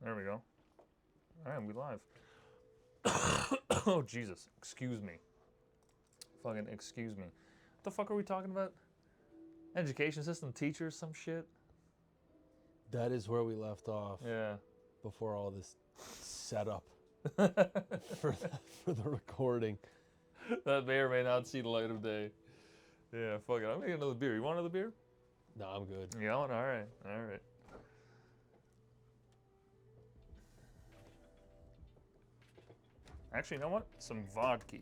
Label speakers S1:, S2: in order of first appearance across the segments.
S1: There we go. All right, we live. Oh, Jesus. Excuse me. Fucking excuse me. What the fuck are we talking about? Education system, teachers, some shit?
S2: That is where we left off
S1: Yeah.
S2: before all this setup for the recording.
S1: That may or may not see the light of day. Yeah, fuck it. I'm gonna get another beer. You want another beer?
S2: No, I'm good.
S1: Yeah, all right. All right. Actually, you know what? Some vodka.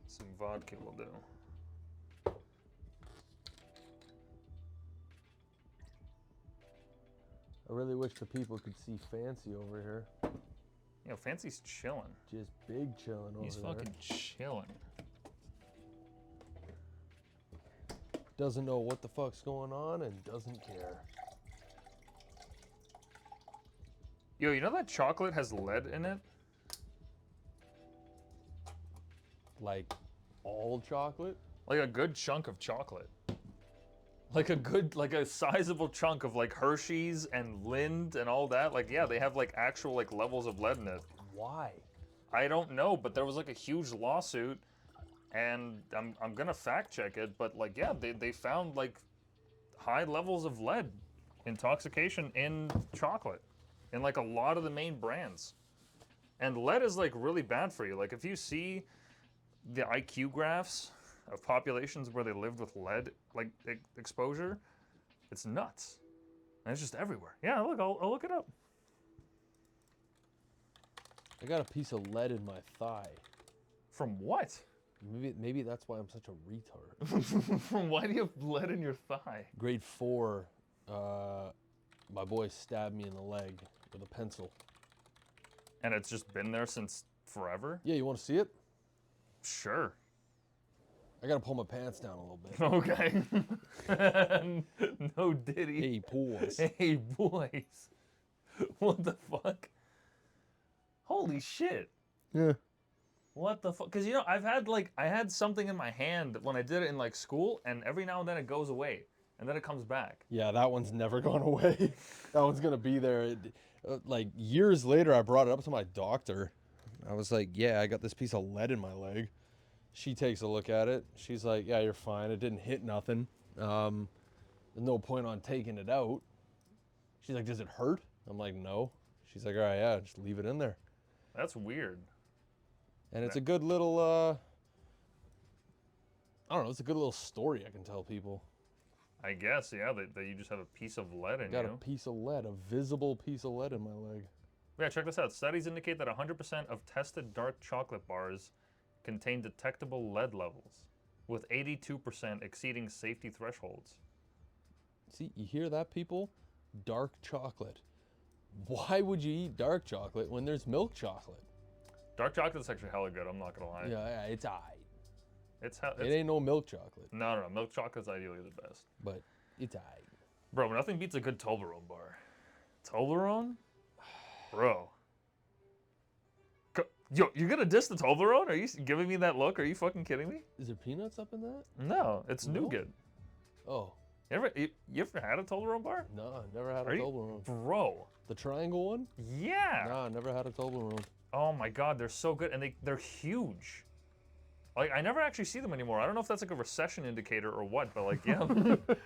S1: Some vodka will do.
S2: I really wish the people could see Fancy over here.
S1: You know, Fancy's chilling.
S2: Just big chilling over
S1: He's
S2: there.
S1: fucking chilling.
S2: Doesn't know what the fuck's going on and doesn't care.
S1: Yo, you know that chocolate has lead in it?
S2: Like all chocolate?
S1: Like a good chunk of chocolate. Like a sizable chunk of like Hershey's and Lind and all that. Like, yeah, they have like actual like levels of lead in it.
S2: Why?
S1: I don't know, but there was like a huge lawsuit, and I'm gonna fact check it, but like, yeah, they found like high levels of lead intoxication in chocolate, in like a lot of the main brands. And lead is like really bad for you. Like if you see the IQ graphs of populations where they lived with lead like exposure, it's nuts. And it's just everywhere. Yeah, look, I'll look it up.
S2: I got a piece of lead in my thigh.
S1: From what?
S2: Maybe that's why I'm such a retard.
S1: From why do you have lead in your thigh?
S2: Grade 4, my boy stabbed me in the leg with a pencil.
S1: And it's just been there since forever?
S2: Yeah, you want to see it?
S1: Sure.
S2: I gotta pull my pants down a little bit.
S1: Okay. No diddy.
S2: Hey, boys.
S1: Hey, boys. What the fuck? Holy shit.
S2: Yeah.
S1: What the fuck? Because, you know, I had something in my hand when I did it in, like, school, and every now and then it goes away, and then it comes back.
S2: Yeah, that one's never gone away. That one's gonna be there. Like years later, I brought it up to my doctor. I was like, "Yeah, I got this piece of lead in my leg." She takes a look at it. She's like, "Yeah, you're fine. It didn't hit nothing. There's no point on taking it out." She's like, "Does it hurt?" I'm like, "No." She's like, "All right, yeah, just leave it in there."
S1: That's weird.
S2: And it's a good little, I don't know, it's a good little story I can tell people.
S1: I guess, yeah, that you just have a piece of lead in
S2: Got
S1: you.
S2: a piece of lead, a visible piece of lead in my leg.
S1: Yeah, check this out. Studies indicate that 100% of tested dark chocolate bars contain detectable lead levels, with 82% exceeding safety thresholds.
S2: See, you hear that, people? Dark chocolate. Why would you eat dark chocolate when there's milk chocolate?
S1: Dark chocolate's actually hella good, I'm not gonna lie.
S2: Yeah, it's aight.
S1: It
S2: It ain't no milk chocolate,
S1: no. Milk chocolate's ideally the best.
S2: but it's aight.
S1: Bro, nothing beats a good Toblerone bar. Toblerone? Bro. Yo, you gonna diss the Toblerone? Are you giving me that look? Are you fucking kidding me?
S2: Is there peanuts up in that?
S1: No, it's
S2: No?
S1: nougat.
S2: Oh,
S1: You ever had a Toblerone bar?
S2: no, never had a
S1: Are you-
S2: Toblerone.
S1: Bro.
S2: The triangle one?
S1: Yeah.
S2: Nah, never had a Toblerone.
S1: Oh my god, they're so good, and they're huge. Like, I never actually see them anymore. I don't know if that's like a recession indicator or what, but like, yeah.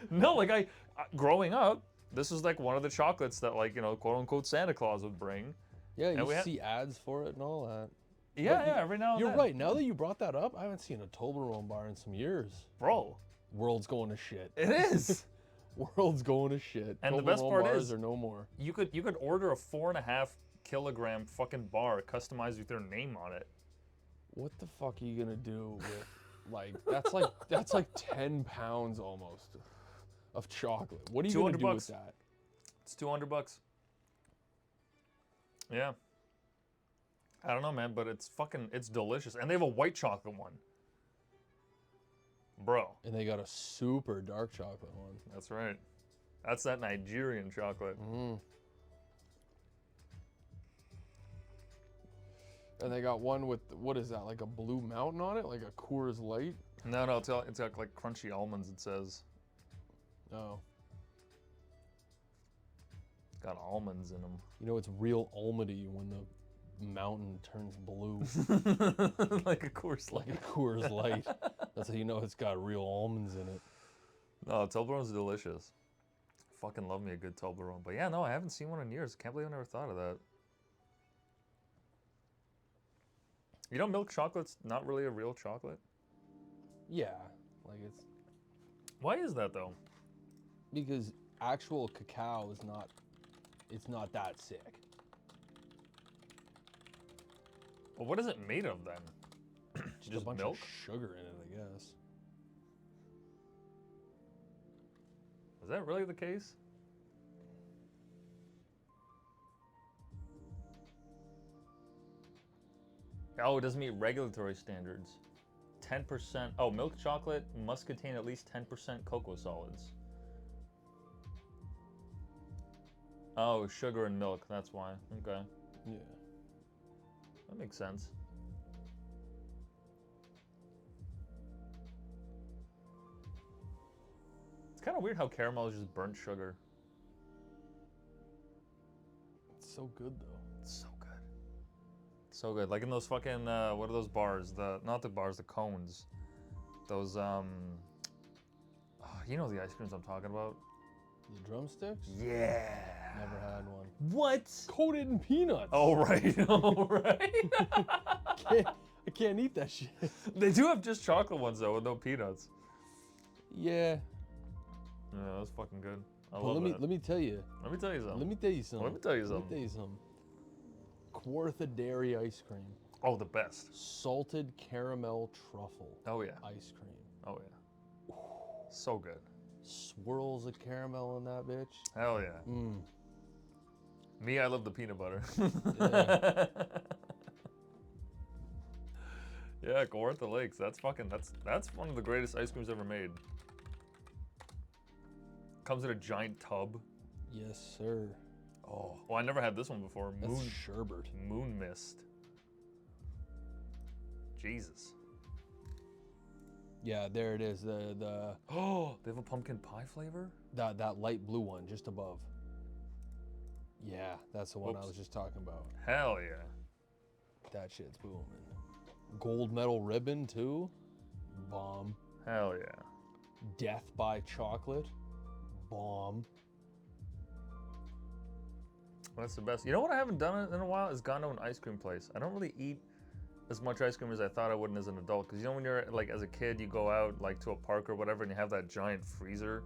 S1: No, like growing up, this is like one of the chocolates that, like, you know, quote unquote Santa Claus would bring.
S2: Yeah, you
S1: we ha-
S2: see ads for it and all that.
S1: Yeah,
S2: But
S1: yeah, every now and
S2: You're
S1: then.
S2: right. Now that you brought that up, I haven't seen a Toblerone bar in some years.
S1: Bro,
S2: World's going to shit.
S1: it is.
S2: World's going to shit.
S1: And the best part
S2: bars
S1: is-
S2: are no more.
S1: You could order a 4.5 kilogram fucking bar customized with your name on it.
S2: What the fuck are you gonna do with like that's like 10 pounds almost of chocolate? What are you gonna do
S1: $200.
S2: with that?
S1: It's $200. Yeah. I don't know, man, but it's delicious. And they have a white chocolate one. Bro,
S2: And they got a super dark chocolate one.
S1: that's right. That's that Nigerian chocolate.
S2: And they got one with, what is that, like a Blue Mountain on it? Like a Coors Light?
S1: No, it's got like crunchy almonds, it says.
S2: Oh.
S1: Got almonds in them.
S2: You know, it's real almondy when the mountain turns blue.
S1: Like a Coors Light.
S2: Like a Coors Light. That's how you know it's got real almonds in it.
S1: No, Toblerone's delicious. Fucking love me a good Toblerone. But yeah, no, I haven't seen one in years. Can't believe I never thought of that. You know, milk chocolate's not really a real chocolate?
S2: Yeah, like it's
S1: Why is that, though?
S2: because actual cacao is not, it's not that sick.
S1: Well, what is it made of, then?
S2: Just
S1: Just
S2: a bunch
S1: milk?
S2: of sugar in it, I guess.
S1: Is that really the case? Oh, it doesn't meet regulatory standards. 10%. Oh, milk chocolate must contain at least 10% cocoa solids. Oh, sugar and milk. That's why. Okay.
S2: Yeah.
S1: That makes sense. It's kind of weird how caramel is just burnt sugar.
S2: It's so good though.
S1: It's so good. So good. Like in those fucking what are those bars? Not the bars, the cones. Those you know the ice creams I'm talking about?
S2: The drumsticks?
S1: Yeah.
S2: Never had one.
S1: What?
S2: Coated in peanuts.
S1: Oh right. Oh right.
S2: I can't eat that shit.
S1: They do have just chocolate ones though with no peanuts.
S2: Yeah.
S1: Yeah, that's fucking good. I
S2: But
S1: love that.
S2: let me tell you.
S1: Let me tell you something.
S2: Let me tell you something.
S1: Let me tell you
S2: Let me
S1: something.
S2: tell you something. Kawartha dairy ice cream.
S1: Oh, the best.
S2: Salted caramel truffle
S1: Oh yeah.
S2: ice cream.
S1: Oh yeah. So good.
S2: Swirls of caramel in that bitch.
S1: Hell yeah.
S2: Mmm.
S1: Me, I love the peanut butter.
S2: Yeah.
S1: Yeah, Kawartha Lakes. That's one of the greatest ice creams ever made. Comes in a giant tub.
S2: Yes, sir.
S1: Oh, well, I never had this one before.
S2: That's sherbet.
S1: Moon mist. Jesus.
S2: Yeah, there it is. The
S1: Oh, they have a pumpkin pie flavor?
S2: that light blue one just above. Yeah, that's the one I
S1: Oops.
S2: was just talking about.
S1: Hell yeah.
S2: That shit's booming. Gold medal ribbon too. Bomb.
S1: Hell yeah.
S2: Death by chocolate. Bomb.
S1: That's the best. You know what I haven't done in a while is gone to an ice cream place. I don't really eat as much ice cream as I thought I would as an adult. Because you know when you're like as a kid, you go out like to a park or whatever and you have that giant freezer.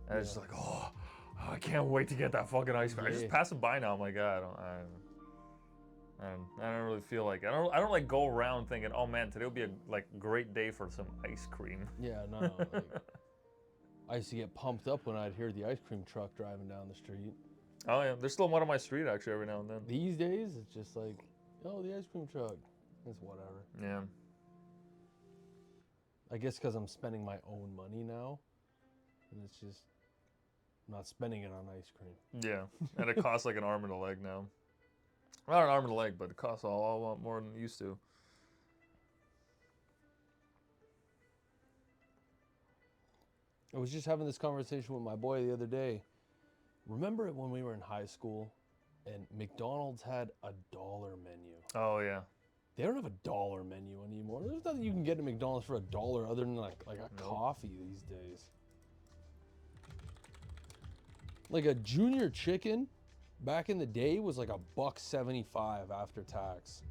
S1: And it's just like, oh, I can't wait to get that fucking ice cream. I just
S2: Yeah.
S1: pass it by now. I'm like, I don't really feel like I don't like go around thinking, oh man, today will be a like great day for some ice cream.
S2: Yeah, no. Like, I used to get pumped up when I'd hear the ice cream truck driving down the street.
S1: Oh yeah, there's still one on my street actually every now and then.
S2: These days, it's just like, oh, the ice cream truck. It's whatever.
S1: Yeah.
S2: I guess because I'm spending my own money now, and it's just I'm not spending it on ice cream.
S1: Yeah, and it costs like an arm and a leg now. Not an arm and a leg, but it costs a lot more than it used to.
S2: I was just having this conversation with my boy the other day. Remember it when we were in high school and McDonald's had a dollar menu?
S1: Oh yeah.
S2: They don't have a dollar menu anymore. There's nothing you can get at McDonald's for $1 other than like a
S1: Nope.
S2: coffee these days. Like a junior chicken back in the day was like $1.75 after tax.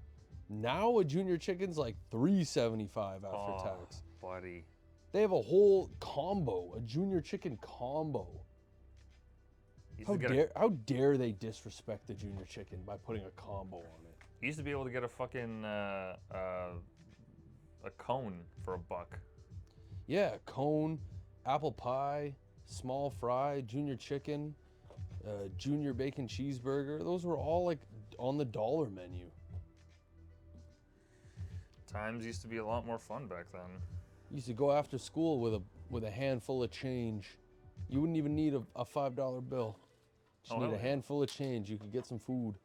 S2: Now a junior chicken's like $3.75 after tax.
S1: Buddy.
S2: They have a whole combo, a junior chicken combo. How dare they disrespect the junior chicken by putting a combo on it?
S1: You used to be able to get a fucking a cone for $1.
S2: Yeah, cone, apple pie, small fry, junior chicken, junior bacon cheeseburger. Those were all like on the dollar menu.
S1: Times used to be a lot more fun back then.
S2: Used to go after school with a handful of change. You wouldn't even need a $5 bill. Just need
S1: hell
S2: a
S1: yeah.
S2: handful of change. You could get some food.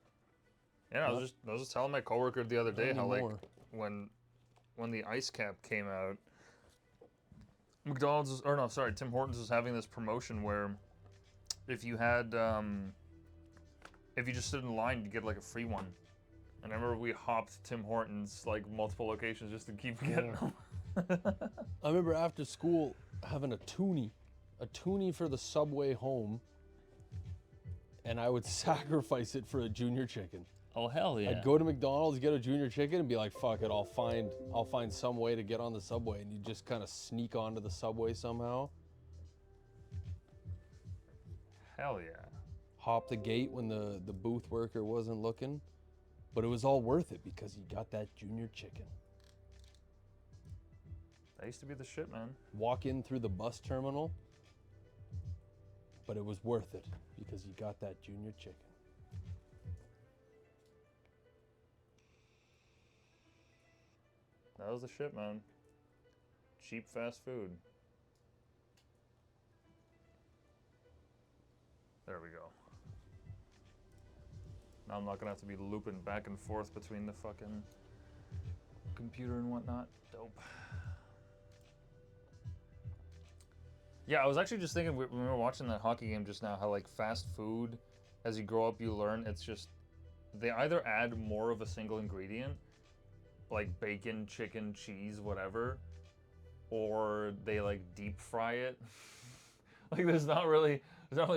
S1: Yeah, I was just telling my coworker the other day
S2: Not
S1: how like
S2: anymore.
S1: when the ice cap came out, Tim Hortons was having this promotion where if you had if you just stood in line, you get like a free one. And I remember we hopped Tim Hortons like multiple locations just to keep getting them.
S2: I remember after school having a toonie for the Subway home, and I would sacrifice it for a junior chicken.
S3: Oh hell yeah!
S2: I'd go to McDonald's, get a junior chicken, and be like, "Fuck it, I'll find some way to get on the Subway." And you just kind of sneak onto the Subway somehow.
S1: Hell yeah.
S2: Hop the gate when the booth worker wasn't looking, but it was all worth it because you got that junior chicken.
S1: That used to be the shit, man.
S2: Walk in through the bus terminal, but it was worth it because you got that junior chicken.
S1: That was the shit, man. Cheap fast food. There we go. Now I'm not gonna have to be looping back and forth between the fucking computer and whatnot. Dope. Yeah, I was actually just thinking when we were watching that hockey game just now, how like fast food, as you grow up, you learn it's just they either add more of a single ingredient, like bacon, chicken, cheese, whatever, or they like deep fry it. Like there's not really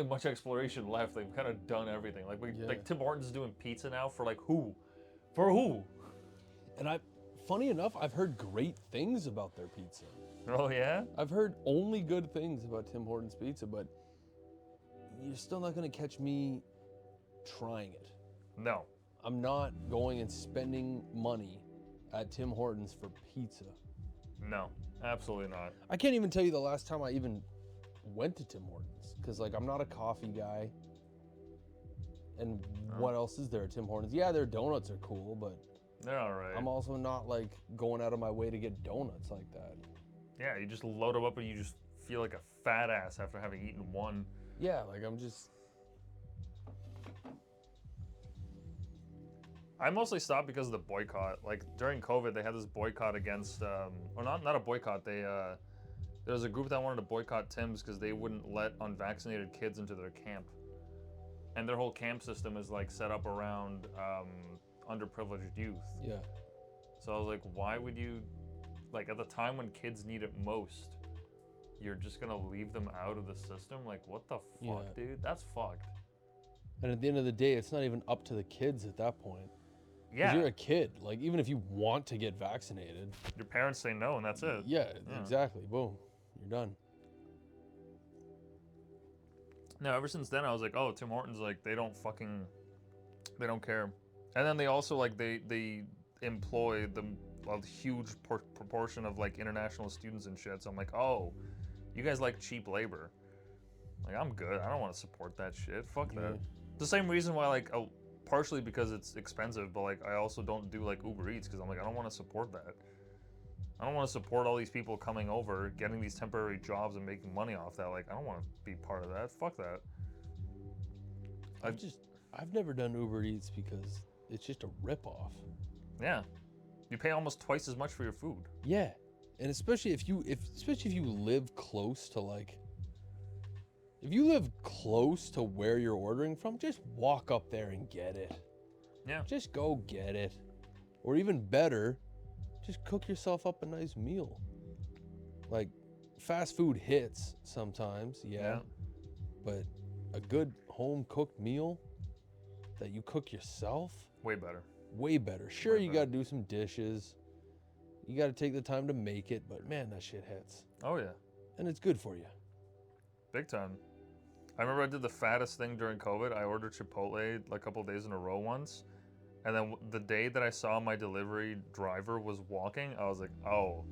S1: much exploration left. They've kind of done everything. Like Tim Hortons doing pizza now for like who? For who?
S2: And funny enough, I've heard great things about their pizza.
S1: Oh yeah?
S2: I've heard only good things about Tim Hortons pizza, but you're still not gonna catch me trying it.
S1: No.
S2: I'm not going and spending money at Tim Hortons for pizza.
S1: No, absolutely not.
S2: I can't even tell you the last time I even went to Tim Hortons, because like I'm not a coffee guy. And what else is there at Tim Hortons? Yeah, their donuts are cool, but
S1: they're all right.
S2: I'm also not like going out of my way to get donuts like that.
S1: Yeah, you just load them up and you just feel like a fat ass after having eaten one.
S2: Yeah, like I'm just...
S1: I mostly stopped because of the boycott. Like during COVID, they had this boycott against, or not a boycott. There was a group that wanted to boycott Tim's because they wouldn't let unvaccinated kids into their camp, and their whole camp system is like set up around underprivileged youth.
S2: Yeah.
S1: So I was like, why would you, like at the time when kids need it most, you're just gonna leave them out of the system? Like what the fuck, dude? That's fucked.
S2: And at the end of the day, it's not even up to the kids at that point.
S1: Yeah.
S2: You're a kid. Like, even if you want to get vaccinated,
S1: your parents say no and that's it.
S2: Yeah, exactly. Boom. You're done.
S1: No, ever since then I was like, oh, Tim Hortons, like they don't care. And then they also like they employ a huge proportion of like international students and shit. So I'm like, oh, you guys like cheap labor. Like I'm good. I don't want to support that shit. Fuck that. The same reason why like partially because it's expensive, but like I also don't do like Uber Eats because I'm like I don't want to support that. I don't want to support all these people coming over, getting these temporary jobs and making money off that. Like I don't want to be part of that. Fuck that.
S2: I've never done Uber Eats because it's just a ripoff.
S1: Yeah, you pay almost twice as much for your food.
S2: Yeah, and especially if you live close to like. If you live close to where you're ordering from, just walk up there and get it.
S1: Yeah.
S2: Just go get it. Or even better, just cook yourself up a nice meal. Like, fast food hits sometimes, yeah. But a good home-cooked meal that you cook yourself?
S1: Way better.
S2: Way better. Sure, you gotta do some dishes. You gotta take the time to make it, but man, that shit hits.
S1: Oh, yeah.
S2: And it's good for you.
S1: Big time. I remember I did the fattest thing during COVID. I ordered Chipotle like a couple days in a row once. And then the day that I saw my delivery driver was walking, I was like, oh.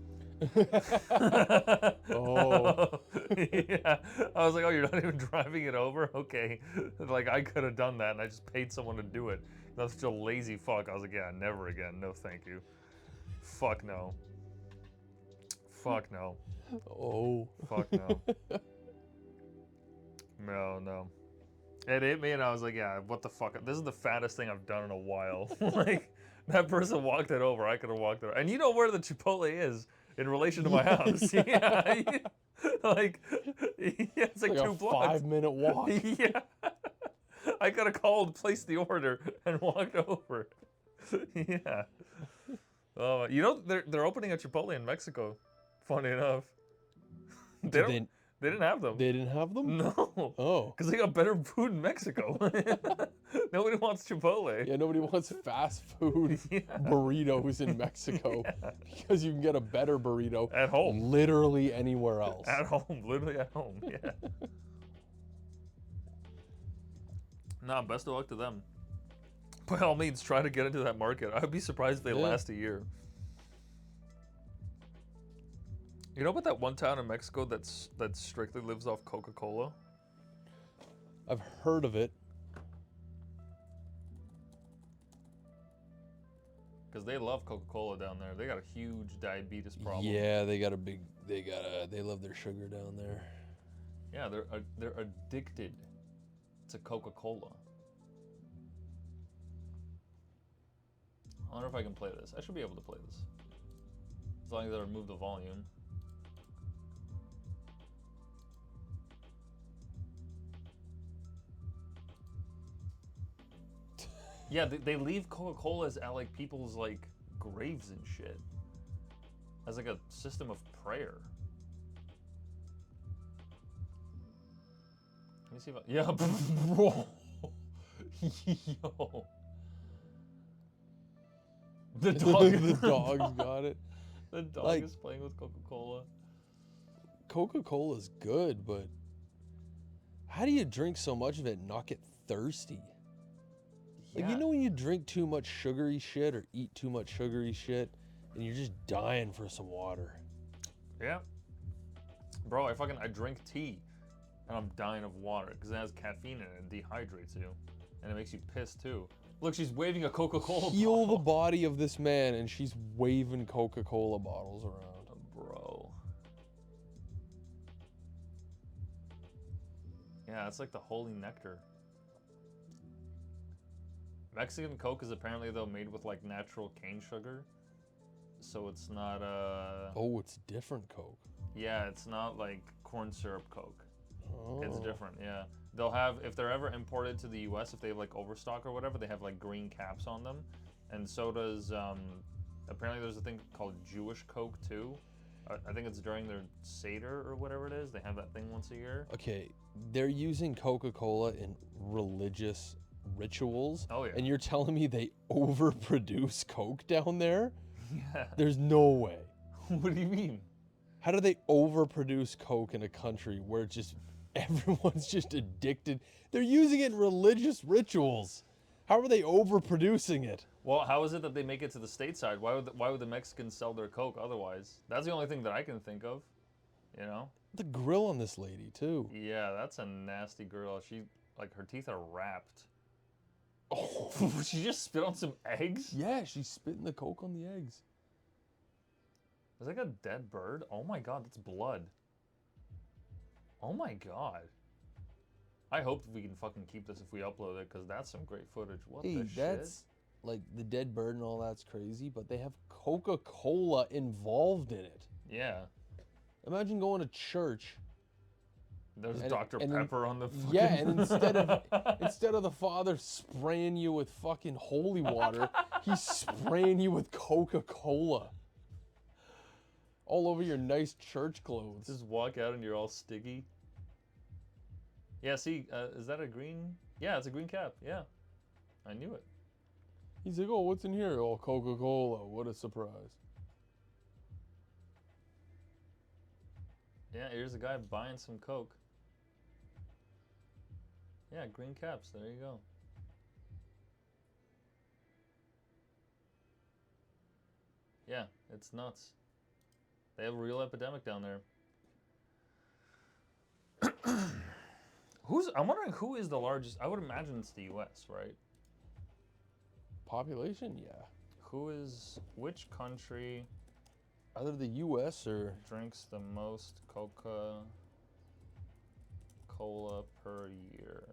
S2: Oh.
S1: Yeah. I was like, oh, you're not even driving it over? Okay. Like, I could have done that, and I just paid someone to do it. That's such a lazy fuck. I was like, yeah, never again. No, thank you. Fuck no. Fuck no.
S2: Oh.
S1: Fuck no. No. It hit me and I was like, yeah, what the fuck? This is the fattest thing I've done in a while. Like, that person walked it over. I could have walked it over. And you know where the Chipotle is in relation to my house. Yeah. Like, yeah, it's like 2 blocks.
S2: 5-minute walk.
S1: Yeah. I got a call to place the order and walked over. Yeah. You know they're opening a Chipotle in Mexico. Funny enough. They
S2: Did
S1: don't. They didn't have them.
S2: They didn't have them?
S1: No.
S2: Oh.
S1: Because they got better food in Mexico. Nobody wants Chipotle.
S2: Yeah, nobody wants fast food burritos in Mexico because you can get a better burrito
S1: At home.
S2: literally anywhere else.
S1: At home. Literally at home. Yeah. Nah, best of luck to them. By all means, try to get into that market. I'd be surprised if they last a year. You know about that one town in Mexico that strictly lives off Coca-Cola?
S2: I've heard of it.
S1: Because they love Coca-Cola down there. They got a huge diabetes problem.
S2: Yeah, they love their sugar down there.
S1: Yeah, they're addicted to Coca-Cola. I wonder if I can play this. I should be able to play this. As long as I remove the volume. Yeah, they leave Coca-Colas at like people's like graves and shit. As like a system of prayer. Let me see if I, yeah, bro. Yo. The
S2: dog's got it.
S1: The dog
S2: Like,
S1: is playing with Coca-Cola.
S2: Coca-Cola's good, but how do you drink so much of it and not get thirsty? Like, you know when you drink too much sugary shit or eat too much sugary shit and you're just dying for some water.
S1: Yeah. Bro, I drink tea and I'm dying of water because it has caffeine in it and dehydrates you. And it makes you piss too. Look, she's waving a Coca-Cola
S2: Heal
S1: bottle.
S2: the body of this man and she's waving Coca-Cola bottles around.
S1: Bro. Yeah, it's like the holy nectar. Mexican Coke is apparently, though, made with, like, natural cane sugar. So it's not,
S2: Oh, it's different Coke.
S1: Yeah, it's not, like, corn syrup Coke.
S2: Oh.
S1: It's different, yeah. They'll have, if they're ever imported to the U.S., if they have, like, overstock or whatever, they have, like, green caps on them. And so does, apparently there's a thing called Jewish Coke, too. I think it's during their Seder or whatever it is. They have that thing once a year.
S2: Okay, they're using Coca-Cola in religious rituals.
S1: Oh, yeah.
S2: And you're telling me they overproduce Coke down there?
S1: Yeah.
S2: There's no way.
S1: What do you mean?
S2: How do they overproduce Coke in a country where just everyone's just addicted? They're using it in religious rituals. How are they overproducing it?
S1: Well, how is it that they make it to the stateside? Why would the Mexicans sell their Coke otherwise? That's the only thing that I can think of, you know?
S2: The grill on this lady, too.
S1: Yeah, that's a nasty girl. She, like, her teeth are wrapped.
S2: Oh.
S1: Would she just spit on some eggs?
S2: Yeah, she's spitting the Coke on the eggs.
S1: Is that like a dead bird? Oh my god, that's blood. Oh my god. I hope we can fucking keep this if we upload it, because that's some great footage. What the shit?
S2: That's, like, the dead bird and all that's crazy, but they have Coca-Cola involved in it.
S1: Yeah.
S2: Imagine going to church.
S1: There's
S2: And-
S1: Dr.
S2: and then-
S1: Pepper on the fucking...
S2: Yeah, and instead of the father spraying you with fucking holy water, he's spraying you with Coca-Cola. All over your nice church clothes.
S1: Just walk out and you're all sticky. Yeah, see, is that a green? Yeah, it's a green cap. Yeah, I knew it.
S2: He's like, oh, what's in here? Oh, Coca-Cola. What a surprise.
S1: Yeah, here's a guy buying some Coke. Yeah, green caps. There you go. Yeah, it's nuts. They have a real epidemic down there. I'm wondering who is the largest. I would imagine it's the U.S., right?
S2: Population? Yeah.
S1: Which country
S2: Either the U.S. or...
S1: drinks the most Coca-Cola per year?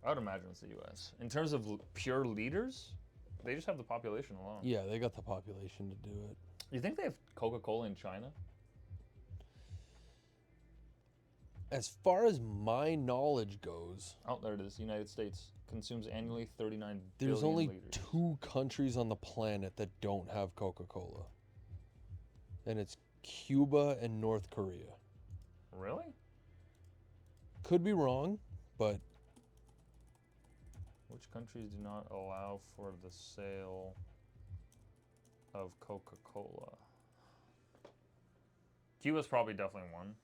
S1: I would imagine it's the U.S. In terms of pure liters, they just have the population alone.
S2: Yeah, they got the population to do it.
S1: You think they have Coca-Cola in China?
S2: As far as my knowledge goes,
S1: Oh, there it is. United States consumes annually 39
S2: there's
S1: billion
S2: only
S1: liters.
S2: 2 countries on the planet that don't have Coca-Cola. And it's Cuba and North Korea.
S1: Really?
S2: Could be wrong, but
S1: Which countries do not allow for the sale of Coca-Cola? Cuba's probably definitely one.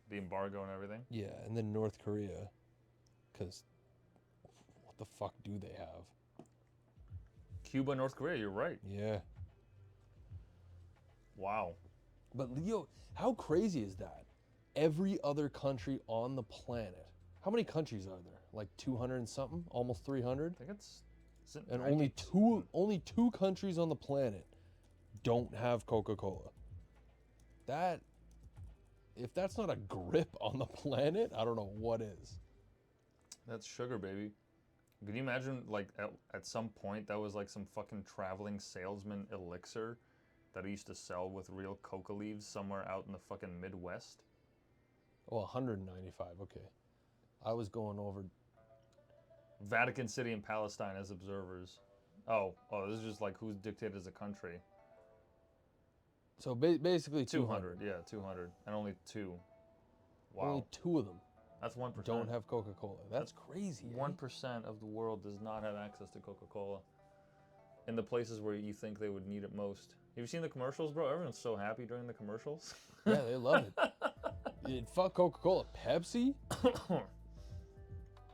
S1: The embargo and everything.
S2: yeah, and then North Korea, because what the fuck do they have?
S1: Cuba, North Korea, you're right.
S2: Yeah.
S1: Wow.
S2: But Leo, how crazy is that? Every other country on the planet. How many countries are there? Like 200 and something? Almost 300?
S1: I think it's... is it
S2: And
S1: 92?
S2: only two countries on the planet don't have Coca-Cola. That, if that's not a grip on the planet, I don't know what is.
S1: That's sugar, baby. Could you imagine, like, at some point, that was like some fucking traveling salesman elixir that he used to sell with real coca leaves somewhere out in the fucking Midwest?
S2: Well, 195, okay. I was going over.
S1: Vatican City and Palestine as observers. Oh, this is just like who's dictated as a country.
S2: So basically
S1: 200, yeah, 200. And only 2. Wow.
S2: Only 2 of them
S1: That's 1%.
S2: don't have Coca-Cola. That's crazy.
S1: 1% of the world does not have access to Coca-Cola. In the places where you think they would need it most. Have you seen the commercials, bro? Everyone's so happy during the commercials.
S2: Yeah, they love it. Fuck Coca-Cola. Pepsi?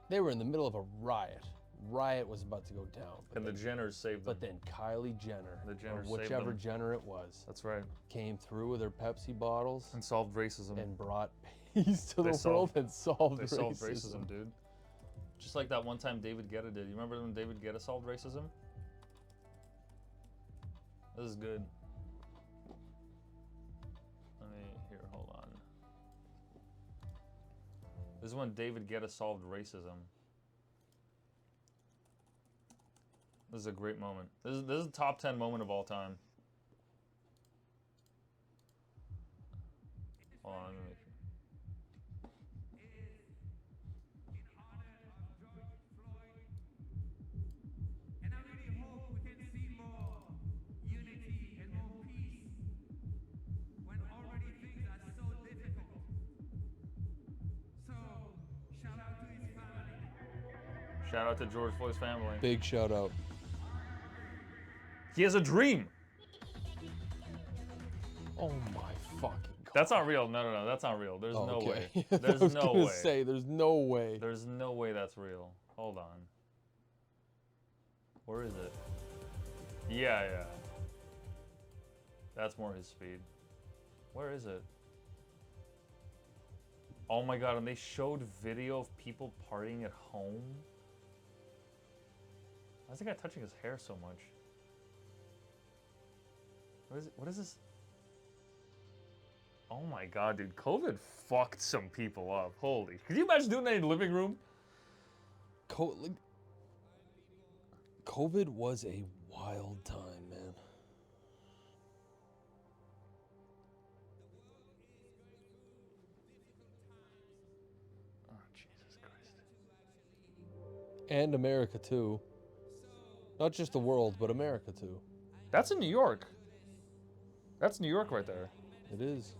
S2: They were in the middle of a riot. Riot was about to go down.
S1: And the Jenners saved them.
S2: But then Kylie Jenner,
S1: The Jenners
S2: or
S1: saved
S2: whichever
S1: them.
S2: Jenner it was,
S1: That's right.
S2: came through with her Pepsi bottles
S1: And solved racism.
S2: and brought peace to the world
S1: solved-
S2: and solved
S1: They
S2: racism.
S1: solved racism, dude. Just like that one time David Guetta did. You remember when David Guetta solved racism? This is good. Here, hold on. This is when David Guetta solved racism. This is a great moment. This is a top 10 moment of all time. Hold on, let me make sure.
S3: And I really hope we can see more unity and more peace when already things are so difficult. So, shout out to his family.
S1: Shout out to George Floyd's family.
S2: Big shout out.
S1: He has a dream.
S2: Oh my fucking god.
S1: That's not real. No, that's not real. There's no way.
S2: I
S1: There's
S2: was
S1: no
S2: gonna
S1: way.
S2: say, there's no way.
S1: There's no way that's real. Hold on. Where is it? Yeah. That's more his speed. Where is it? Oh my god, and they showed video of people partying at home? Why is the guy touching his hair so much? What is this? Oh my god, dude. COVID fucked some people up. Holy. Could you imagine doing that in the living room?
S2: COVID was a wild time, man.
S1: Oh, Jesus Christ.
S2: And America too. Not just the world, but America too.
S1: That's in New York. That's New York right there.
S2: It is.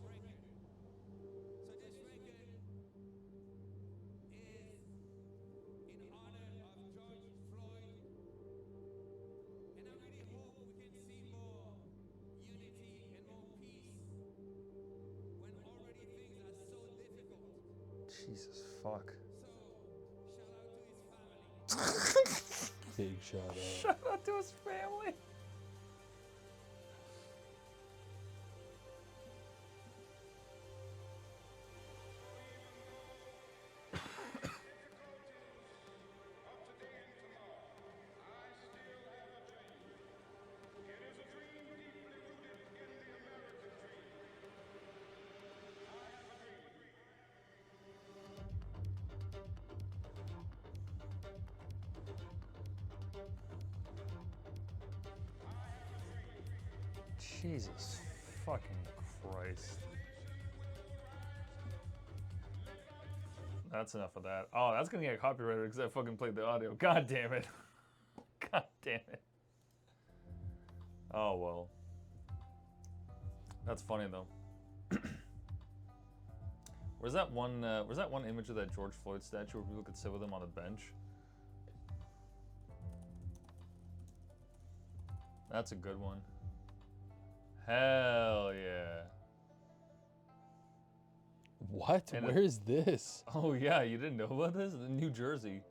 S1: Jesus fuck.
S2: Big shout out.
S1: Shout out to his family. Jesus fucking Christ. That's enough of that. Oh, that's gonna get copyrighted because I fucking played the audio. God damn it. God damn it. Oh well. That's funny though. Where's that one image of that George Floyd statue where people could sit with him on a bench? That's a good one. Hell yeah.
S2: What?
S1: And
S2: Where is this?
S1: Oh yeah, you didn't know about this? In New Jersey.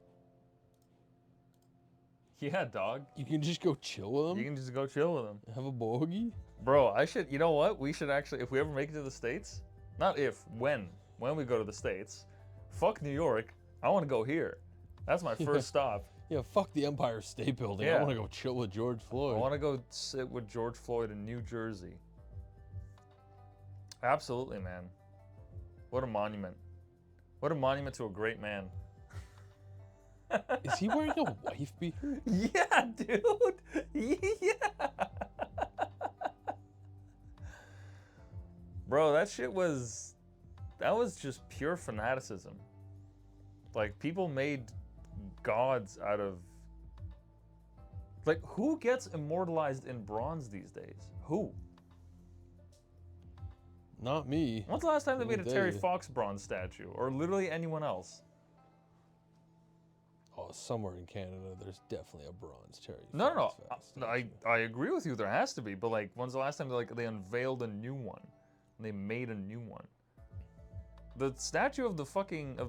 S1: Yeah, dog.
S2: You can just go chill with
S1: You
S2: them?
S1: can just go chill with them.
S2: Have a bogey?
S1: Bro, you know what? We should actually, if we ever make it to the States, not if, when we go to the States, fuck New York, I want to go here. That's my first stop.
S2: Yeah, fuck the Empire State Building.
S1: Yeah.
S2: I want to go chill with George Floyd.
S1: I want to go sit with George Floyd in New Jersey. Absolutely, man. What a monument. What a monument to a great man.
S2: Is he wearing a wife beater?
S1: Yeah, dude. Yeah. Bro, that was just pure fanaticism. Like, people made gods out of... Like, who gets immortalized in bronze these days? Who?
S2: Not me.
S1: When's the last time they made a
S2: They-
S1: Terry Fox bronze statue? Or literally anyone else?
S2: Oh, somewhere in Canada, there's definitely a bronze Terry.
S1: No.
S2: Fox statue.
S1: I agree with you. There has to be. But, like, when's the last time they unveiled a new one? And they made a new one? The statue of the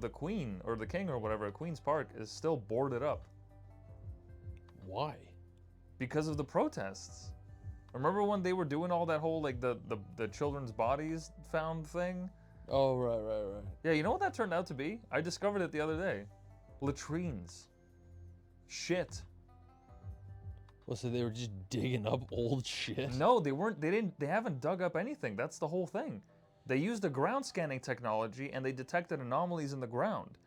S1: Queen, or the King, or whatever, at Queen's Park, is still boarded up.
S2: Why?
S1: Because of the protests. Remember when they were doing all that whole, like, the children's bodies found thing?
S2: Oh, right.
S1: Yeah, you know what that turned out to be? I discovered it the other day. Latrines. Shit.
S2: Well, so they were just digging up old shit?
S1: No, they haven't dug up anything. That's the whole thing. They used the ground scanning technology and they detected anomalies in the ground.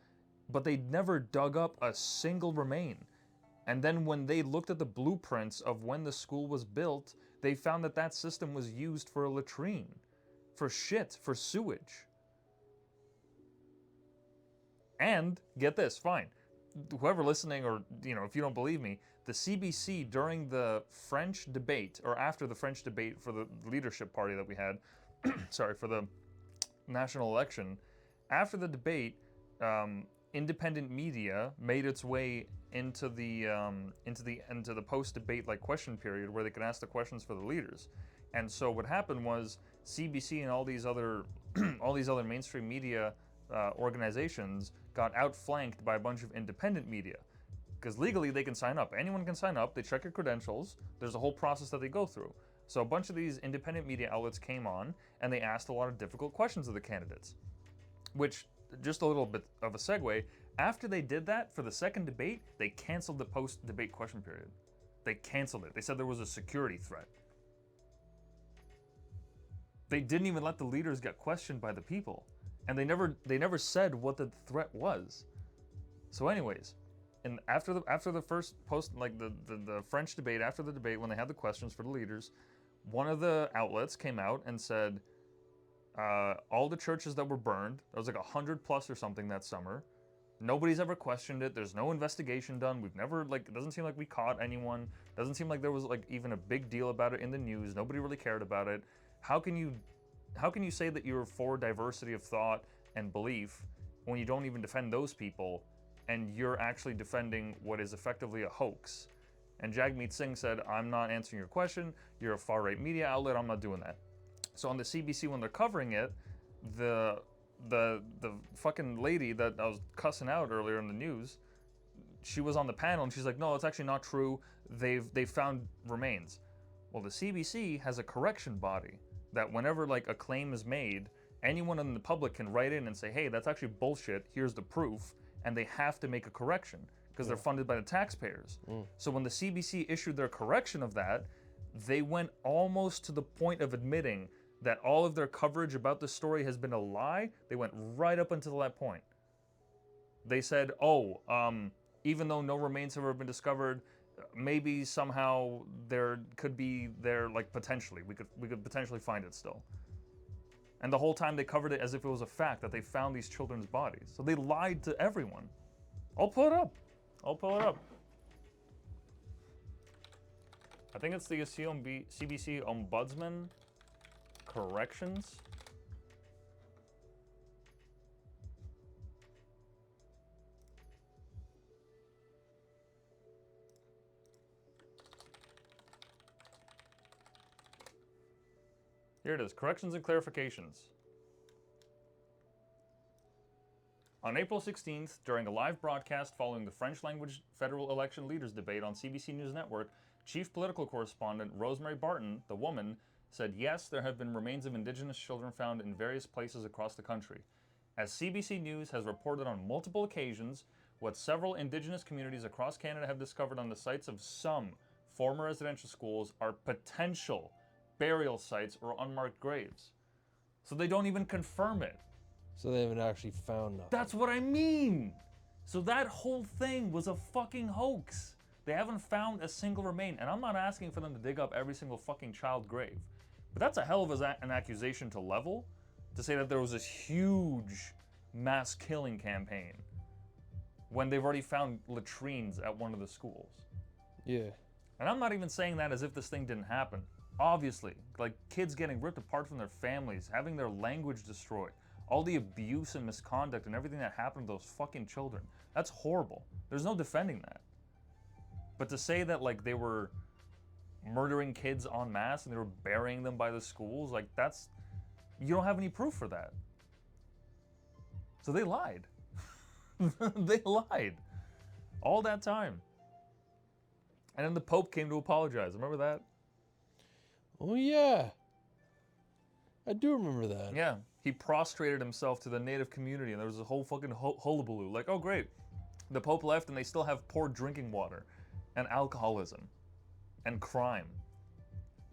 S1: But they never dug up a single remain. And then when they looked at the blueprints of when the school was built, they found that system was used for a latrine. For shit, for sewage. And, get this, fine. Whoever listening, or, if you don't believe me, the CBC during the French debate, or after the French debate for the leadership party that we had, sorry, for the national election, after the debate, independent media made its way into the post-debate question period where they could ask the questions for the leaders. And so what happened was CBC and all these other mainstream media organizations got outflanked by a bunch of independent media. Because legally they can sign up. Anyone can sign up. They check your credentials. There's a whole process that they go through. So a bunch of these independent media outlets came on and they asked a lot of difficult questions of the candidates. Which, just a little bit of a segue, after they did that for the second debate, they canceled the post-debate question period. They canceled it. They said there was a security threat. They didn't even let the leaders get questioned by the people. And they never said what the threat was. So anyways, and after the first the French debate, after the debate, when they had the questions for the leaders, one of the outlets came out and said, all the churches that were burned, there was like 100 plus or something that summer, nobody's ever questioned it, there's no investigation done, we've never, it doesn't seem like we caught anyone, doesn't seem like there was even a big deal about it in the news, nobody really cared about it. How can you say that you're for diversity of thought and belief when you don't even defend those people and you're actually defending what is effectively a hoax? And Jagmeet Singh said, I'm not answering your question, you're a far-right media outlet, I'm not doing that. So on the CBC, when they're covering it, the fucking lady that I was cussing out earlier in the news, she was on the panel and she's like, no, it's actually not true, they've found remains. Well, the CBC has a correction body that whenever a claim is made, anyone in the public can write in and say, hey, that's actually bullshit, here's the proof, and they have to make a correction because they're funded by the taxpayers. So when the CBC issued their correction of that, they went almost to the point of admitting that all of their coverage about the story has been a lie. They went right up until that point. They said, even though no remains have ever been discovered, maybe somehow there could be potentially we could potentially find it still. And the whole time they covered it as if it was a fact that they found these children's bodies. So they lied to everyone. I'll pull it up. I'll pull it up. I think it's the CBC Ombudsman Corrections. Here it is, corrections and clarifications. On April 16th, during a live broadcast following the French language federal election leaders debate on CBC News Network, Chief Political Correspondent Rosemary Barton, the woman, said yes, there have been remains of Indigenous children found in various places across the country. As CBC News has reported on multiple occasions, what several Indigenous communities across Canada have discovered on the sites of some former residential schools are potential burial sites or unmarked graves. So they don't even confirm it.
S2: So they haven't actually found nothing.
S1: That's what I mean. So that whole thing was a fucking hoax. They haven't found a single remain. And I'm not asking for them to dig up every single fucking child grave. But that's a hell of an accusation to level, to say that there was this huge mass killing campaign when they've already found latrines at one of the schools.
S2: Yeah.
S1: And I'm not even saying that as if this thing didn't happen. Obviously, like kids getting ripped apart from their families, having their language destroyed, all the abuse and misconduct and everything that happened to those fucking children. That's horrible. There's no defending that. But to say that like they were murdering kids en masse and they were burying them by the schools, like that's, you don't have any proof for that. So they lied. They lied. All that time. And then the Pope came to apologize. Remember that?
S2: Oh, yeah. I do remember that.
S1: Yeah. He prostrated himself to the native community, and there was a whole fucking hullabaloo. Like, oh, great. The Pope left, and they still have poor drinking water, and alcoholism, and crime,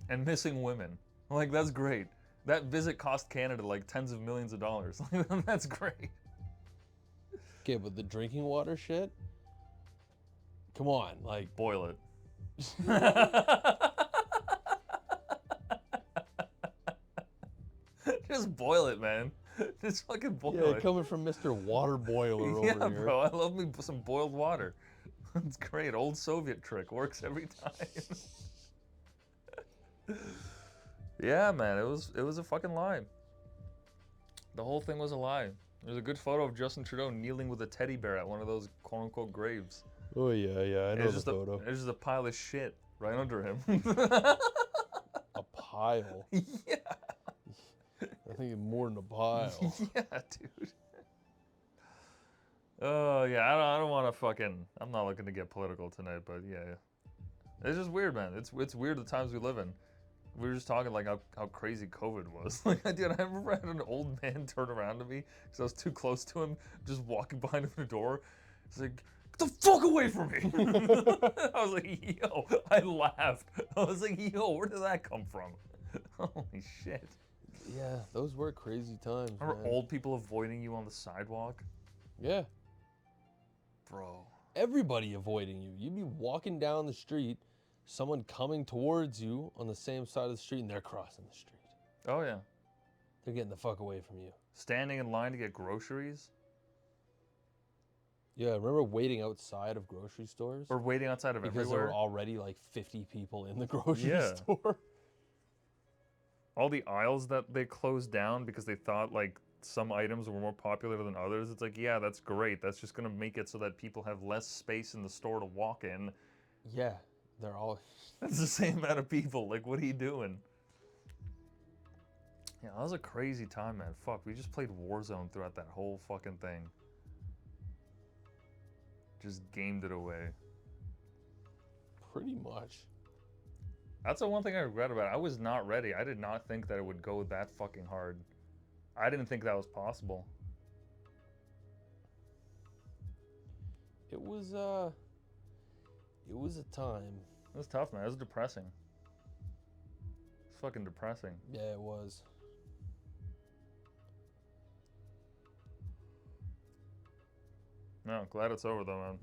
S1: and missing women. Like, that's great. That visit cost Canada, like, tens of millions of dollars. That's great.
S2: Okay, but the drinking water shit? Come on, like...
S1: Boil it. Just boil it, man. Just fucking boil
S2: Yeah,
S1: it.
S2: coming from Mr. Water Boiler over
S1: Yeah,
S2: here.
S1: bro. I love me some boiled water. It's great. Old Soviet trick. Works every time. Yeah, man. It was a fucking lie. The whole thing was a lie. There's a good photo of Justin Trudeau kneeling with a teddy bear at one of those quote-unquote graves.
S2: Oh, yeah, I know the
S1: It's
S2: photo.
S1: there's just a pile of shit right under him.
S2: A pile?
S1: Yeah.
S2: I think it's more than a pile.
S1: Yeah, dude. Oh, yeah, I don't want to fucking... I'm not looking to get political tonight, but yeah. It's just weird, man. It's weird the times we live in. We were just talking like how crazy COVID was. Like, dude, I remember I had an old man turn around to me because I was too close to him, just walking behind him in the door. He's like, get the fuck away from me! I was like, yo, I laughed. I was like, yo, where did that come from? Holy shit.
S2: Yeah, those were crazy times,
S1: Remember
S2: man.
S1: old people avoiding you on the sidewalk?
S2: Yeah.
S1: Bro.
S2: Everybody avoiding you. You'd be walking down the street, someone coming towards you on the same side of the street, and they're crossing the street.
S1: Oh, yeah.
S2: They're getting the fuck away from you.
S1: Standing in line to get groceries?
S2: Yeah, I remember waiting outside of grocery stores.
S1: Or waiting outside of
S2: because there
S1: everywhere?
S2: were already like 50 people in the grocery
S1: Yeah.
S2: store.
S1: All the aisles that they closed down because they thought like some items were more popular than others. It's like, yeah, that's great. That's just going to make it so that people have less space in the store to walk in.
S2: Yeah, they're all...
S1: That's the same amount of people. Like, what are you doing? Yeah, that was a crazy time, man. Fuck, we just played Warzone throughout that whole fucking thing. Just gamed it away.
S2: Pretty much.
S1: That's the one thing I regret about it. I was not ready. I did not think that it would go that fucking hard. I didn't think that was possible.
S2: It was a time.
S1: It was tough, man. It was depressing. It's fucking depressing.
S2: Yeah, it was.
S1: No, glad it's over though, man.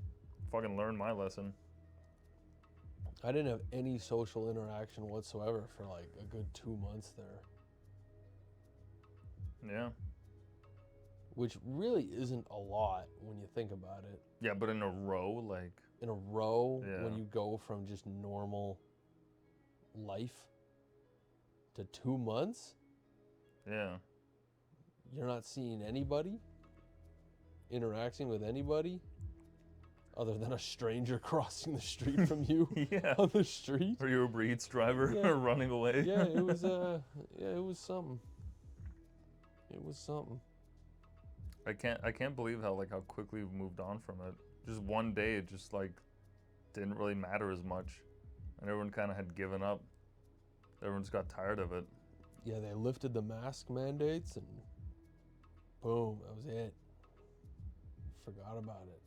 S1: Fucking learned my lesson.
S2: I didn't have any social interaction whatsoever for like a good 2 months there.
S1: Yeah.
S2: which really isn't a lot when you think about it.
S1: Yeah, but in a row, like,
S2: In a row,
S1: Yeah.
S2: when you go from just normal life to 2 months,
S1: yeah.
S2: you're not seeing anybody, interacting with anybody, other than a stranger crossing the street from you
S1: Yeah.
S2: on the street.
S1: Or your Uber Eats driver
S2: Yeah.
S1: running away.
S2: Yeah, it was it was something. It was something.
S1: I can't believe how quickly we've moved on from it. Just one day, it just like didn't really matter as much, and everyone kind of had given up. Everyone just got tired of it.
S2: Yeah, they lifted the mask mandates and boom, that was it. Forgot about it.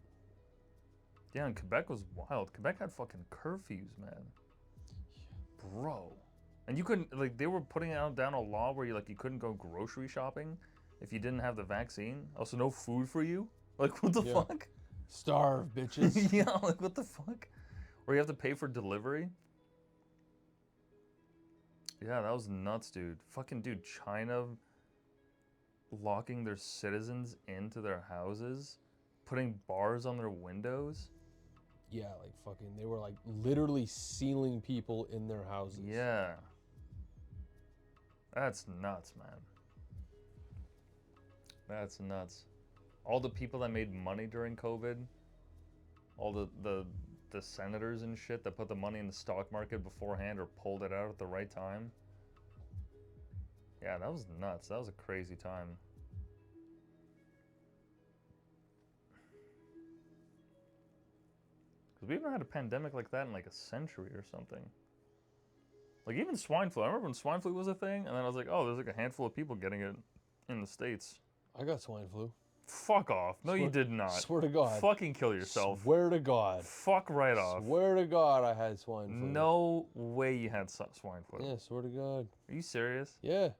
S1: Yeah, and Quebec was wild. Quebec had fucking curfews, man. Bro. And you couldn't, like, they were putting out down a law where you couldn't go grocery shopping if you didn't have the vaccine. Also, no food for you. Like, what the
S2: Yeah.
S1: fuck?
S2: Starve, bitches.
S1: Yeah, like, what the fuck? Or you have to pay for delivery. Yeah, that was nuts, dude. Fucking dude, China locking their citizens into their houses, putting bars on their windows.
S2: Yeah, like fucking, they were like literally sealing people in their houses.
S1: Yeah. That's nuts, man. That's nuts. All the people that made money during COVID, all the senators and shit that put the money in the stock market beforehand or pulled it out at the right time. Yeah, that was nuts. That was a crazy time. Because we haven't had a pandemic like that in like a century or something. Like even swine flu. I remember when swine flu was a thing, and then I was like, oh, there's like a handful of people getting it in the States.
S2: I got swine flu.
S1: Fuck off. No, you did not.
S2: Swear to God.
S1: Fucking kill yourself.
S2: Swear to God.
S1: Fuck right off.
S2: Swear to God I had swine flu.
S1: No way you had swine flu.
S2: Yeah, swear to God.
S1: Are you serious?
S2: Yeah.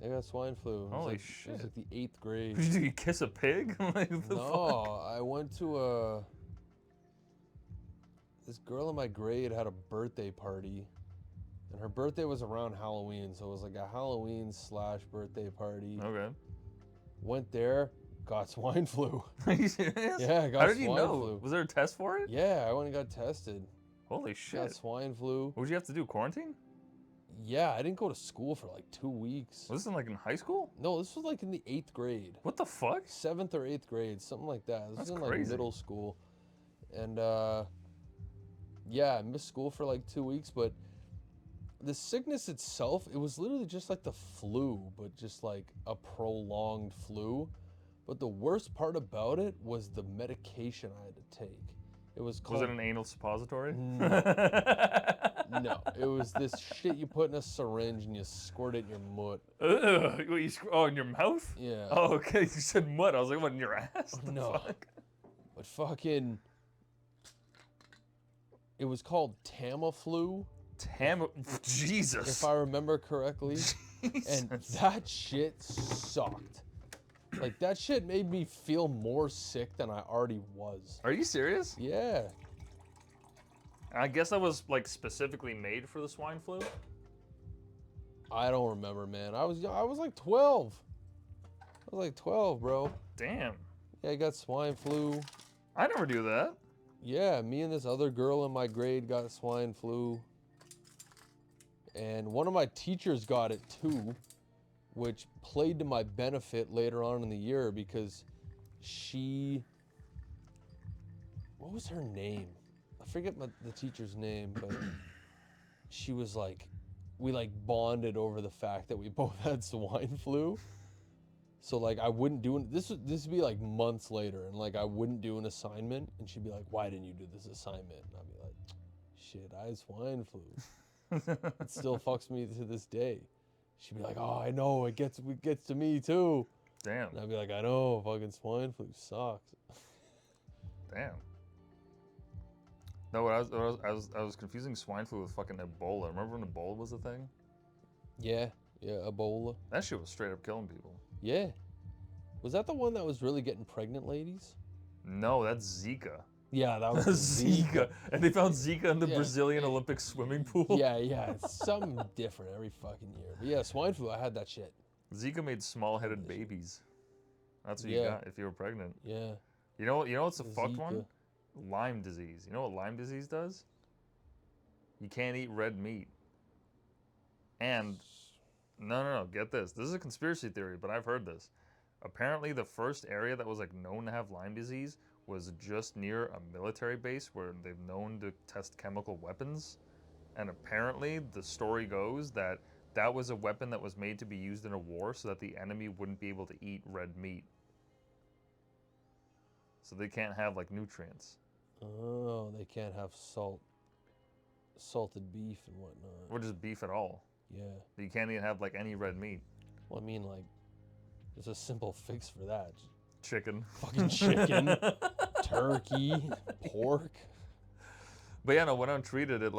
S2: I got swine flu. It was
S1: Holy
S2: like,
S1: shit.
S2: It was like the 8th grade.
S1: Did you kiss a pig? Like, what the
S2: No, I went to this girl in my grade had a birthday party, and her birthday was around Halloween, so it was like a Halloween / birthday party.
S1: fuck? Okay.
S2: Went there, got swine flu.
S1: Are you serious?
S2: Yeah, I got
S1: How did you
S2: swine
S1: know?
S2: flu.
S1: Was there a test for it?
S2: Yeah, I went and got tested.
S1: Holy
S2: Got
S1: shit.
S2: swine flu.
S1: What did you have to do? Quarantine?
S2: Yeah, I didn't go to school for like 2 weeks.
S1: Was this in like in high school?
S2: No, this was like in the 8th grade.
S1: What the fuck?
S2: 7th or 8th grade, something like that. This
S1: That's
S2: was in like
S1: crazy.
S2: middle school. And yeah, I missed school for like 2 weeks, but the sickness itself, it was literally just like the flu, but just like a prolonged flu. But the worst part about it was the medication I had to take. It was called...
S1: Was it an anal suppository?
S2: No, it was this shit you put in a syringe and you squirt it in your mutt.
S1: Ugh. What, oh, in your mouth?
S2: Yeah.
S1: Oh, okay. You said mud. I was like, what, in your ass? The
S2: No.
S1: fuck?
S2: But fucking... It was called Tamiflu,
S1: Jesus.
S2: if I remember correctly. And
S1: Jesus.
S2: that shit sucked. Like, that shit made me feel more sick than I already was.
S1: Are you serious?
S2: Yeah.
S1: I guess that was like specifically made for the swine flu.
S2: I don't remember, man. I was like 12. I was like 12, bro.
S1: Damn.
S2: Yeah, I got swine flu.
S1: I never do that.
S2: Yeah, me and this other girl in my grade got swine flu. And one of my teachers got it too, which played to my benefit later on in the year because she... What was her name? I forget the teacher's name, but she was like... We like bonded over the fact that we both had swine flu. So like I wouldn't do this would be like months later, and like I wouldn't do an assignment, and she'd be like, "Why didn't you do this assignment?" And I'd be like, "Shit, I had swine flu." It still fucks me to this day. She'd be like, "Oh, I know, it gets to me too."
S1: Damn.
S2: And I'd be like, "I know, fucking swine flu sucks."
S1: Damn. No, I was confusing swine flu with fucking Ebola. Remember when Ebola was a thing?
S2: Yeah, Ebola.
S1: That shit was straight up killing people.
S2: Yeah. Was that the one that was really getting pregnant ladies?
S1: No, that's Zika.
S2: Yeah, that was
S1: Zika. And they found Zika in the
S2: Yeah.
S1: Brazilian Olympic swimming pool.
S2: Yeah, it's something different every fucking year. But yeah, swine flu, I had that shit.
S1: Zika made small-headed babies. That's what you
S2: Yeah.
S1: got if you were pregnant.
S2: Yeah.
S1: You know what's a fucked one?
S2: Zika.
S1: Lyme disease. You know what Lyme disease does? You can't eat red meat. And no, get this. This is a conspiracy theory, but I've heard this. Apparently the first area that was like known to have Lyme disease was just near a military base where they've known to test chemical weapons. And apparently the story goes that that was a weapon that was made to be used in a war so that the enemy wouldn't be able to eat red meat. So they can't have like nutrients.
S2: Oh, they can't have salted beef and whatnot.
S1: Or just beef at all.
S2: Yeah.
S1: You can't even have like any red meat.
S2: Well, I mean, like, there's a simple fix for that.
S1: Chicken.
S2: Fucking chicken, turkey, pork.
S1: But yeah, no, when untreated, it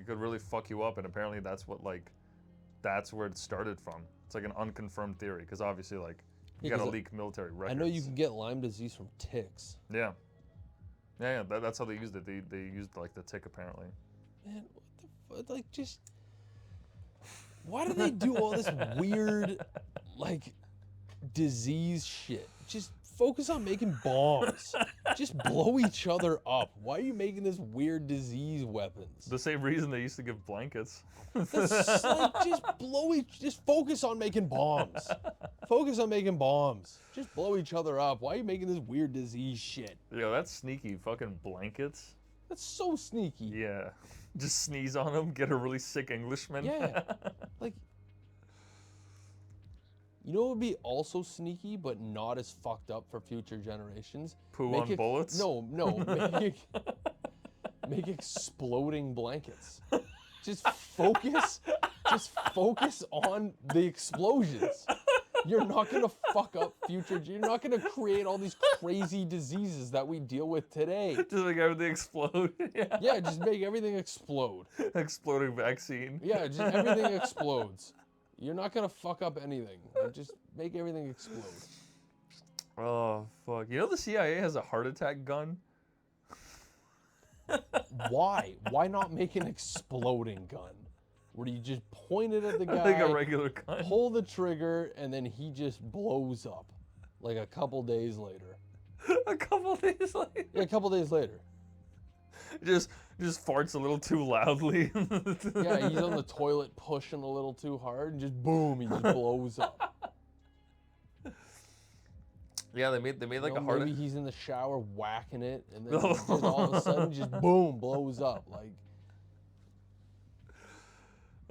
S1: could really fuck you up, and apparently that's where it started from. It's like an unconfirmed theory, because obviously, like, you
S2: Yeah,
S1: gotta
S2: 'cause
S1: leak military records.
S2: I know you can get Lyme disease from ticks.
S1: Yeah. Yeah, that's how they used it. They used like the tick apparently.
S2: Man, what the fuck? Like, just why do they do all this weird, like, disease shit? Just focus on making bombs. Just blow each other up. Why are you making this weird disease weapons?
S1: The same reason they used to give blankets.
S2: That's like, just focus on making bombs. Focus on making bombs. Just blow each other up. Why are you making this weird disease shit?
S1: Yo, that's sneaky. Fucking blankets.
S2: That's so sneaky.
S1: Yeah. Just sneeze on them, get a really sick Englishman.
S2: Yeah. Like, you know what would be also sneaky, but not as fucked up for future generations?
S1: Poo on bullets?
S2: No. Make exploding blankets. Just focus on the explosions. You're not gonna fuck up future. You're not gonna create all these crazy diseases that we deal with today.
S1: Just make everything explode. Yeah.
S2: Yeah, just make everything explode.
S1: Exploding vaccine.
S2: Yeah, just everything explodes. You're not gonna fuck up anything. Just make everything explode.
S1: Oh, fuck. You know the CIA has a heart attack gun?
S2: Why? Why not make an exploding gun? Where you just point it at the guy,
S1: Like a regular gun.
S2: pull the trigger, and then he just blows up. Like a couple days later.
S1: A couple days later.
S2: Yeah, a couple days later.
S1: Just farts a little too loudly.
S2: Yeah, he's on the toilet pushing a little too hard, and just boom, he just blows up.
S1: Yeah, they made like
S2: You know,
S1: a heart.
S2: maybe he's in the shower whacking it, and then just all of a sudden, just boom, blows up. Like,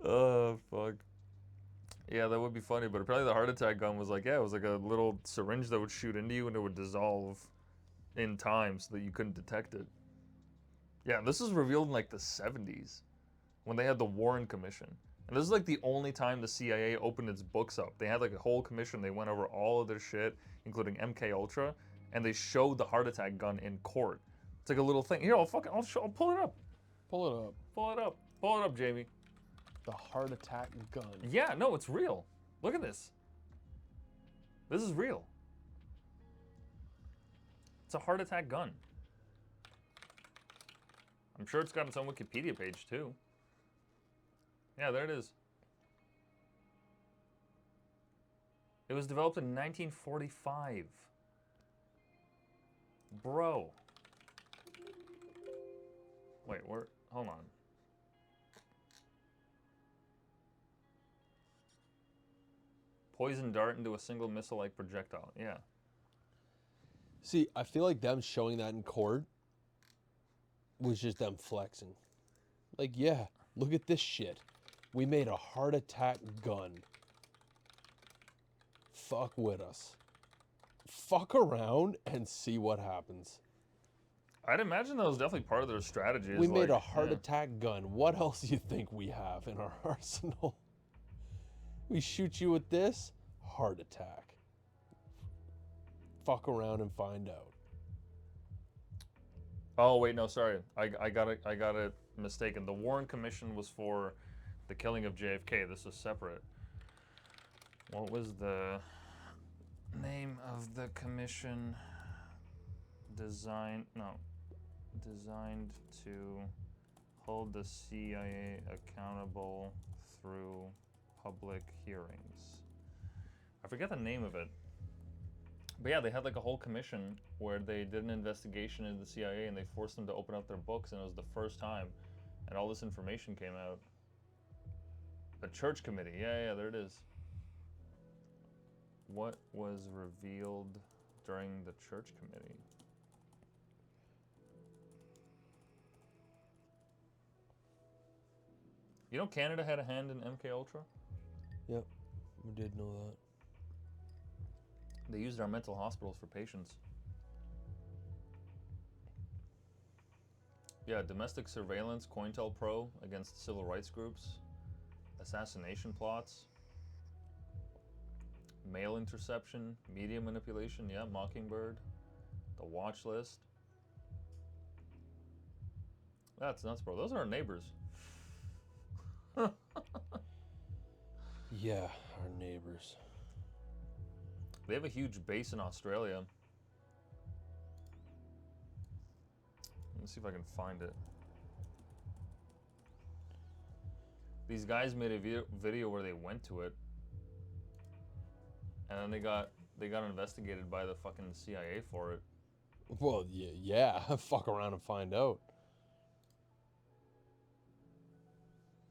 S1: Oh, fuck. Yeah, that would be funny, but apparently the heart attack gun was like, yeah, it was like a little syringe that would shoot into you and it would dissolve in time so that you couldn't detect it. Yeah, this was revealed in like the 70s when they had the Warren Commission. And this is like the only time the CIA opened its books up. They had like a whole commission. They went over all of their shit, including MK Ultra, and they showed the heart attack gun in court. It's like a little thing. Here, I'll pull it up.
S2: pull it up.
S1: Pull it up. Pull it up, Jamie.
S2: The heart attack gun.
S1: Yeah, no, it's real. Look at this. This is real. It's a heart attack gun. I'm sure it's got its own Wikipedia page too. Yeah, there it is. It was developed in 1945. Bro. Wait, where? Hold on. Poison dart into a single missile-like projectile. Yeah.
S2: See, I feel like them showing that in court was just them flexing. Like, yeah, look at this shit. We made a heart attack gun. Fuck with us. Fuck around and see what happens.
S1: I'd imagine that was definitely part of their strategy.
S2: We made a heart attack gun. What else do you think we have in our arsenal? We shoot you with this, heart attack. Fuck around and find out.
S1: Oh wait, no, sorry. I got it mistaken. The Warren Commission was for the killing of JFK. This is separate. What was the name of the commission? Designed to hold the CIA accountable through public hearings. I forget the name of it. But yeah, they had like a whole commission where they did an investigation into the CIA and they forced them to open up their books, and it was the first time, and all this information came out. A church committee, yeah, there it is. What was revealed during the church committee? You know Canada had a hand in MK Ultra?
S2: Yep, we did know that.
S1: They used our mental hospitals for patients. Yeah, domestic surveillance, COINTELPRO against civil rights groups, assassination plots, mail interception, media manipulation, yeah, Mockingbird, the watch list. That's nuts, bro. Those are our neighbors.
S2: Yeah, our neighbors.
S1: They have a huge base in Australia. Let me see if I can find it. These guys made a video where they went to it, and then they got investigated by the fucking CIA for it.
S2: Well, yeah. Fuck around and find out.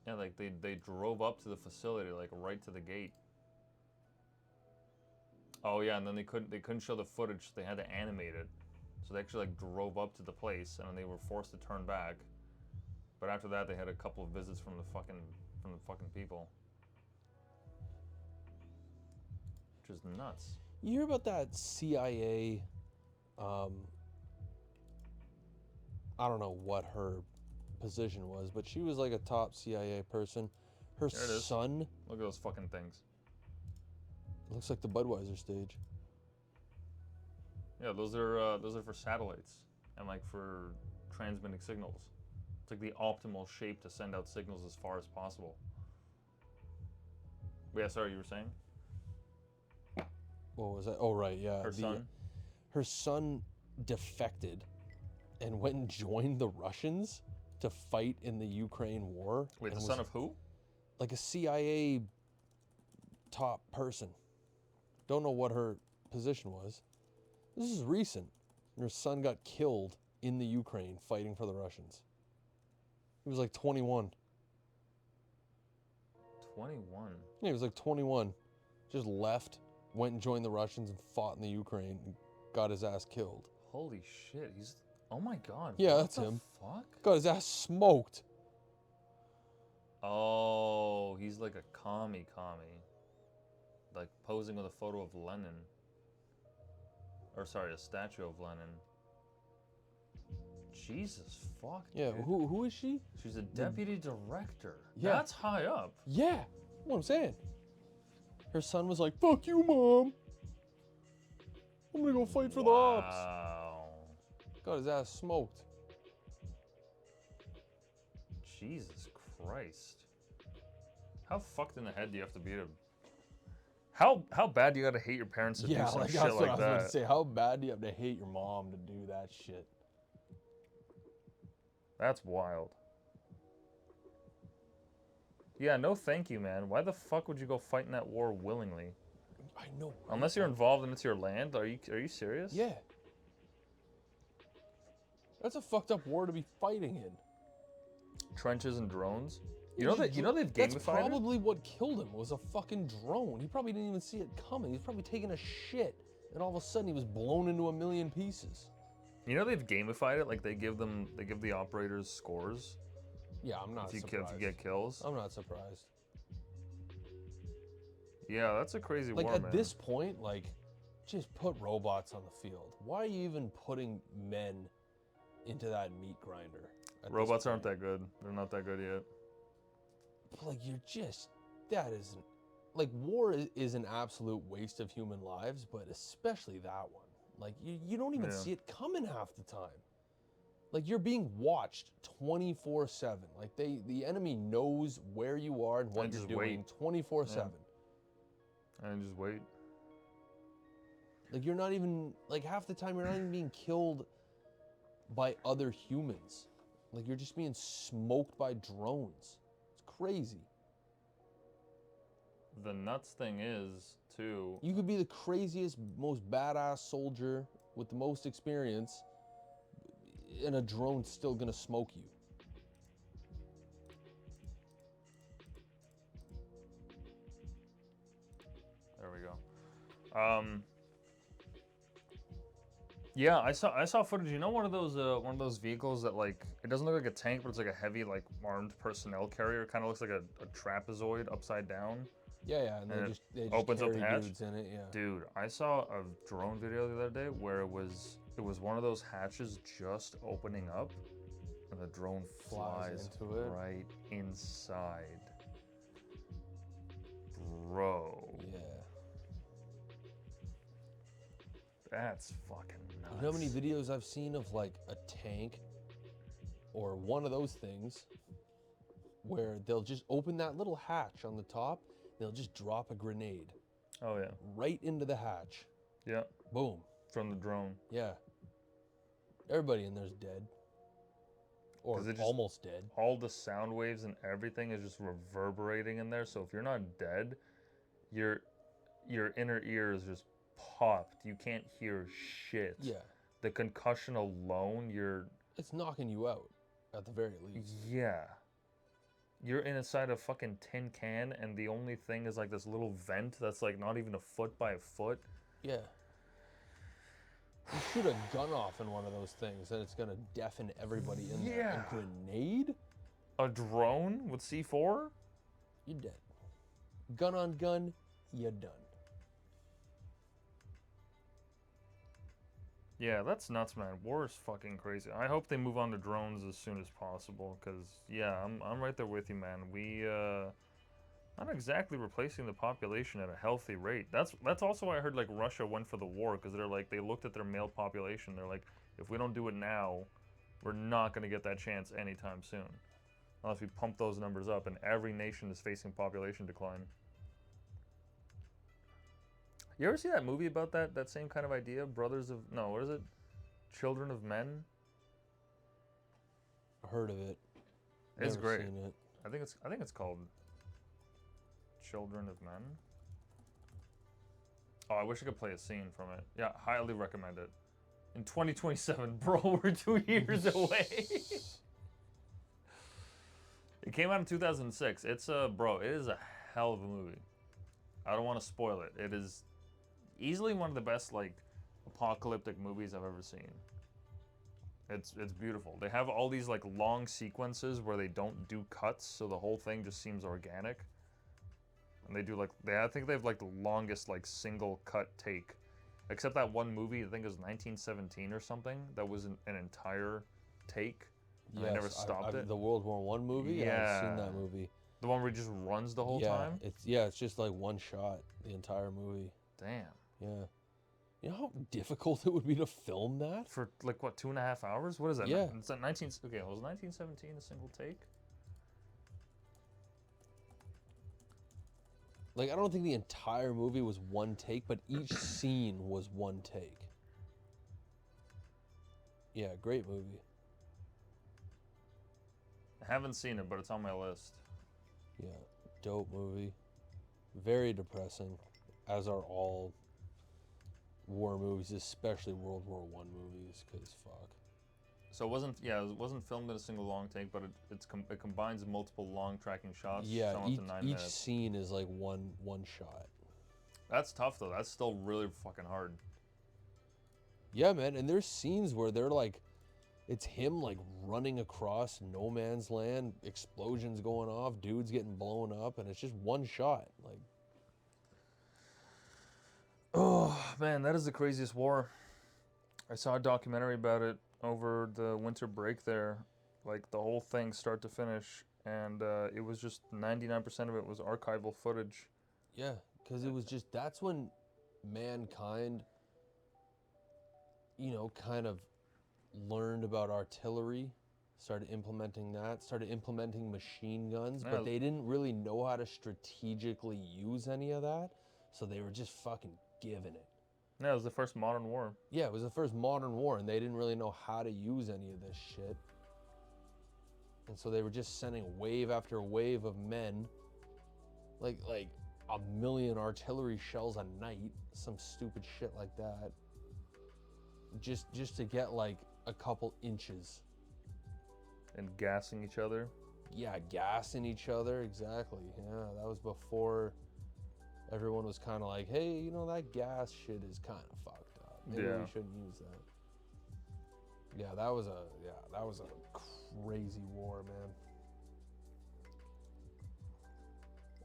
S1: Yeah, like they drove up to the facility, like right to the gate. Oh yeah, and then they couldn't show the footage. They had to animate it, so they actually like drove up to the place, and then they were forced to turn back. But after that, they had a couple of visits from the fucking people, which is nuts.
S2: You hear about that CIA? I don't know what her position was, but she was like a top CIA person. Her
S1: There it is.
S2: son
S1: Look at those fucking things.
S2: looks like the Budweiser stage.
S1: Yeah, those are for satellites and like for transmitting signals. It's like the optimal shape to send out signals as far as possible. Yeah, sorry, you were saying?
S2: What was that? Oh, right, yeah.
S1: Her son?
S2: Her son defected and went and joined the Russians to fight in the Ukraine war.
S1: Wait,
S2: and
S1: the
S2: was
S1: son of who?
S2: like a CIA top person. Don't know what her position was. This is recent. Her son got killed in the Ukraine fighting for the Russians. He was like 21.
S1: 21.
S2: Yeah, he was like 21. Just left, went and joined the Russians and fought in the Ukraine and got his ass killed.
S1: Holy shit, he's... Oh my god.
S2: Yeah,
S1: what
S2: that's
S1: the
S2: him.
S1: Fuck?
S2: Got his ass smoked.
S1: Oh, he's like a commie. Like posing with a photo of Lenin. Or sorry, a statue of Lenin. Jesus fuck,
S2: Yeah,
S1: dude.
S2: who is she?
S1: She's a deputy director.
S2: Yeah.
S1: That's high up.
S2: Yeah, what I'm saying. Her son was like, "Fuck you, mom. I'm gonna go fight for the ops."
S1: Wow.
S2: Got his ass smoked.
S1: Jesus Christ. How fucked in the head do you have to be to... How bad do you gotta hate your parents to do some
S2: like
S1: shit
S2: that's what
S1: like
S2: I was about to
S1: that?
S2: say. How bad do you have to hate your mom to do that shit?
S1: That's wild. Yeah, no thank you, man. Why the fuck would you go fight in that war willingly?
S2: I know. Right?
S1: Unless you're involved and it's your land. Are you serious?
S2: Yeah. That's a fucked up war to be fighting in.
S1: Trenches and drones. You know they've gamified
S2: That's
S1: it?
S2: probably what killed him was a fucking drone. He probably didn't even see it coming. He was probably taking a shit, and all of a sudden he was blown into a million pieces.
S1: You know they've gamified it. Like they give the operators scores
S2: Yeah, I'm not
S1: if you
S2: surprised.
S1: get kills.
S2: I'm not surprised.
S1: Yeah, that's a crazy
S2: Like
S1: war,
S2: at
S1: man.
S2: this point, like, just put robots on the field. Why are you even putting men into that meat grinder?
S1: Robots aren't that good. They're not that good yet.
S2: Like, that isn't, like, war is an absolute waste of human lives, but especially that one. Like, you don't even
S1: Yeah.
S2: see it coming half the time. Like, you're being watched 24/7. Like, the enemy knows where you are and what
S1: And
S2: you're
S1: just
S2: doing
S1: wait.
S2: 24/7.
S1: And just wait.
S2: Like, you're not even, like, half the time you're not even being killed by other humans. Like, you're just being smoked by drones. It's crazy.
S1: The nuts thing is, too.
S2: You could be the craziest, most badass soldier with the most experience, and a drone's still gonna smoke you.
S1: There we go. Yeah, I saw footage. You know, one of those vehicles that, like, it doesn't look like a tank, but it's like a heavy, like, armed personnel carrier. Kind of looks like a trapezoid upside down.
S2: Yeah, and
S1: And
S2: they
S1: it
S2: just
S1: opens up
S2: carry
S1: the hatch?
S2: dudes in it. Yeah.
S1: Dude, I saw a drone video the other day where it was one of those hatches just opening up, and the drone flies
S2: into it.
S1: right inside. Bro,
S2: Yeah.
S1: that's fucking nuts.
S2: You know how many videos I've seen of like a tank or one of those things where they'll just open that little hatch on the top, they'll just drop a grenade
S1: Oh yeah,
S2: right into the hatch.
S1: yeah,
S2: Boom.
S1: from the drone.
S2: Yeah. Everybody in there's dead. Or
S1: 'Cause it just-
S2: almost dead.
S1: All the sound waves and everything is just reverberating in there. So if you're not dead, your inner ear is just popped. You can't hear shit.
S2: Yeah.
S1: The concussion alone,
S2: It's knocking you out at the very least.
S1: yeah. You're inside a fucking tin can, and the only thing is like this little vent that's like not even a foot by a foot.
S2: Yeah. You shoot a gun off in one of those things and it's gonna deafen everybody in there.
S1: Yeah.
S2: A grenade?
S1: A drone with C4?
S2: You're dead. Gun on gun, you're done.
S1: Yeah, that's nuts, man. War is fucking crazy. I hope they move on to drones as soon as possible, because yeah, I'm right there with you, man. We not exactly replacing the population at a healthy rate. That's also why I heard like Russia went for the war, because they looked at their male population. They're like, if we don't do it now, we're not gonna get that chance anytime soon, unless we pump those numbers up. And every nation is facing population decline. You ever see that movie about that same kind of idea? What is it? Children of Men?
S2: Heard of it.
S1: It's
S2: Never
S1: great.
S2: Seen it.
S1: I think it's called Children of Men. Oh, I wish I could play a scene from it. Yeah, highly recommend it. In 2027, bro, we're 2 years away. It came out in 2006. It's bro, it is a hell of a movie. I don't want to spoil it. It is easily one of the best like apocalyptic movies I've ever seen. It's beautiful. They have all these like long sequences where they don't do cuts, so the whole thing just seems organic. And they do like I think they have like the longest like single cut take, except that one movie I think it was 1917 or something that was an entire take. And they never stopped it.
S2: The World War I movie. Yeah, I've seen that movie.
S1: The one where he just runs the whole time.
S2: It's just like one shot the entire movie.
S1: Damn.
S2: Yeah. You know how difficult it would be to film that?
S1: For like what, 2.5 hours? What is that?
S2: Yeah.
S1: It's at 19. Okay, was 1917 a single take?
S2: Like, I don't think the entire movie was one take, but each scene was one take. Yeah, great movie.
S1: I haven't seen it, but it's on my list.
S2: Yeah, dope movie. Very depressing, as are all war movies, especially World War I movies, because fuck.
S1: So it wasn't filmed in a single long take, but it combines multiple long tracking shots.
S2: Yeah,
S1: shown up to 9
S2: each
S1: minutes.
S2: scene is like one shot.
S1: That's tough though. That's still really fucking hard.
S2: Yeah, man, and there's scenes where they're like, it's him like running across no man's land, explosions going off, dudes getting blown up, and it's just one shot. Like,
S1: oh man, that is the craziest war. I saw a documentary about it over the winter break there, like the whole thing start to finish, and it was just 99% of it was archival footage.
S2: yeah, because it was just, that's when mankind, you know, kind of learned about artillery, started implementing machine guns,
S1: Yeah.
S2: but they didn't really know how to strategically use any of that, so they were just fucking giving it.
S1: Yeah, it was the first modern war.
S2: Yeah, it was the first modern war, and they didn't really know how to use any of this shit. And so they were just sending wave after wave of men. Like 1 million artillery shells a night, some stupid shit like that. Just to get like a couple inches.
S1: And gassing each other.
S2: Yeah, gassing each other, exactly. Yeah, that was before everyone was kind of like, hey, you know, that gas shit is kind of fucked up. Maybe we shouldn't use that. Yeah, that was a crazy war, man.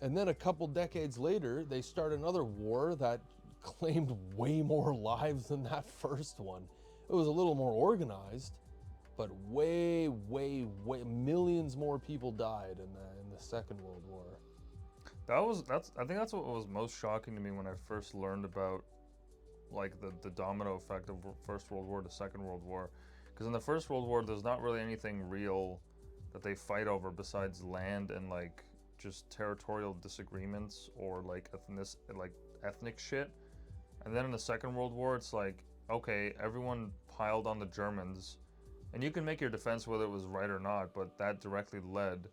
S2: And then a couple decades later, they start another war that claimed way more lives than that first one. It was a little more organized, but way millions more people died in the Second World War.
S1: I think that's what was most shocking to me when I first learned about like the domino effect of First World War to Second World War. Because in the First World War, there's not really anything real that they fight over besides land and like just territorial disagreements or like ethnic shit. And then in the Second World War, it's like, okay, everyone piled on the Germans, and you can make your defense whether it was right or not, but that directly led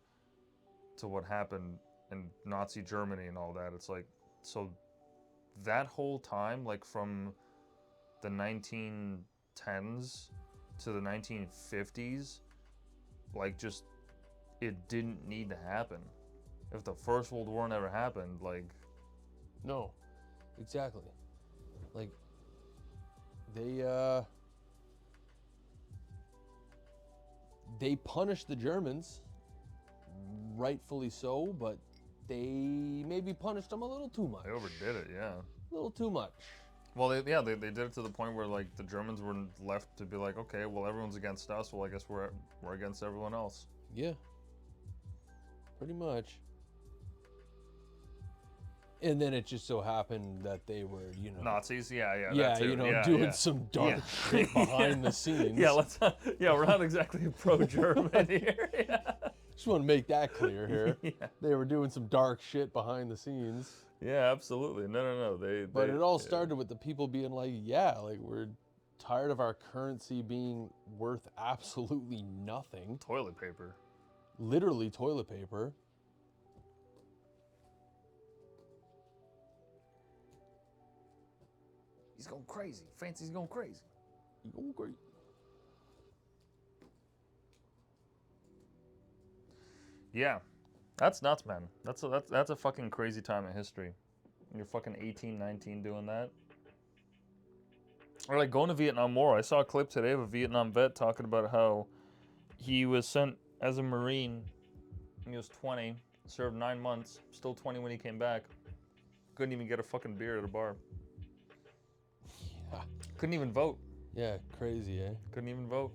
S1: to what happened in Nazi Germany and all that. It's like, so that whole time, like from the 1910s to the 1950s, like just, it didn't need to happen. If the First World War never happened, like...
S2: No, exactly. Like, they punished the Germans, rightfully so, but they maybe punished them a little too much.
S1: They overdid it, yeah.
S2: A little too much.
S1: Well, they did it to the point where like the Germans were left to be like, okay, well everyone's against us. Well, I guess we're against everyone else.
S2: Yeah. Pretty much. And then it just so happened that they were, you know,
S1: Nazis, yeah,
S2: yeah,
S1: that too.
S2: you know,
S1: yeah,
S2: doing
S1: yeah.
S2: some dark shit behind the scenes.
S1: Yeah, we're not exactly pro-German here. Yeah.
S2: Just want to make that clear here.
S1: Yeah.
S2: They were doing some dark shit behind the scenes.
S1: Yeah, absolutely. No.
S2: But it all started with the people being like, yeah, like we're tired of our currency being worth absolutely nothing.
S1: Toilet paper.
S2: Literally toilet paper.
S1: He's going crazy. Fancy's going crazy.
S2: Oh, great.
S1: Yeah, that's nuts, man. That's a fucking crazy time in history. You're fucking 18, 19 doing that. Or like going to Vietnam War. I saw a clip today of a Vietnam vet talking about how he was sent as a Marine. He was 20, served 9 months, still 20 when he came back. Couldn't even get a fucking beer at a bar.
S2: Yeah.
S1: Couldn't even vote.
S2: Yeah, crazy, eh?
S1: Couldn't even vote.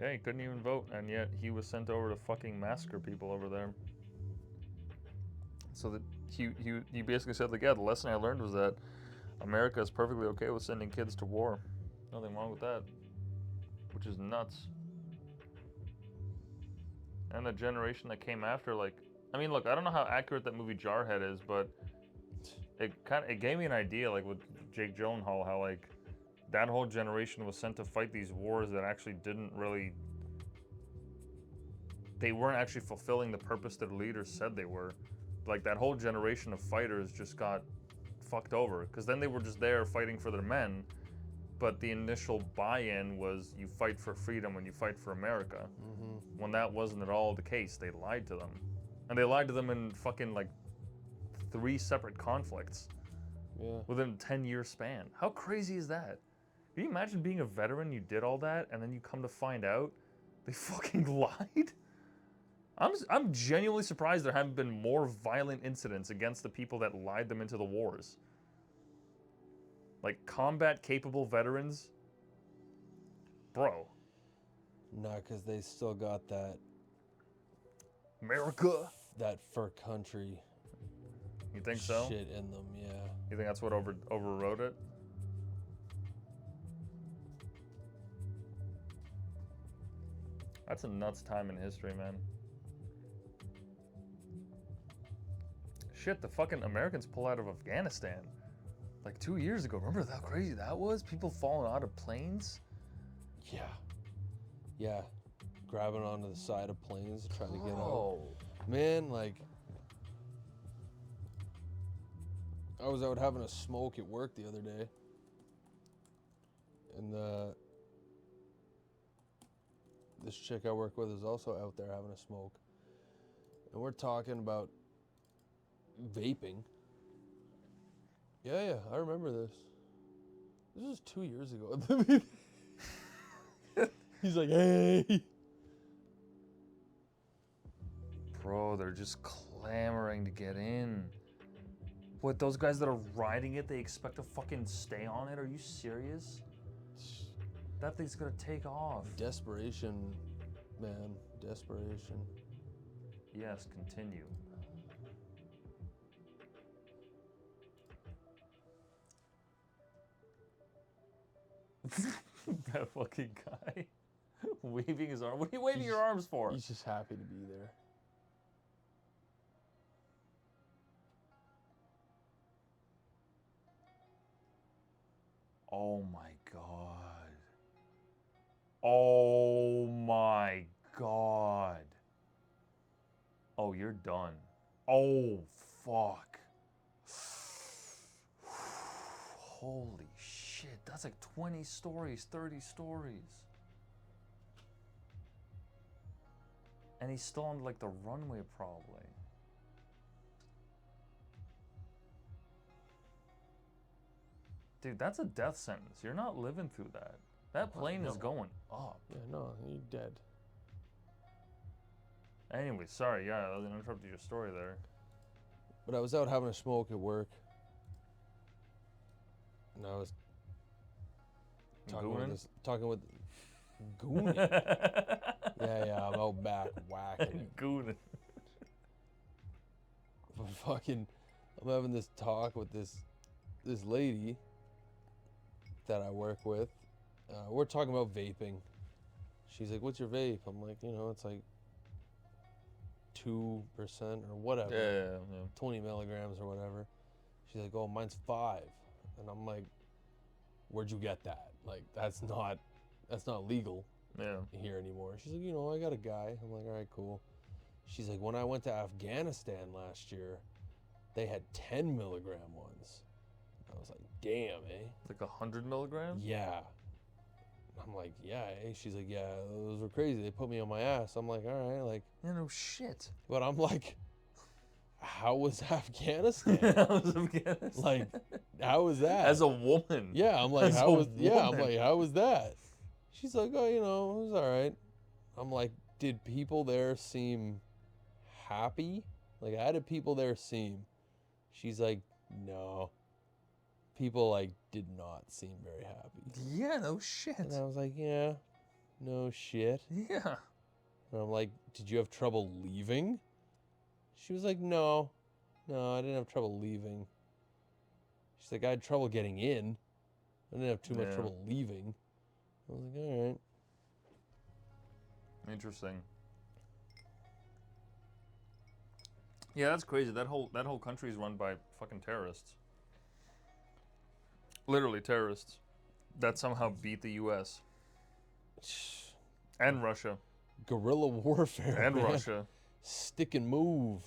S1: Yeah, he couldn't even vote, and yet he was sent over to fucking massacre people over there. So that he basically said, like, yeah, the lesson I learned was that America is perfectly okay with sending kids to war. Nothing wrong with that. Which is nuts. And the generation that came after, like, I mean, look, I don't know how accurate that movie Jarhead is, but it gave me an idea, like with Jake Gyllenhaal, how like that whole generation was sent to fight these wars that actually they weren't actually fulfilling the purpose that the leaders said they were. Like that whole generation of fighters just got fucked over, because then they were just there fighting for their men, but the initial buy-in was you fight for freedom when you fight for America.
S2: Mm-hmm.
S1: When that wasn't at all the case. They lied to them. And they lied to them in fucking like 3 separate conflicts.
S2: Yeah.
S1: Within a 10-year span. How crazy is that? Can you imagine being a veteran, you did all that, and then you come to find out they fucking lied? I'm genuinely surprised there haven't been more violent incidents against the people that lied them into the wars. Like combat-capable veterans? Bro.
S2: Nah, because they still got that
S1: America.
S2: that for country
S1: You think so?
S2: shit in them, yeah.
S1: You think that's what overrode it? That's a nuts time in history, man. Shit, the fucking Americans pull out of Afghanistan like 2 years ago. Remember how crazy that was? People falling out of planes?
S2: Yeah. Yeah. Grabbing onto the side of planes to try to get out.
S1: Oh.
S2: Man, like, I was out having a smoke at work the other day. And this chick I work with is also out there having a smoke. And we're talking about vaping. Yeah, I remember this. This was 2 years ago. He's like, hey.
S1: Bro, they're just clamoring to get in. What, those guys that are riding it, they expect to fucking stay on it? Are you serious? That thing's gonna take off.
S2: Desperation, man. Desperation.
S1: Yes, continue. That fucking guy waving his arm. What are you waving your arms for?
S2: He's just happy to be there.
S1: Oh my god. Oh my god. Oh, you're done. Oh, fuck. Holy shit. That's like 20 stories, 30 stories. And he's still on like the runway, probably. Dude, that's a death sentence. You're not living through that. That plane is
S2: no.
S1: going up.
S2: Yeah, no, you're dead.
S1: Anyway, sorry, yeah, I interrupted your story there.
S2: But I was out having a smoke at work. And I was talking with gooning. yeah, I'm out back whacking it.
S1: Gooning.
S2: But fucking, I'm having this talk with this lady that I work with. We're talking about vaping. She's like, "What's your vape?" I'm like, it's like 2% or whatever.
S1: Yeah.
S2: 20 milligrams or whatever. She's like, "Oh, mine's 5." And I'm like, "Where'd you get that? Like, that's not legal here anymore." She's like, "I got a guy." I'm like, "All right, cool." She's like, "When I went to Afghanistan last year, they had 10 milligram ones." I was like, "Damn, eh?"
S1: Like 100 milligrams?
S2: Yeah. I'm like, "Yeah, eh?" She's like, "Yeah, those were crazy. They put me on my ass." I'm like, "All right, like."
S1: Yeah, no shit.
S2: But I'm like, how was Afghanistan? Like, how was that?
S1: As a woman.
S2: Yeah, I'm like,
S1: As
S2: how
S1: a
S2: was? Yeah, I'm
S1: woman.
S2: like, how was that? She's like, "Oh, it was all right." I'm like, did people there seem happy? Like, how did people there seem? She's like, "No. People like did not seem very happy."
S1: Yeah, no shit.
S2: And I was like, "Yeah, no shit."
S1: Yeah.
S2: And I'm like, "Did you have trouble leaving?" She was like, No, I didn't have trouble leaving." She's like, "I had trouble getting in. I didn't have too much trouble leaving." I was like, "All right."
S1: Interesting. Yeah, that's crazy. That whole country is run by fucking terrorists. Literally terrorists that somehow beat the U.S. and Russia
S2: Guerrilla warfare.
S1: and
S2: man.
S1: Russia.
S2: Stick and move.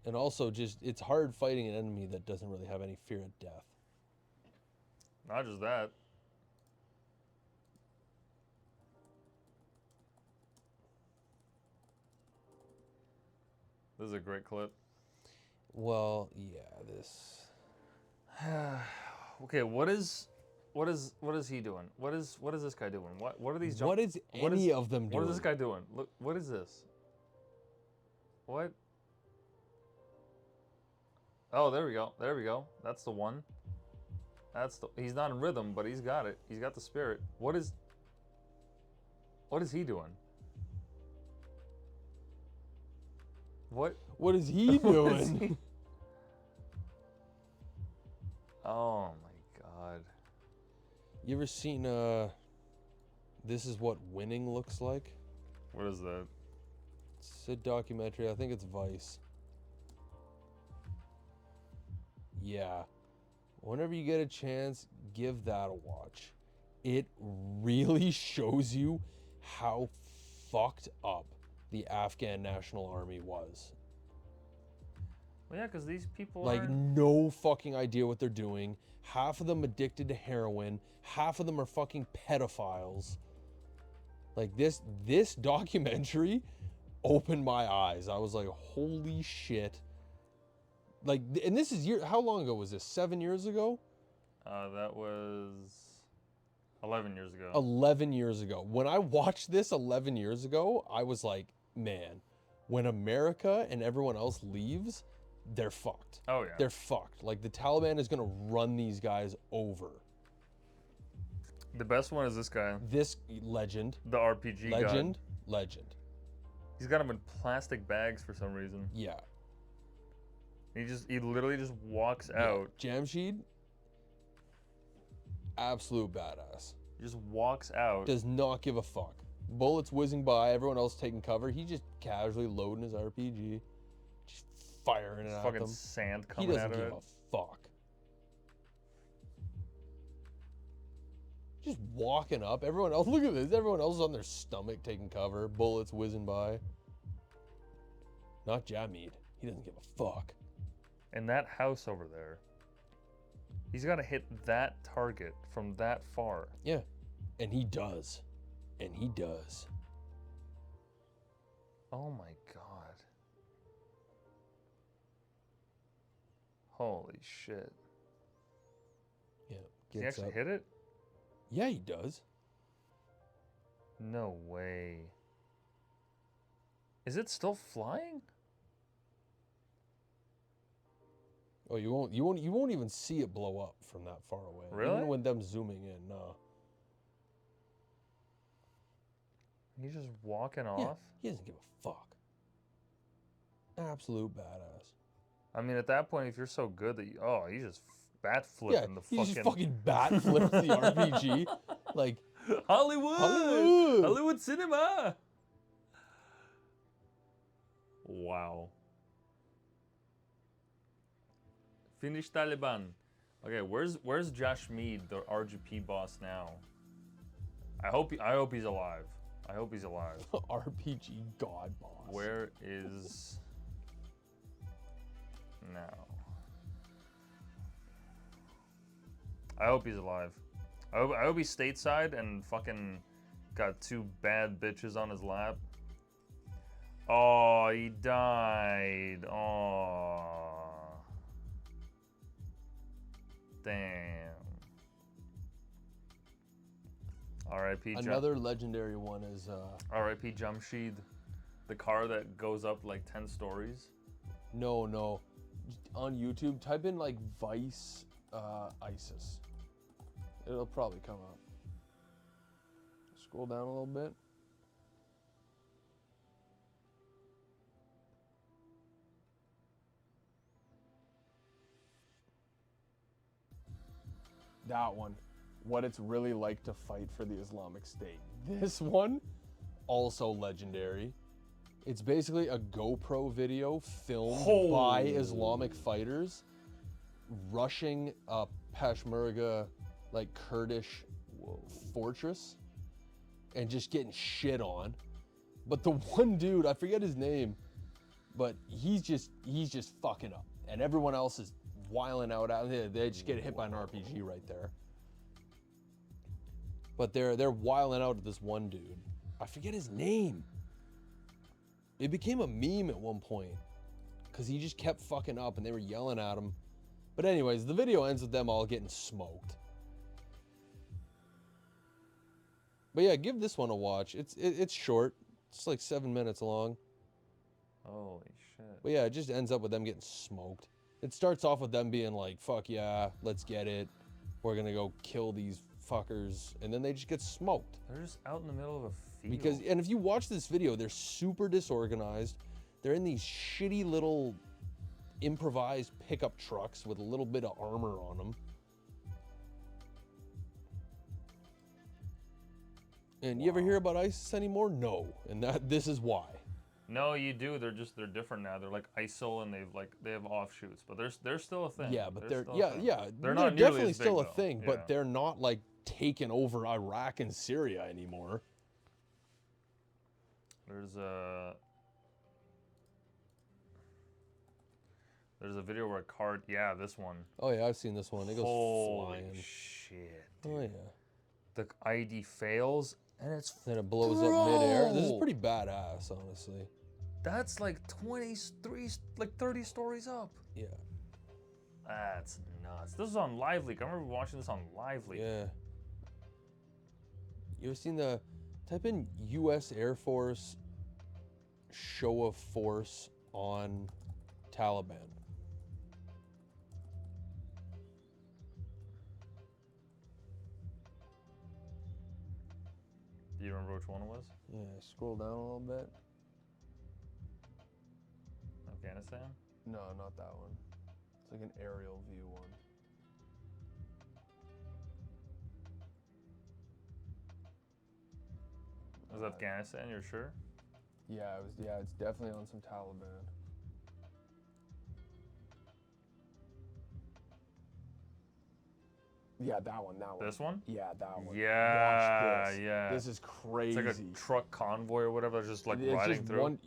S2: And also, just it's hard fighting an enemy that doesn't really have any fear of death.
S1: Not just that. This is a great clip.
S2: Well, yeah, this.
S1: Okay, what is he doing? What is this guy doing? What are these?
S2: What is any of them doing?
S1: What is this guy doing? Look, what is this? What? Oh, there we go. That's the one. He's not in rhythm, but he's got it. He's got the spirit. What is he doing?
S2: What is he doing?
S1: Oh my god.
S2: You ever seen This Is What Winning Looks Like?
S1: What is that?
S2: It's a documentary. I think it's Vice. Yeah. Whenever you get a chance, give that a watch. It really shows you how fucked up the Afghan National Army was.
S1: Well, yeah, because these people
S2: Like,
S1: are.
S2: no fucking idea what they're doing. Half of them addicted to heroin. Half of them are fucking pedophiles. Like, this documentary opened my eyes. I was like, holy shit. Like, and this is how long ago was this? 7 years ago?
S1: That was 11 years ago.
S2: 11 years ago. When I watched this 11 years ago, I was like, man, when America and everyone else leaves, they're fucked.
S1: Oh, yeah.
S2: They're fucked. Like, the Taliban is going to run these guys over.
S1: The best one is this guy,
S2: This legend,
S1: the RPG
S2: legend,
S1: god.
S2: legend.
S1: He's got them in plastic bags for some reason.
S2: Yeah.
S1: He literally just walks out.
S2: Jamshid, absolute badass.
S1: He just walks out.
S2: Does not give a fuck. Bullets whizzing by, everyone else taking cover. He just casually loading his RPG, just firing it at
S1: fucking
S2: them.
S1: sand
S2: He
S1: coming
S2: doesn't
S1: out of
S2: give
S1: it.
S2: a fuck. Just walking up. Everyone else, look at this. Everyone else is on their stomach taking cover. Bullets whizzing by. Not Jamid. He doesn't give a fuck.
S1: In that house over there, he's got to hit that target from that far.
S2: Yeah. And he does. And he does.
S1: Oh my god. Holy shit.
S2: Yeah.
S1: Did he
S2: Gets
S1: actually
S2: up.
S1: hit it?
S2: Yeah, he does.
S1: No way. Is it still flying?
S2: Oh, you won't even see it blow up from that far away.
S1: Really?
S2: Even when them zooming in, no.
S1: He's just walking
S2: Yeah,
S1: off?
S2: he doesn't give a fuck. Absolute badass.
S1: I mean, at that point, if you're so good that you just bat flipping
S2: Yeah,
S1: the
S2: he
S1: fucking...
S2: just fucking bat flips the RPG. Like,
S1: Hollywood!
S2: Hollywood!
S1: Hollywood cinema! Wow. Finish Taliban. Okay, where's Josh Mead, the RGP boss now? I hope he's alive. I hope he's alive.
S2: RPG god boss.
S1: Where is now? I hope he's alive. I hope he's stateside and fucking got two bad bitches on his lap. Oh, he died. Oh. Damn. R.I.P.
S2: Another legendary one is
S1: R.I.P. Jamshid. The car that goes up like 10 stories.
S2: no. On YouTube, type in like Vice ISIS. It'll probably come up. Scroll down a little bit. That one. What it's really like to fight for the Islamic State. This one, also legendary. It's basically a GoPro video filmed by Islamic fighters rushing a Peshmerga, like Kurdish fortress and just getting shit on. But the one dude, I forget his name, but he's just fucking up. And everyone else is wiling out. They just get hit by an RPG right there. But they're wiling out at this one dude. I forget his name. It became a meme at one point because he just kept fucking up and they were yelling at him. But anyways, the video ends with them all getting smoked. But yeah, give this one a watch. It's short. It's like 7 minutes long.
S1: Holy shit.
S2: But yeah, it just ends up with them getting smoked. It starts off with them being like, fuck yeah, let's get it. We're gonna go kill these fuckers. And then they just get smoked.
S1: They're just out in the middle of a field.
S2: And if you watch this video, they're super disorganized. They're in these shitty little improvised pickup trucks with a little bit of armor on them. And you ever hear about ISIS anymore? No. And this is why.
S1: No, you do. They're different now. They're like ISIL and they have offshoots, but they're still a thing.
S2: Yeah, but they're
S1: still a thing.
S2: they're
S1: not nearly
S2: definitely
S1: as big,
S2: still a
S1: though.
S2: thing,
S1: Yeah.
S2: but they're not like taking over Iraq and Syria anymore.
S1: There's There's a video where a car. Yeah, this one.
S2: Oh yeah, I've seen this one. It goes
S1: Holy
S2: flying.
S1: shit.
S2: Oh yeah.
S1: The ID fails and it's.
S2: Then it blows up midair. This is
S1: Bro!
S2: pretty badass, honestly.
S1: That's like 23, like 30 stories up.
S2: Yeah.
S1: That's nuts. This is on Liveleak. I remember watching this on Liveleak.
S2: Yeah. You ever seen the type in U.S. Air Force show of force on Taliban?
S1: Do you remember which one it was?
S2: Yeah, scroll down a little bit.
S1: Afghanistan?
S2: No, not that one. It's like an aerial view one.
S1: It was Afghanistan, you're sure?
S2: Yeah, it was. Yeah, it's definitely on some Taliban. Yeah, that one. That one.
S1: This one?
S2: Yeah, that one.
S1: Yeah,
S2: Watch this.
S1: yeah.
S2: This is crazy.
S1: It's like a truck convoy or whatever, just like
S2: It's
S1: riding
S2: just
S1: through.
S2: one-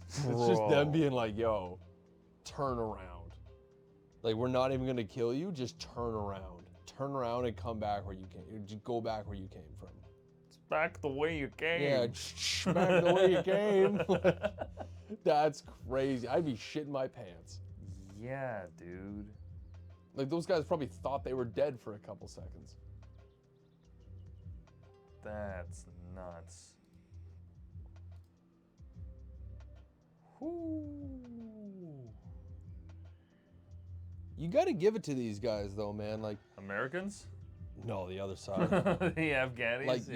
S2: It's just them being like, "Yo, turn around. Like, we're not even gonna kill you. Just turn around. Turn around and come back where you came. Just go back where you came from."
S1: It's back the way you came.
S2: Yeah, back the way you came. That's crazy. I'd be shitting my pants.
S1: Yeah, dude.
S2: Like, those guys probably thought they were dead for a couple seconds.
S1: That's nuts. Whoo.
S2: You got to give it to these guys, though, man. Like,
S1: Americans?
S2: no, the other side.
S1: The Afghanis?
S2: Like,
S1: yeah.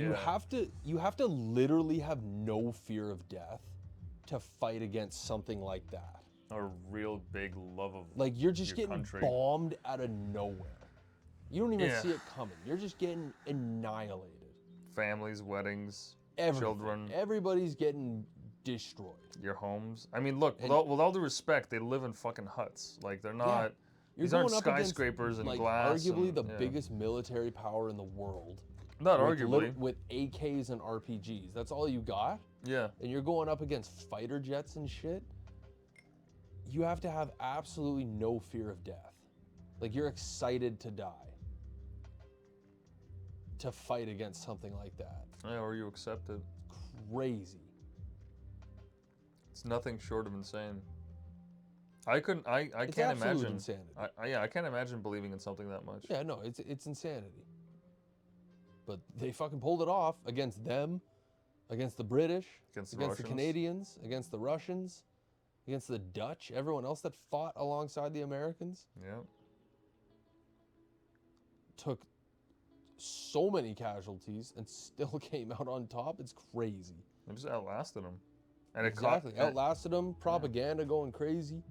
S2: you have to literally have no fear of death to fight against something like that.
S1: A real big love of
S2: Like, you're just
S1: your
S2: getting
S1: country.
S2: bombed out of nowhere. You don't even
S1: Yeah.
S2: see it coming. You're just getting annihilated.
S1: Families, weddings,
S2: Everything.
S1: children,
S2: Everybody's getting destroyed.
S1: your homes. I mean, look,
S2: And-
S1: with all due respect, they live in fucking huts. Like, they're not.
S2: You're
S1: These aren't
S2: going up against,
S1: skyscrapers and
S2: like,
S1: glass.
S2: arguably
S1: and-
S2: the
S1: yeah.
S2: biggest military power in the world.
S1: Not
S2: with
S1: arguably.
S2: with AKs and RPGs. That's all you got?
S1: Yeah.
S2: And you're going up against fighter jets and shit. You have to have absolutely no fear of death. Like, you're excited to die to fight against something like that.
S1: Yeah, or you accept it.
S2: Crazy.
S1: It's nothing short of insane. I couldn't. I
S2: It's
S1: can't
S2: absolute
S1: imagine.
S2: insanity.
S1: I can't imagine believing in something that much.
S2: Yeah, no, it's insanity. But they fucking pulled it off against them, against the British,
S1: Against the
S2: the
S1: Russians.
S2: Canadians, against the Russians, against the Dutch, everyone else that fought alongside the Americans.
S1: Yeah.
S2: Took so many casualties and still came out on top. It's crazy.
S1: They just outlasted them. And
S2: Exactly.
S1: it caught.
S2: Outlasted them. Propaganda going crazy.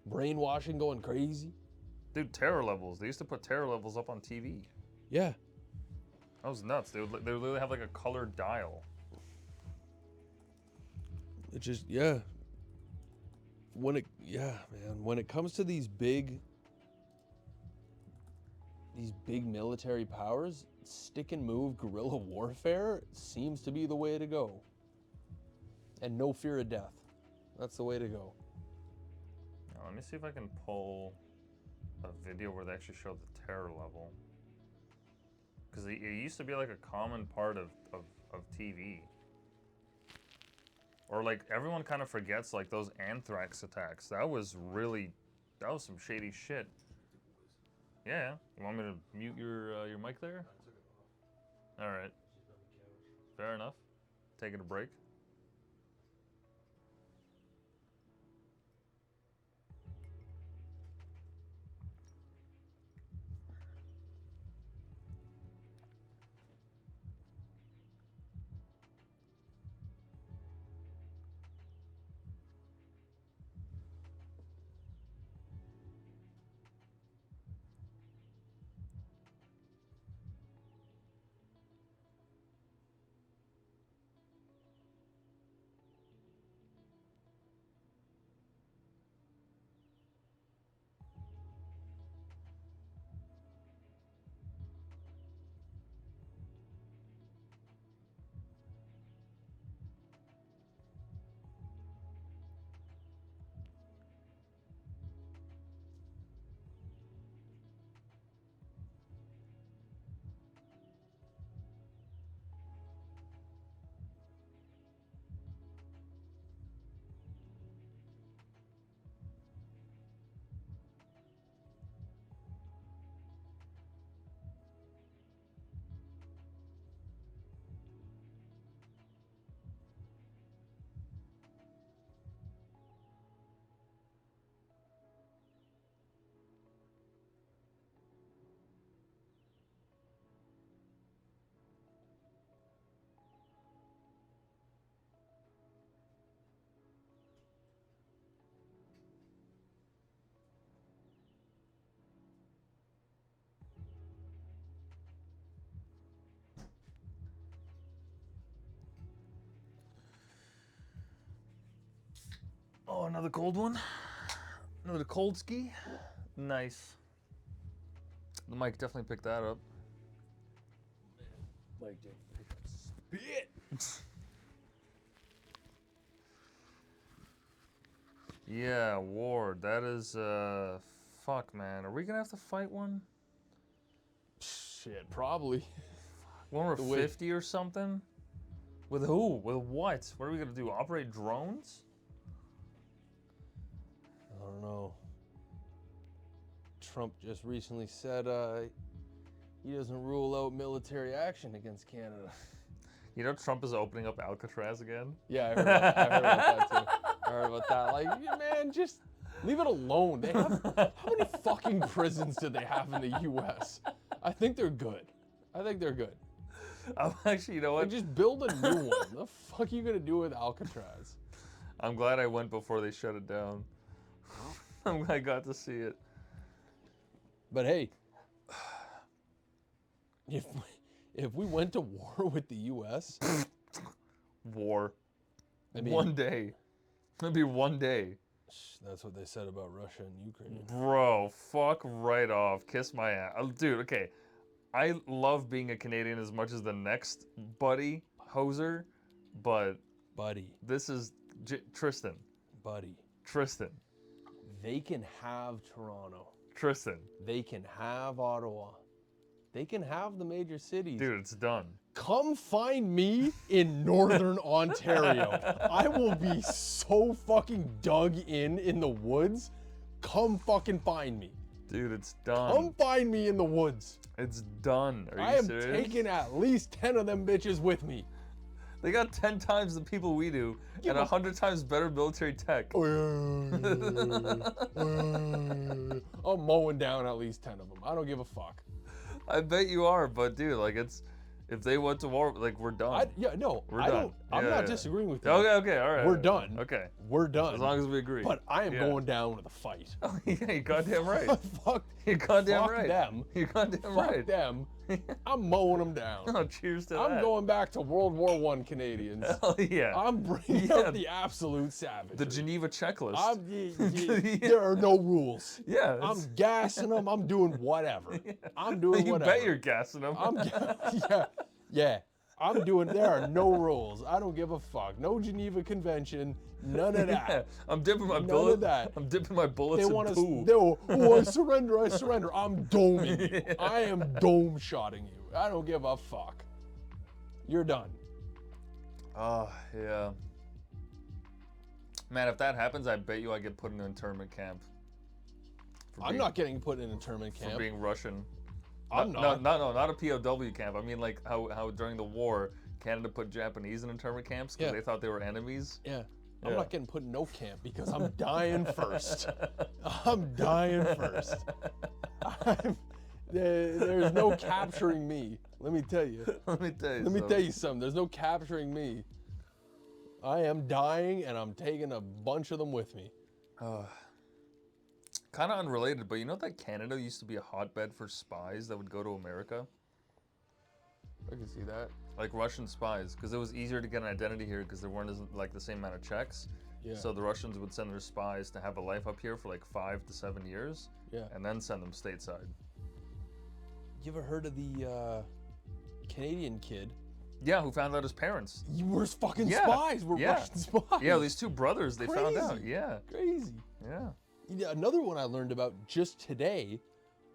S2: Brainwashing going crazy.
S1: Dude, terror levels. They used to put terror levels up on TV.
S2: Yeah.
S1: That was nuts. They would literally have like a colored dial.
S2: It just, yeah. When it comes to these big military powers, stick and move guerrilla warfare seems to be the way to go. And no fear of death. That's the way to go.
S1: Now, let me see if I can pull a video where they actually show the terror level. Because it used to be like a common part of TV. Or like everyone kind of forgets like those anthrax attacks. That was some shady shit. Yeah. You want me to mute your mic there? All right. Fair enough. Taking a break. Oh, another cold one. Another cold ski. Nice. The mic definitely picked that up.
S2: Mike did pick up spit.
S1: Yeah, Ward. That is, fuck, man. Are we gonna have to fight one?
S2: Shit, probably.
S1: One or
S2: The way-
S1: 50 or something? With who? With what? What are we gonna do? Operate drones?
S2: I don't know. Trump just recently said he doesn't rule out military action against Canada.
S1: You know Trump is opening up Alcatraz again?
S2: Yeah, I heard about that too. I heard about that. Like, yeah, man, just leave it alone. They have how many fucking prisons do they have in the U.S.? I think they're good. I think they're good.
S1: I'm actually, you know
S2: Like,
S1: what?
S2: just build a new one. The fuck are you gonna do with Alcatraz?
S1: I'm glad I went before they shut it down. I'm glad I got to see it.
S2: But hey, if we went to war with the U.S.,
S1: War.
S2: I mean,
S1: One day. Maybe one day.
S2: that's what they said about Russia and Ukraine.
S1: Bro, fuck right off. Kiss my ass. Dude, okay. I love being a Canadian as much as the next buddy, Hoser, but
S2: Buddy,
S1: this is Tristan.
S2: buddy,
S1: Tristan.
S2: they can have Toronto.
S1: Tristan.
S2: They can have Ottawa. They can have the major cities.
S1: Dude, it's done.
S2: Come find me in Northern Ontario. I will be so fucking dug in the woods. Come fucking find me.
S1: Dude, it's done.
S2: Come find me in the woods.
S1: It's done. Are you
S2: I am
S1: serious?
S2: taking at least 10 of them bitches with me.
S1: They got 10 times the people we do and 100 times better military tech.
S2: I'm mowing down at least 10 of them. I don't give a fuck.
S1: I bet you are, but dude, like if they went to war, like we're done.
S2: I'm
S1: done.
S2: not
S1: Yeah.
S2: disagreeing with you.
S1: Okay, all right.
S2: We're done.
S1: Okay.
S2: We're done.
S1: As long as we agree.
S2: But I am
S1: Yeah.
S2: going down with a fight.
S1: Oh, yeah, you goddamn right.
S2: Fuck.
S1: You're goddamn
S2: Fuck
S1: right.
S2: them.
S1: You're goddamn
S2: Fuck
S1: right.
S2: them. I'm mowing them down.
S1: Oh, cheers to
S2: I'm
S1: that.
S2: going back to World War I Canadians.
S1: Hell yeah.
S2: I'm bringing
S1: Yeah.
S2: out the absolute savage.
S1: The Geneva checklist.
S2: There are no rules.
S1: Yeah.
S2: I'm gassing them. I'm doing whatever. I'm doing
S1: you
S2: whatever.
S1: bet you're gassing them.
S2: Yeah. I'm doing. There are no rules. I don't give a fuck. No Geneva Convention. None of that.
S1: Yeah, I'm dipping my
S2: None
S1: bullet.
S2: of that.
S1: I'm dipping my bullets
S2: They
S1: in
S2: want us.
S1: poo.
S2: I surrender. I surrender. I'm doming you. I am dome shotting you. I don't give a fuck. You're done.
S1: Oh, yeah. Man, if that happens, I bet you I get put in an internment camp.
S2: I'm not getting put in an internment
S1: For
S2: camp.
S1: being Russian.
S2: I'm
S1: No,
S2: not.
S1: not a POW camp. I mean, like how during the war, Canada put Japanese in internment camps because
S2: Yeah.
S1: they thought they were enemies.
S2: Yeah. I'm
S1: Yeah.
S2: not getting put in no camp because I'm dying first. I'm dying first. There's no capturing me. Let me tell you.
S1: Let me tell you.
S2: Let me tell you something. There's no capturing me. I am dying, and I'm taking a bunch of them with me.
S1: Kind of unrelated, but you know that Canada used to be a hotbed for spies that would go to America,
S2: I can see that.
S1: like Russian spies, because it was easier to get an identity here because there weren't like the same amount of checks.
S2: Yeah.
S1: So the Russians would send their spies to have a life up here for like 5 to 7 years,
S2: Yeah.
S1: and then send them stateside.
S2: You ever heard of the Canadian kid?
S1: Yeah, who found out his parents?
S2: We're fucking
S1: Yeah,
S2: spies. We're
S1: yeah.
S2: Russian spies.
S1: Yeah, these two brothers, they found out.
S2: Crazy.
S1: Yeah,
S2: Crazy.
S1: yeah.
S2: Yeah, another one I learned about just today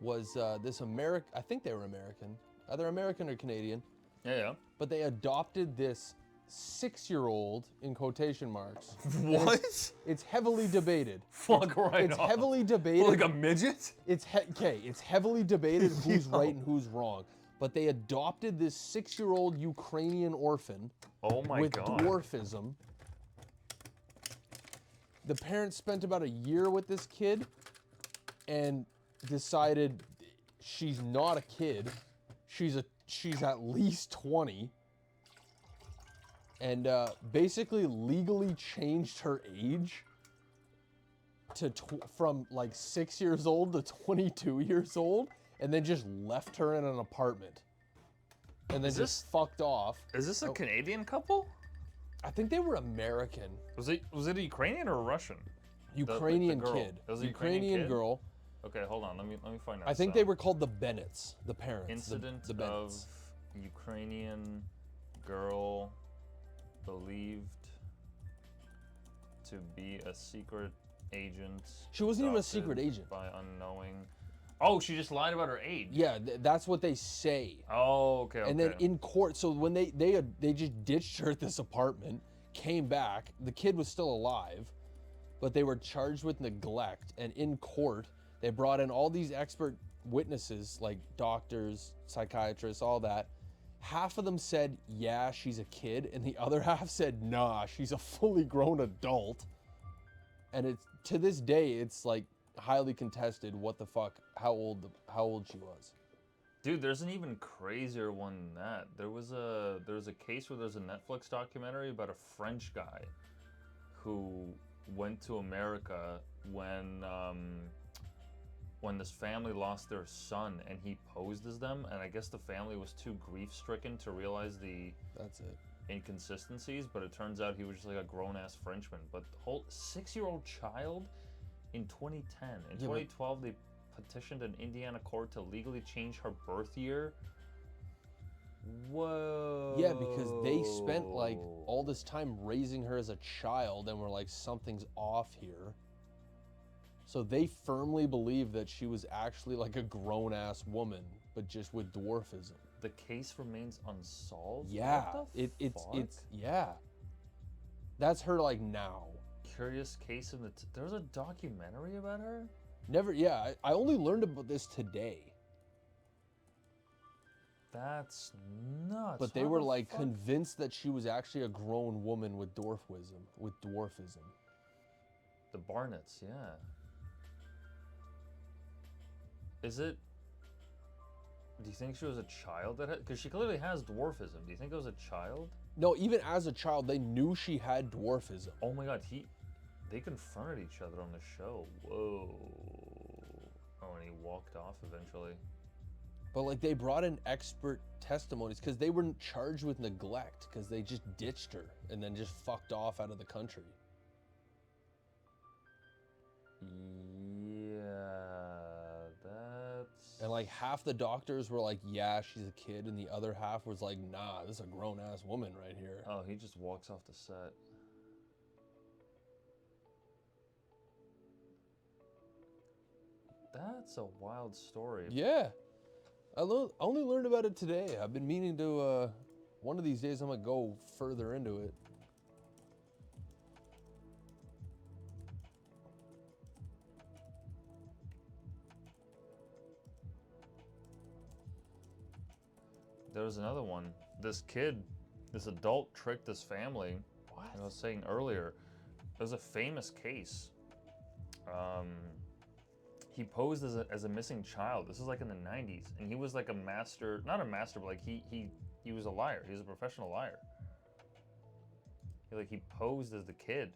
S2: was this I think they were American, either American or Canadian,
S1: Yeah.
S2: but they adopted this 6-year-old in quotation marks.
S1: What?
S2: It's heavily debated.
S1: Fuck right
S2: It's
S1: off.
S2: heavily debated.
S1: Like a midget?
S2: It's heavily debated who's right and who's wrong. But they adopted this 6-year-old Ukrainian orphan
S1: Oh my
S2: with
S1: god.
S2: dwarfism. The parents spent about a year with this kid and decided she's not a kid. She's at least 20. And basically legally changed her age to from like 6 years old to 22 years old, and then just left her in an apartment. And then
S1: Is
S2: just fucked off.
S1: Is this a
S2: Oh.
S1: Canadian couple?
S2: I think they were American.
S1: Was it a Ukrainian or a Russian?
S2: Ukrainian
S1: girl.
S2: kid.
S1: It was a
S2: Ukrainian
S1: kid?
S2: girl.
S1: Okay, hold on. Let me find out.
S2: I think they were called the Bennetts, the parents.
S1: Incident
S2: the
S1: of
S2: Bennetts.
S1: Ukrainian girl believed to be a secret agent.
S2: She wasn't even a
S1: adopted
S2: secret agent.
S1: By unknowing. Oh, she just lied about her age.
S2: Yeah, that's what they say.
S1: Oh, okay.
S2: And then in court, so when they just ditched her at this apartment, came back, the kid was still alive, but they were charged with neglect. And in court, they brought in all these expert witnesses, like doctors, psychiatrists, all that. Half of them said, yeah, she's a kid, and the other half said, nah, she's a fully grown adult. And it's to this day, it's like highly contested what the fuck, how old she was.
S1: Dude, there's an even crazier one than that. There was a case where there's a Netflix documentary about a French guy who went to America when this family lost their son, and he posed as them, and I guess the family was too grief-stricken to realize the
S2: That's it.
S1: inconsistencies, but it turns out he was just like a grown-ass Frenchman. But the whole 6-year-old child in 2010. In 2012, they petitioned an Indiana court to legally change her birth year. Whoa.
S2: Yeah, because they spent like all this time raising her as a child and were like, something's off here. So they firmly believe that she was actually like a grown-ass woman, but just with dwarfism.
S1: The case remains unsolved?
S2: Yeah,
S1: What the
S2: it's
S1: fuck?
S2: yeah. That's her like now.
S1: Curious case of there was a documentary about her?
S2: Never, yeah, I only learned about this today.
S1: That's nuts.
S2: But they
S1: How
S2: were
S1: the
S2: like
S1: fuck?
S2: convinced that she was actually a grown woman with dwarfism.
S1: The Barnetts, yeah. Is it? Do you think she was a child that had? Because she clearly has dwarfism. Do you think it was a child?
S2: No, even as a child, they knew she had dwarfism.
S1: Oh my God, they confronted each other on the show. Whoa. Oh, and he walked off eventually.
S2: But like they brought in expert testimonies because they weren't charged with neglect because they just ditched her and then just fucked off out of the country.
S1: Yeah, that's.
S2: And like half the doctors were like, yeah, she's a kid, and the other half was like, nah, this is a grown-ass woman right here.
S1: Oh, he just walks off the set. That's a wild story.
S2: Yeah. I only learned about it today. I've been meaning to, one of these days I'm gonna go further into it.
S1: There was another one. This adult tricked this family.
S2: What?
S1: I was saying earlier, there's a famous case. He posed as a missing child. This is like in the 90s, and he was like a master, not a master, but like he was a liar. He was a professional liar. He posed as the kid.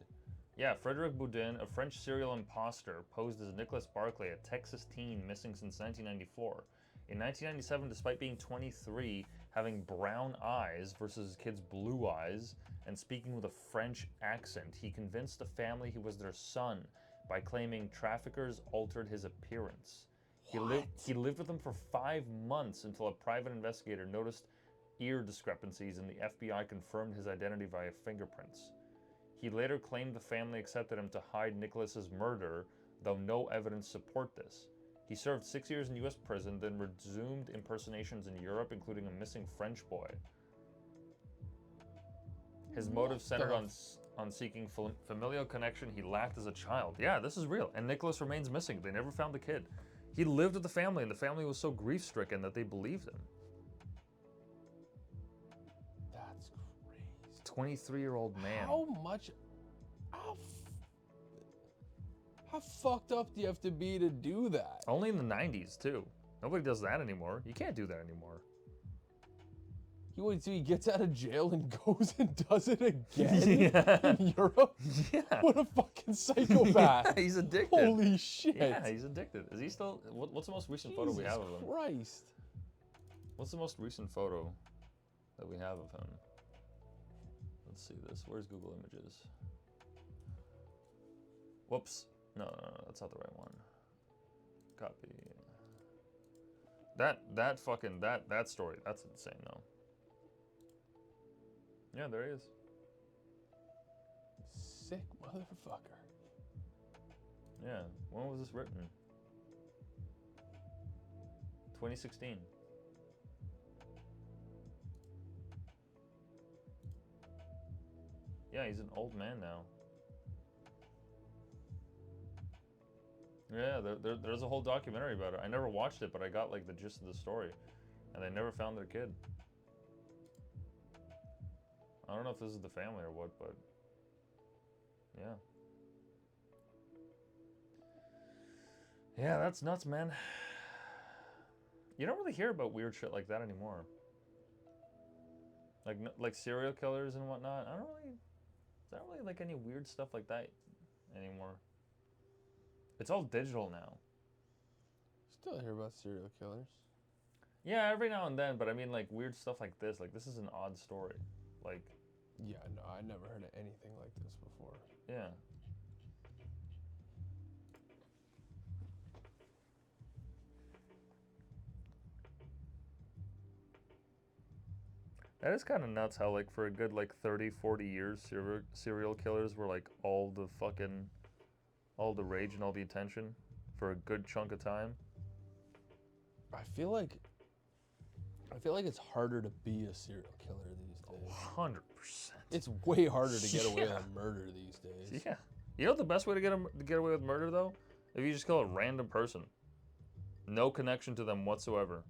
S1: Yeah, Frederic Boudin, a French serial imposter, posed as Nicholas Barclay, a Texas teen missing since 1994. In 1997, despite being 23, having brown eyes versus his kid's blue eyes, and speaking with a French accent, he convinced the family he was their son by claiming traffickers altered his appearance. He lived with them for 5 months until a private investigator noticed ear discrepancies and the FBI confirmed his identity via fingerprints. He later claimed the family accepted him to hide Nicholas's murder, though no evidence support this. He served 6 years in U.S. prison, then resumed impersonations in Europe, including a missing French boy. His motive centered on seeking familial connection he lacked as a child. Yeah, this is real. And Nicholas remains missing. They never found the kid. He lived with the family, and the family was so grief-stricken that they believed him.
S2: That's crazy.
S1: 23-year-old man.
S2: How fucked up do you have to be to do that?
S1: Only in the 90s, too. Nobody does that anymore. You can't do that anymore.
S2: He waits till he gets out of jail and goes and does it again in Europe?
S1: Yeah.
S2: What a fucking psychopath.
S1: Yeah, he's addicted.
S2: Holy shit.
S1: Yeah, he's addicted. Is he still... What's the most recent photo we have of him?
S2: Christ.
S1: What's the most recent photo that we have of him? Let's see this. Where's Google Images? Whoops. No, that's not the right one. Copy. That fucking that story. That's insane though. Yeah, there he is.
S2: Sick motherfucker.
S1: Yeah. When was this written? 2016. Yeah, he's an old man now. Yeah, there's a whole documentary about it. I never watched it, but I got like the gist of the story. And they never found their kid. I don't know if this is the family or what, but yeah. Yeah, that's nuts, man. You don't really hear about weird shit like that anymore. Like serial killers and whatnot. I don't really like any weird stuff like that anymore. It's all digital now.
S2: Still hear about serial killers.
S1: Yeah, every now and then, but I mean like weird stuff like this. Like this is an odd story. Like
S2: Yeah, no, I never heard of anything like this before.
S1: yeah. That is kind of nuts how like for a good like 30, 40 years serial killers were like all the rage and all the attention for a good chunk of time.
S2: I feel like it's harder to be a serial killer these days.
S1: 100%.
S2: It's way harder to get away
S1: Yeah.
S2: with murder these days.
S1: Yeah. You know what the best way to get away with murder though? If you just kill a random person. No connection to them whatsoever.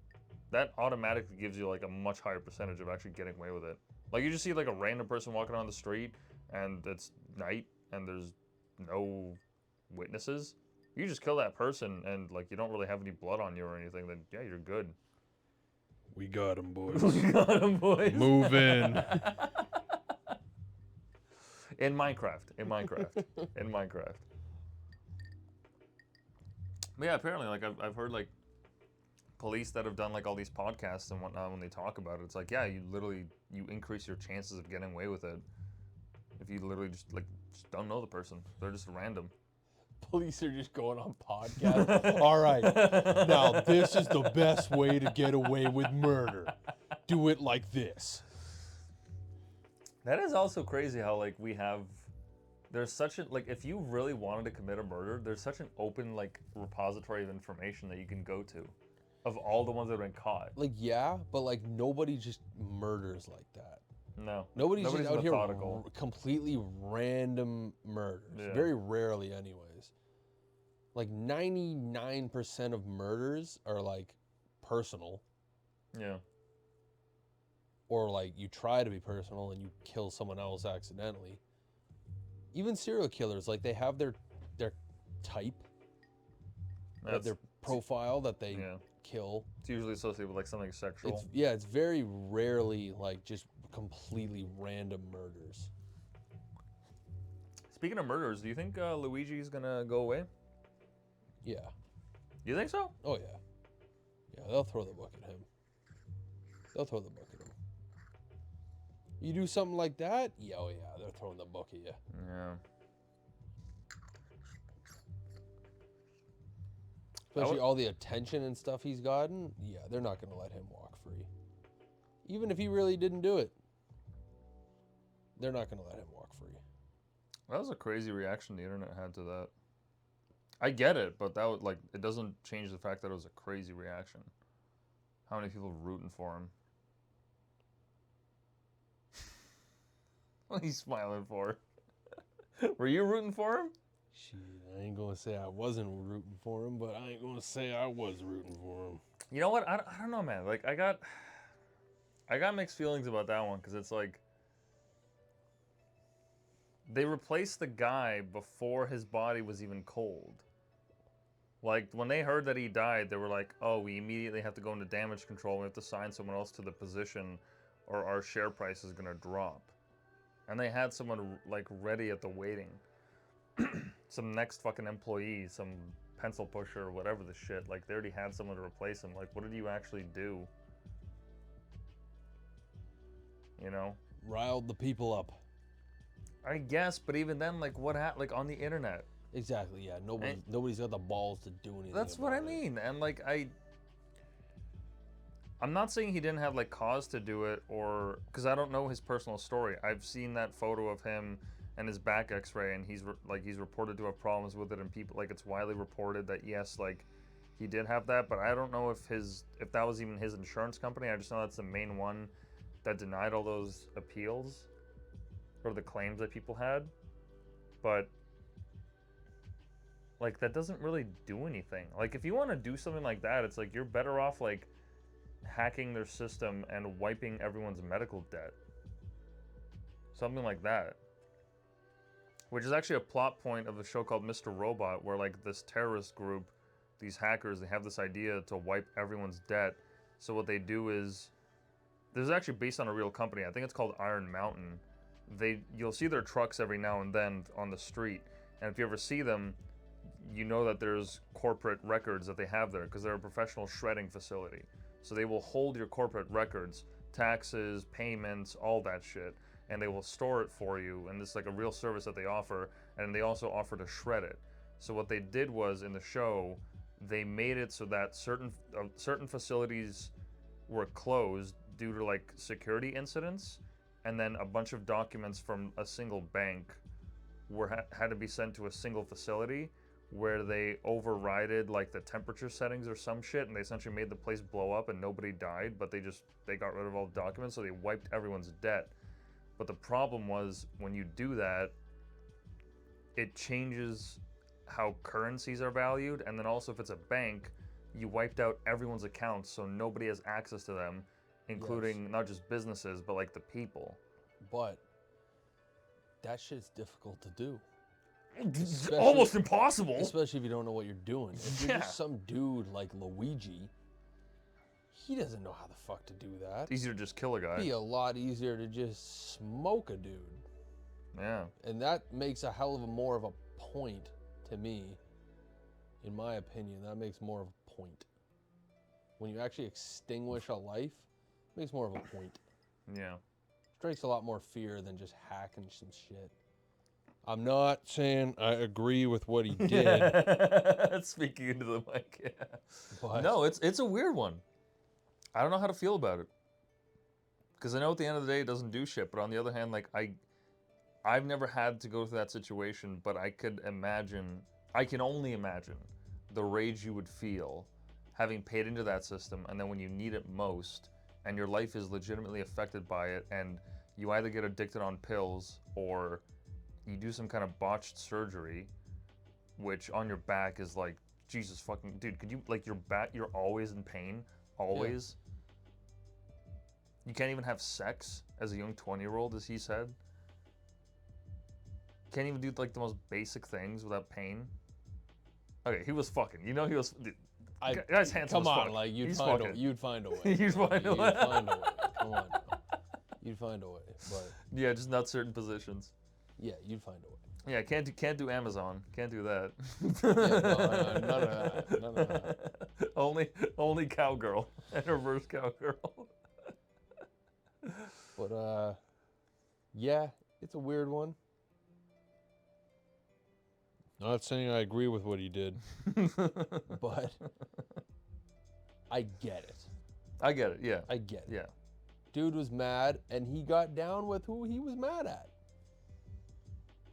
S1: That automatically gives you like a much higher percentage of actually getting away with it. Like you just see like a random person walking on the street and it's night and there's no witnesses. You just kill that person and like you don't really have any blood on you or anything, then yeah, you're good.
S2: We got him, boys.
S1: We got him, boys.
S2: Move in.
S1: In Minecraft. In Minecraft. But yeah, apparently like I've heard like police that have done like all these podcasts and whatnot, when they talk about it, it's like, yeah, you increase your chances of getting away with it if you literally just don't know the person. They're just random.
S2: Police are just going on podcasts. All right, now this is the best way to get away with murder. Do it like this.
S1: That is also crazy how like there's such a like if you really wanted to commit a murder, there's such an open like repository of information that you can go to of all the ones that have been caught.
S2: Like, yeah, but like nobody just murders like that.
S1: No.
S2: Nobody's just out here
S1: methodical.
S2: completely random murders.
S1: Yeah.
S2: Very rarely, anyways. Like 99% of murders are like personal,
S1: Yeah.
S2: or like you try to be personal and you kill someone else accidentally. Even serial killers, like they have their type, their profile that they kill.
S1: It's usually associated with like something sexual.
S2: It's very rarely like just completely random murders.
S1: Speaking of murders, do you think Luigi's gonna go away?
S2: Yeah.
S1: You think so?
S2: Oh yeah. Yeah, they'll throw the book at him. They'll throw the book at him. You do something like that? Yeah, oh yeah, they're throwing the book at you.
S1: Yeah.
S2: Especially all the attention and stuff he's gotten. Yeah, they're not going to let him walk free. Even if he really didn't do it. They're not going to let him walk free.
S1: That was a crazy reaction the internet had to that. I get it, but that would like it doesn't change the fact that it was a crazy reaction. How many people rooting for him? What are you smiling for? Were you rooting for him?
S2: Shit, I ain't going to say I wasn't rooting for him, but I ain't going to say I was rooting for him.
S1: You know what? I don't know, man. Like I got mixed feelings about that one because it's like they replaced the guy before his body was even cold. Like when they heard that he died, they were like, "Oh, we immediately have to go into damage control. We have to sign someone else to the position, or our share price is gonna drop." And they had someone like ready at the waiting. Some next fucking employee, some pencil pusher or whatever the shit. Like they already had someone to replace him. Like what did you actually do? You know?
S2: Riled the people up.
S1: I guess, but even then, like what happened? Like on the internet,
S2: Exactly. Yeah. Nobody's got the balls to do anything.
S1: That's what I
S2: about it.
S1: mean. And like I'm not saying he didn't have like cause to do it, or because I don't know his personal story. I've seen that photo of him and his back X-ray, and he's reported to have problems with it, and people like it's widely reported that yes, like he did have that, but I don't know if that was even his insurance company. I just know that's the main one that denied all those appeals or the claims that people had. But like that doesn't really do anything. Like if you want to do something like that, it's like you're better off like hacking their system and wiping everyone's medical debt. Something like that. Which is actually a plot point of the show called Mr. Robot, where like this terrorist group, these hackers, they have this idea to wipe everyone's debt. So what they do is, this is actually based on a real company. I think it's called Iron Mountain. You'll see their trucks every now and then on the street, and if you ever see them, you know that there's corporate records that they have there because they're a professional shredding facility. So they will hold your corporate records, taxes, payments, all that shit, and they will store it for you. And this is like a real service that they offer, and they also offer to shred it. So what they did was in the show, they made it so that certain facilities were closed due to like security incidents, and then a bunch of documents from a single bank had to be sent to a single facility where they overrided like the temperature settings or some shit, and they essentially made the place blow up and nobody died, but they got rid of all the documents, so they wiped everyone's debt. But the problem was when you do that, it changes how currencies are valued, and then also if it's a bank, you wiped out everyone's accounts so nobody has access to them, including not just businesses but like the people.
S2: But that shit's difficult to do.
S1: It's almost impossible.
S2: Especially if you don't know what you're doing. If you're
S1: Yeah.
S2: just some dude like Luigi, he doesn't know how the fuck to do that.
S1: It's easier to just kill a guy.
S2: It'd be a lot easier to just smoke a dude.
S1: Yeah.
S2: And that makes a hell of a more of a point to me. In my opinion, that makes more of a point. When you actually extinguish a life, it makes more of a point.
S1: Yeah.
S2: Strikes a lot more fear than just hacking some shit. I'm not saying I agree with what he did.
S1: Speaking into the mic, yeah.
S2: But
S1: No, it's a weird one. I don't know how to feel about it. Because I know at the end of the day it doesn't do shit, but on the other hand, like I've never had to go through that situation, but I can only imagine the rage you would feel having paid into that system, and then when you need it most, and your life is legitimately affected by it, and you either get addicted on pills or you do some kind of botched surgery, which on your back is like, Jesus fucking, dude, could you, like your back, you're always in pain, always. Yeah. You can't even have sex as a young 20-year-old, as he said. Can't even do like the most basic things without pain. Okay, he was fucking, you know he was, dude, guy's handsome
S2: come
S1: as
S2: on,
S1: fuck.
S2: like
S1: He's
S2: you'd
S1: fucking.
S2: find a way.
S1: You'd find a way.
S2: You'd find a way. Come on, you'd find a way. But
S1: Yeah, just not certain positions.
S2: yeah, you'd find a way.
S1: Yeah, can't do Amazon. Can't do that.
S2: Yeah, no, none of that. None of that.
S1: Only cowgirl and reverse cowgirl.
S2: But yeah, it's a weird one. Not saying I agree with what he did, but I get it.
S1: I get it. Yeah.
S2: I get it.
S1: Yeah.
S2: Dude was mad, and he got down with who he was mad at.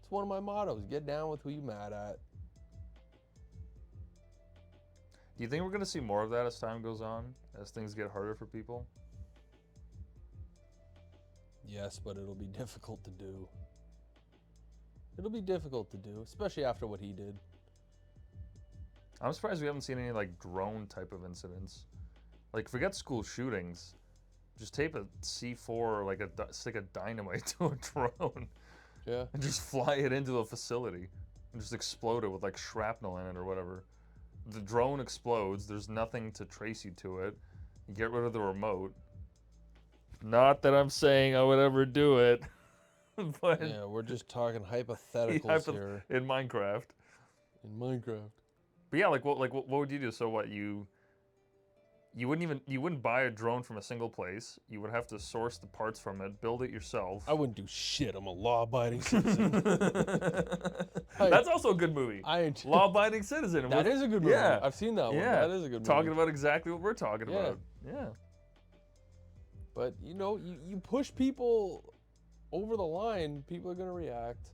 S2: It's one of my mottos: get down with who you mad at.
S1: Do you think we're gonna see more of that as time goes on, as things get harder for people?
S2: Yes, but it'll be difficult to do. It'll be difficult to do, especially after what he did.
S1: I'm surprised we haven't seen any like drone type of incidents. Like forget school shootings, just tape a C4 or like stick a dynamite to a drone.
S2: Yeah.
S1: And just fly it into a facility and just explode it with like shrapnel in it or whatever. The drone explodes, there's nothing to trace you to it. You get rid of the remote. Not that I'm saying I would ever do it, but
S2: Yeah, we're just talking hypotheticals here
S1: in Minecraft.
S2: in Minecraft.
S1: But yeah, like what would you do? So what, you you wouldn't buy a drone from a single place. You would have to source the parts from it, build it yourself.
S2: I wouldn't do shit. I'm a law-abiding citizen.
S1: That's also a good movie. Law-abiding citizen.
S2: That is a good movie.
S1: Yeah,
S2: I've seen that one.
S1: yeah.
S2: That is a good movie.
S1: Talking about exactly what we're talking
S2: Yeah.
S1: about. Yeah.
S2: But you know, you push people over the line, people are gonna react.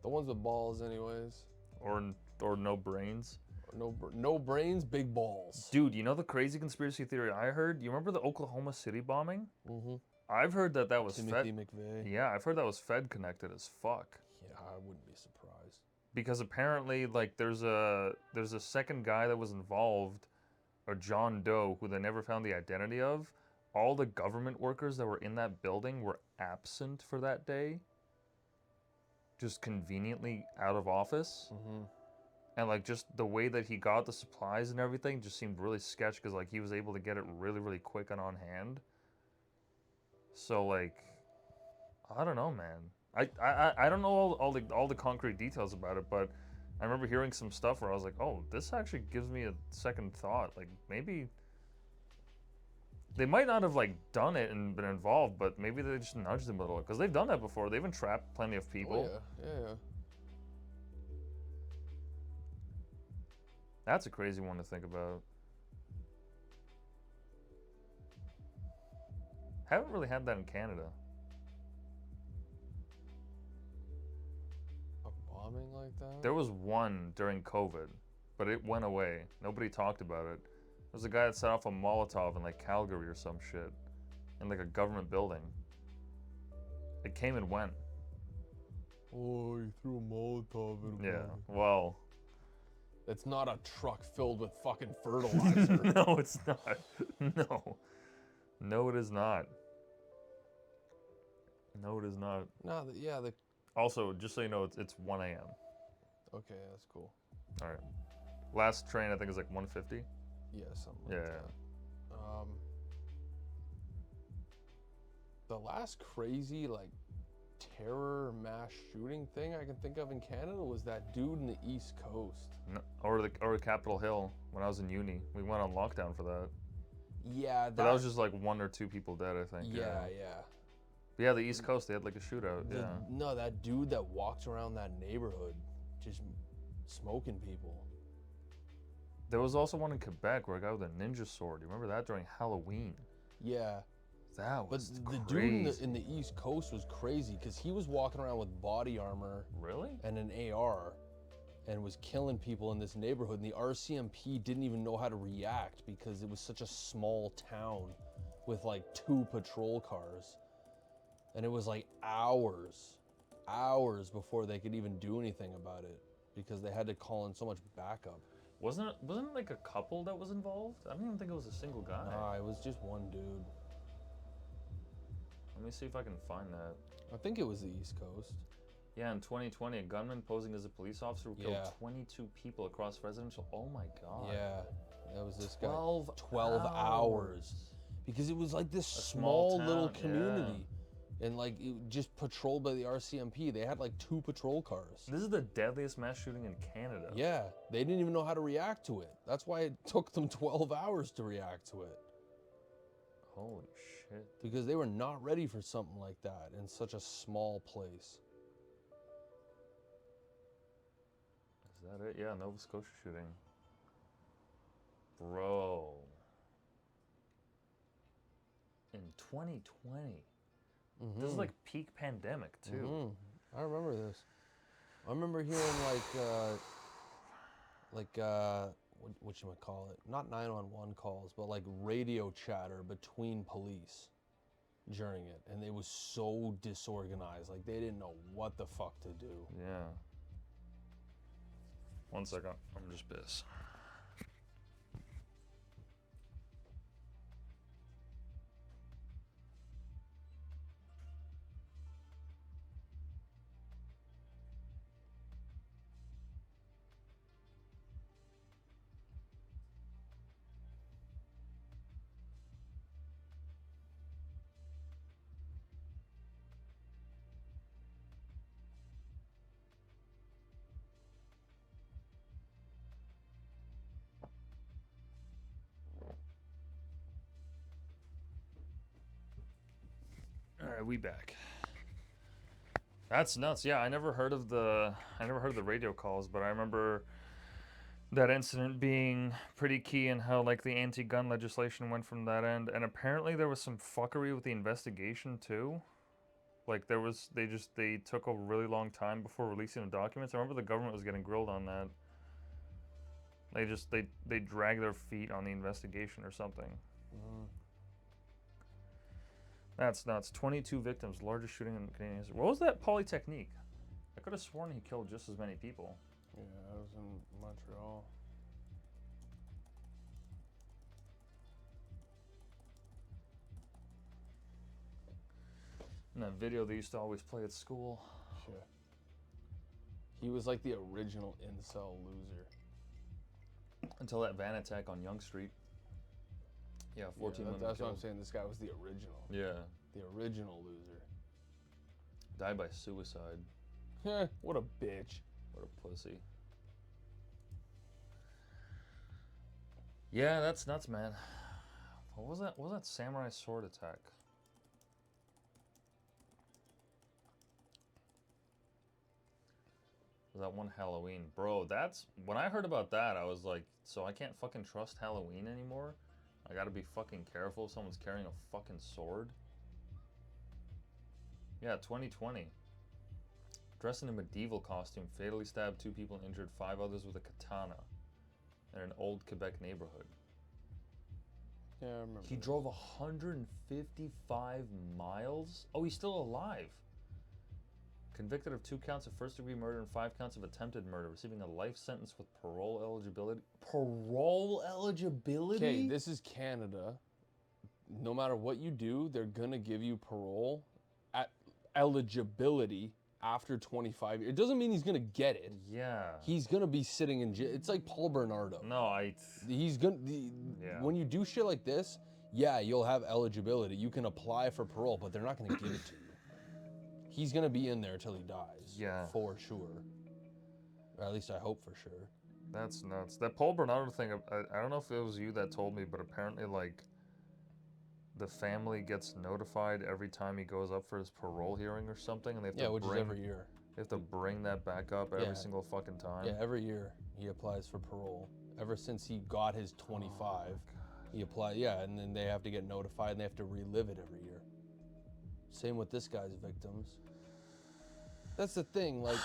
S2: The ones with balls, anyways.
S1: Or no brains.
S2: No brains, big balls.
S1: Dude, you know the crazy conspiracy theory I heard? You remember the Oklahoma City bombing?
S2: Mm-hmm.
S1: I've heard that was
S2: Timothy
S1: Fed.
S2: McVeigh.
S1: Yeah, I've heard that was Fed connected as fuck.
S2: Yeah, I wouldn't be surprised.
S1: Because apparently, like, there's a second guy that was involved, a John Doe, who they never found the identity of. All the government workers that were in that building were absent for that day. Just conveniently out of office.
S2: Mm-hmm.
S1: And, like, just the way that he got the supplies and everything just seemed really sketch because, like, he was able to get it really, really quick and on hand. So, like, I don't know, man. I don't know all the concrete details about it, but I remember hearing some stuff where I was like, oh, this actually gives me a second thought. Like, maybe they might not have, like, done it and been involved, but maybe they just nudged them a little. Because they've done that before. They've entrapped plenty of people.
S2: Oh, yeah.
S1: That's a crazy one to think about. Haven't really had that in Canada.
S2: A bombing like that?
S1: There was one during COVID, but it went away. Nobody talked about it. There was a guy that set off a Molotov in, like, Calgary or some shit. In, like, a government building. It came and went.
S2: Oh, he threw a Molotov in a
S1: Yeah,
S2: building.
S1: well...
S2: It's not a truck filled with fucking fertilizer.
S1: No, it's not. No. No, it is not. No, it is not.
S2: No, the
S1: Also, just so you know, it's 1 a.m.
S2: okay, that's cool.
S1: All right. Last train, I think, is like 1:50.
S2: Yeah, something
S1: Yeah.
S2: like that. The last crazy, like, terror mass shooting thing I can think of in Canada was that dude in the East Coast.
S1: No, or Capitol Hill when I was in uni. We went on lockdown for that.
S2: Yeah,
S1: But that was just like 1 or 2 people dead, I think.
S2: yeah.
S1: But yeah, the East Coast, they had like a shootout. Yeah.
S2: No, that dude that walked around that neighborhood just smoking people.
S1: There was also one in Quebec where a guy with a ninja sword. You remember that during Halloween?
S2: Yeah.
S1: That
S2: But
S1: was
S2: the
S1: crazy.
S2: dude in the East Coast was crazy because he was walking around with body armor
S1: Really?
S2: and an AR and was killing people in this neighborhood. And the RCMP didn't even know how to react because it was such a small town with like 2 patrol cars. And it was like hours before they could even do anything about it because they had to call in so much backup.
S1: Wasn't it like a couple that was involved? I don't even think it was a single guy.
S2: Nah, it was just one dude.
S1: Let me see if I can find that.
S2: I think it was the East Coast.
S1: Yeah, in 2020, a gunman posing as a police officer who killed
S2: Yeah.
S1: 22 people across residential. Oh my god.
S2: Yeah, that was this guy.
S1: 12
S2: hours. Because it was like this
S1: small
S2: small little
S1: town,
S2: community. And like it just patrolled by the RCMP. They had like 2 patrol cars.
S1: This is the deadliest mass shooting in Canada.
S2: Yeah, they didn't even know how to react to it. That's why it took them 12 hours to react to it.
S1: Holy shit.
S2: Because they were not ready for something like that in such a small place.
S1: Is that it? Yeah, Nova Scotia shooting. Bro. In 2020. This is like peak pandemic too.
S2: I remember this. I remember hearing what you might call it, not 911 calls, but like radio chatter between police during it, and it was so disorganized. Like they didn't know what the fuck to do.
S1: Yeah. 1 second. I'm just pissed. right, we back. That's nuts. Yeah, I never heard of the radio calls, but I remember that incident being pretty key in how like the anti-gun legislation went from that end, and apparently there was some fuckery with the investigation too. Like they took a really long time before releasing the documents. I remember the government was getting grilled on that. They dragged their feet on the investigation or something. That's nuts. 22 victims, largest shooting in Canadian history. What was that Polytechnique? I could have sworn he killed just as many people.
S2: Yeah, I was in Montreal.
S1: And that video they used to always play at school.
S2: Shit. He was like the original incel loser.
S1: Until that van attack on Yonge Street. Yeah, 14 women
S2: That's what
S1: killed.
S2: I'm saying. This guy was the original.
S1: Yeah.
S2: The original loser.
S1: Died by suicide.
S2: Heh, what a bitch.
S1: What a pussy. Yeah, that's nuts, man. What was that? What was that samurai sword attack? Was that one Halloween? Bro, that's... When I heard about that, I was like, so I can't fucking trust Halloween anymore? I gotta be fucking careful if someone's carrying a fucking sword? Yeah, 2020. Dressed in a medieval costume, fatally stabbed 2 people and injured 5 others with a katana in an old Quebec neighborhood.
S2: Yeah, I remember.
S1: He drove 155 miles? Oh, he's still alive. Convicted of 2 counts of first-degree murder and 5 counts of attempted murder, receiving a life sentence with parole eligibility. Parole eligibility?
S2: Okay, this is Canada. No matter what you do, they're gonna give you parole at eligibility after 25 years. It doesn't mean he's gonna get it.
S1: Yeah.
S2: He's gonna be sitting in jail. It's like Paul Bernardo.
S1: No,
S2: He's gonna.
S1: Yeah.
S2: When you do shit like this, yeah, you'll have eligibility. You can apply for parole, but they're not gonna give it to you. He's gonna be in there till he dies.
S1: Yeah.
S2: For sure. Or at least I hope for sure.
S1: That's nuts. That Paul Bernardo thing, I don't know if it was you that told me, but apparently, like, the family gets notified every time he goes up for his parole hearing or something, and they have to
S2: Which is every year.
S1: They have to bring that back up every single fucking time.
S2: Yeah, every year he applies for parole. Ever since he got his 25, he applied. Yeah, and then they have to get notified and they have to relive it every year. Same with this guy's victims. That's the thing, like,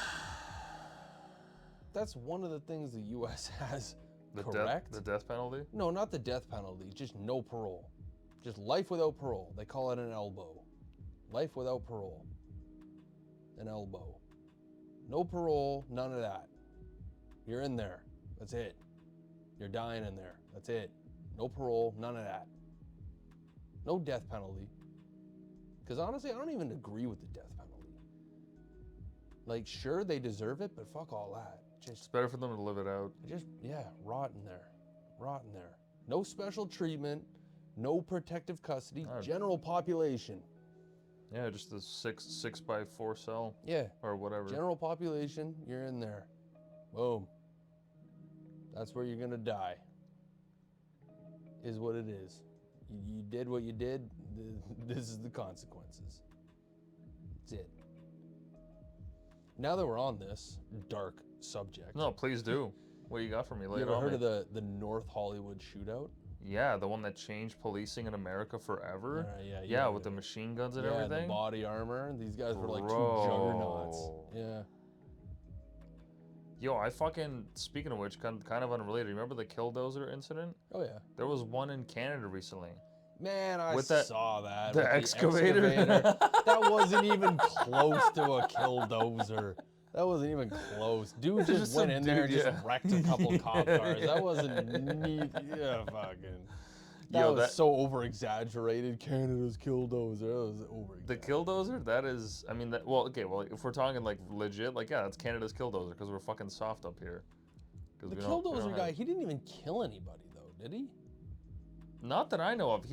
S2: that's one of the things the U.S. has, correct?
S1: The death penalty?
S2: No, not the death penalty, just no parole. Just life without parole. They call it an elbow. Life without parole. An elbow. No parole, none of that. You're in there. That's it. You're dying in there. That's it. No parole, none of that. No death penalty. Because honestly, I don't even agree with the death penalty. Like, sure, they deserve it, but fuck all that.
S1: It's better for them to live it out.
S2: Rot in there. Rot in there. No special treatment, no protective custody, general population.
S1: Yeah, just a 6x4 cell.
S2: Yeah.
S1: Or whatever.
S2: General population, you're in there. Boom. That's where you're gonna die. Is what it is. You did what you did. This is the consequences. That's it. Now that we're on this dark subject.
S1: No, please do. What do you got for me?
S2: You ever heard of the North Hollywood shootout?
S1: Yeah, the one that changed policing in America forever.
S2: Yeah,
S1: with the machine guns and everything.
S2: The body armor. These guys were like 2 juggernauts. Yeah.
S1: Yo, I fucking, speaking of which, kind of unrelated. Remember the Killdozer incident?
S2: Oh yeah.
S1: There was one in Canada recently.
S2: Man, I
S1: With
S2: saw that.
S1: The excavator.
S2: That wasn't even close to a Killdozer. That wasn't even close. Dude just went in there and just wrecked a couple cop cars. That wasn't neat. Yeah, fucking. That was so over-exaggerated. Canada's Killdozer. That was over-exaggerated.
S1: The Killdozer? That is, I mean, well, if we're talking like legit, like, yeah, that's Canada's Killdozer because we're fucking soft up here.
S2: The Killdozer guy, he didn't even kill anybody though, did he?
S1: Not that I know of. I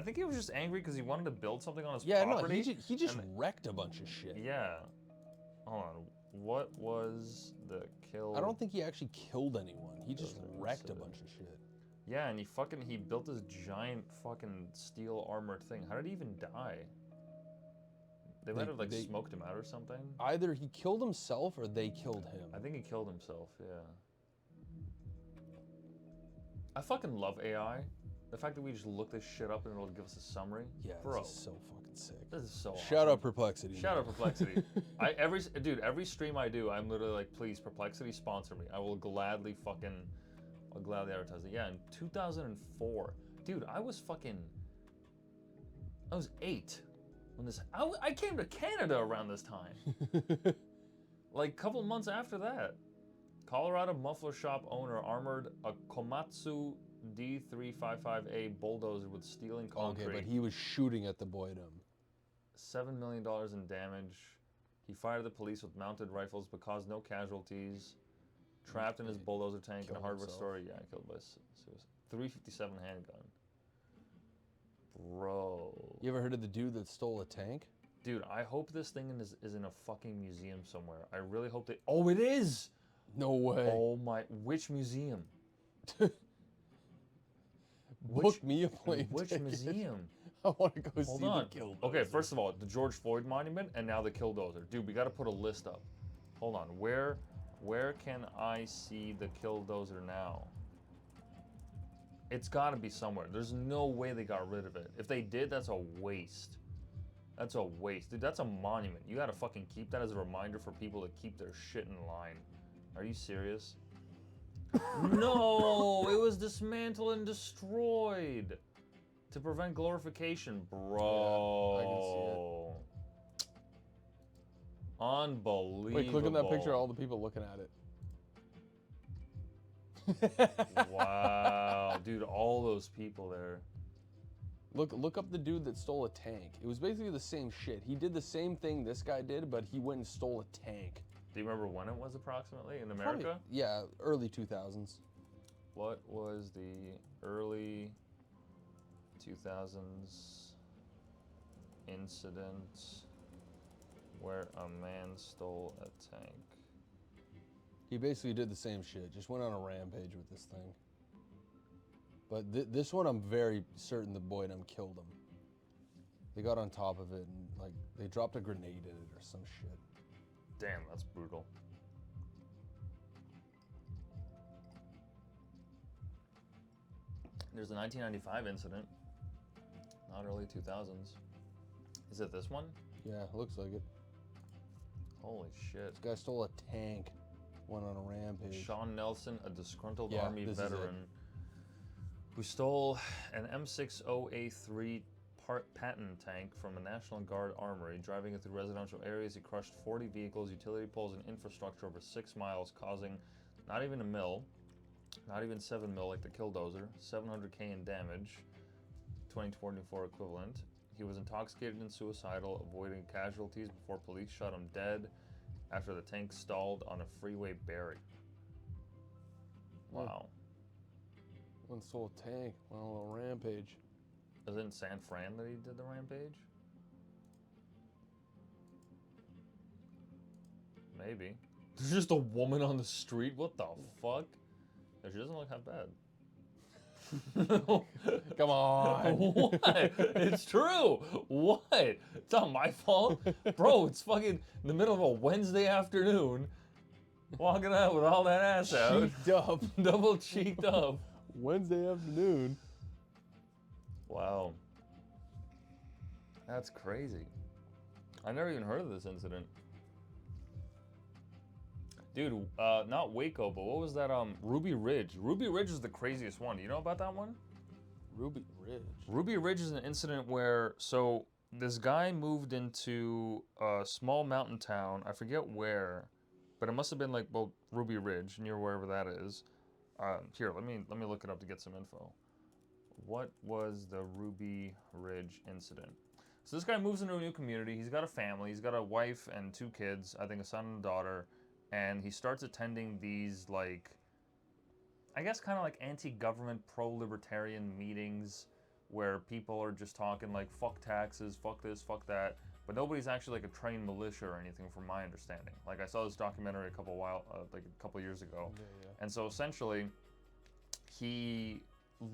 S1: think he was just angry because he wanted to build something on his property.
S2: Yeah, no, he just wrecked a bunch of shit.
S1: Yeah. Hold on. What was the kill?
S2: I don't think he actually killed anyone. He just wrecked a bunch of shit.
S1: Yeah, and he built this giant fucking steel armored thing. How did he even die? They might have like smoked him out or something.
S2: Either he killed himself or they killed him.
S1: I think he killed himself, yeah. I fucking love AI. The fact that we just look this shit up and it'll give us a summary.
S2: Yeah,
S1: bro,
S2: this is so fucking sick.
S1: this is so
S2: Shout
S1: awesome.
S2: out Perplexity.
S1: Shout out Perplexity. Every stream I do, I'm literally like, please, Perplexity, sponsor me. I'll gladly advertise it. Yeah, in 2004. Dude, I was 8 when this, I came to Canada around this time. Like a couple months after that. Colorado muffler shop owner armored a Komatsu D355A bulldozer with steel and concrete.
S2: Okay, but he was shooting at the Boydum.
S1: $7 million in damage. He fired the police with mounted rifles but caused no casualties. Trapped in his bulldozer tank in a hardware store. Yeah, killed by suicide. 357 handgun. Bro.
S2: You ever heard of the dude that stole a tank?
S1: Dude, I hope this thing is in a fucking museum somewhere. I really hope they... Oh, it is!
S2: No way.
S1: Oh my... Which museum?
S2: Book me a plane
S1: Which
S2: ticket.
S1: museum?
S2: I want to go
S1: Hold
S2: see
S1: on.
S2: the Killdozer.
S1: Okay, first of all, the George Floyd Monument and now the Killdozer. Dude, we got to put a list up. Hold on. Where can I see the Killdozer now? It's got to be somewhere. There's no way they got rid of it. If they did, that's a waste. That's a waste. Dude, that's a monument. You got to fucking keep that as a reminder for people to keep their shit in line. Are you serious? No, it was dismantled and destroyed to prevent glorification, bro.
S2: Yeah, I can see it.
S1: Unbelievable.
S2: Wait, click on that picture of all the people looking at it.
S1: Wow, dude, all those people there.
S2: Look up the dude that stole a tank. It was basically the same shit. He did the same thing this guy did, but he went and stole a tank.
S1: Do you remember when it was approximately in America?
S2: Probably, yeah, early 2000s.
S1: What was the early 2000s incident where a man stole a tank?
S2: He basically did the same shit. Just went on a rampage with this thing. But this one, I'm very certain the Boydum killed him. They got on top of it and like they dropped a grenade in it or some shit.
S1: Damn, that's brutal. There's a 1995 incident, not early 2000s. Is it this one?
S2: Yeah, looks like it.
S1: Holy shit.
S2: This guy stole a tank, went on a rampage.
S1: Sean Nelson, a disgruntled
S2: Yeah,
S1: Army
S2: this is it.
S1: veteran who stole an M60A3 Patton tank from a National Guard armory. Driving it through residential areas, he crushed 40 vehicles, utility poles, and infrastructure over 6 miles, causing not even a mil, not even 7 mil like the Killdozer, 700K in damage, 2024 equivalent. He was intoxicated and suicidal, avoiding casualties before police shot him dead after the tank stalled on a freeway barrier. Wow.
S2: One stole a tank, went on a little rampage.
S1: Was it in San Fran that he did the rampage? Maybe. There's just a woman on the street? What the fuck? Yeah, she doesn't look half bad.
S2: Come on.
S1: What? It's true. What? It's not my fault. Bro, it's fucking in the middle of a Wednesday afternoon. Walking out with all that ass out.
S2: Cheeked up.
S1: Double cheeked up.
S2: Wednesday afternoon.
S1: Wow. That's crazy. I never even heard of this incident. Dude, not Waco, but what was that, Ruby Ridge? Ruby Ridge is the craziest one. Do you know about that one?
S2: Ruby Ridge.
S1: Ruby Ridge is an incident where, so this guy moved into a small mountain town. I forget where, but it must have been like, well, Ruby Ridge, near wherever that is. Here, let me look it up to get some info. What was the Ruby Ridge incident? So this guy moves into a new community. He's got a family. He's got a wife and 2 kids, I think a son and a daughter. And he starts attending these, like, I guess kind of like anti-government, pro-libertarian meetings where people are just talking like, fuck taxes, fuck this, fuck that. But nobody's actually like a trained militia or anything from my understanding. Like I saw this documentary a couple years ago.
S2: Yeah.
S1: And so essentially, he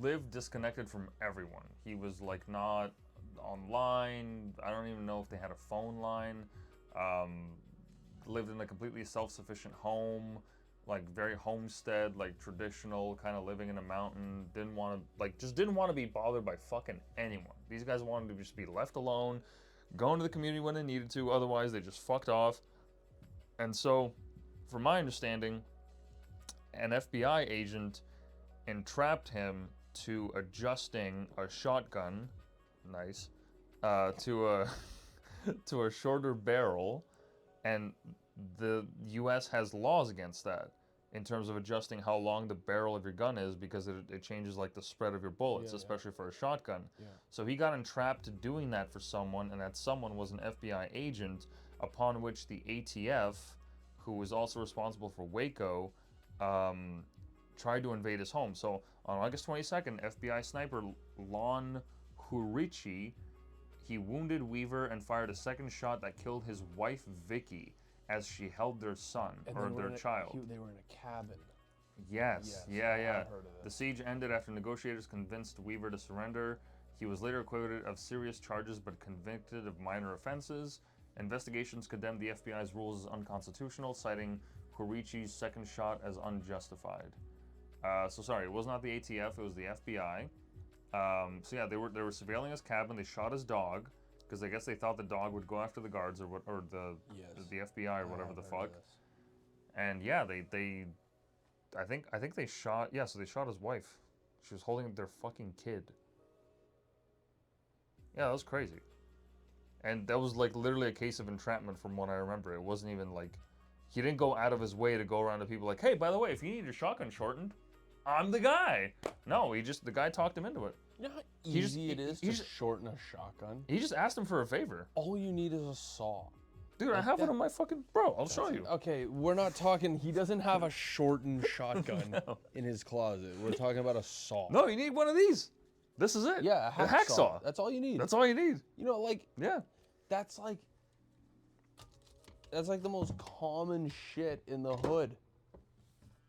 S1: lived disconnected from everyone. He was like not online. I don't even know if they had a phone line. Lived in a completely self-sufficient home, like very homestead, like traditional kind of living in a mountain. Didn't want to just didn't want to be bothered by fucking anyone. These guys wanted to just be left alone, go into the community when they needed to. Otherwise, they just fucked off. And so, from my understanding, an FBI agent entrapped him to adjusting a shotgun, nice, to a to a shorter barrel, and the U.S. has laws against that in terms of adjusting how long the barrel of your gun is, because it changes like the spread of your bullets, especially for a shotgun. So he got entrapped to doing that for someone, and that someone was an FBI agent, upon which the ATF, who was also responsible for Waco, tried to invade his home. So on August 22nd, FBI sniper Lon Hurichi, he wounded Weaver and fired a second shot that killed his wife Vicky as she held their son, or their child.
S2: They were in a cabin.
S1: Yes,
S2: Yes,
S1: yeah.
S2: I've heard of
S1: The
S2: this.
S1: siege ended after negotiators convinced Weaver to surrender. He was later acquitted of serious charges but convicted of minor offenses. Investigations condemned the FBI's rules as unconstitutional, citing Horichi's second shot as unjustified. So sorry, it was not the ATF, it was the FBI. So yeah, they were surveilling his cabin. They shot his dog because I guess they thought the dog would go after the guards or the FBI or whatever the fuck. And yeah, I think they shot, yeah, so they shot his wife. She was holding their fucking kid. Yeah, that was crazy. And that was like literally a case of entrapment from what I remember. It wasn't even like, he didn't go out of his way to go around to people like, hey, by the way, if you need your shotgun shortened, I'm the guy. No, the guy talked him into it.
S2: You know how
S1: He just-
S2: easy it is
S1: he
S2: to
S1: just-
S2: shorten a shotgun?
S1: He just asked him for a favor.
S2: All you need is a saw.
S1: Dude, I have it on my fucking, bro, I'll show you.
S2: Okay, we're not talking, he doesn't have a shortened shotgun in his closet. We're talking about a saw.
S1: No, you need one of these. This is it.
S2: Yeah, a
S1: a
S2: hacksaw. That's all you need.
S1: That's all you need.
S2: You know, like,
S1: Yeah.
S2: that's like the most common shit in the hood.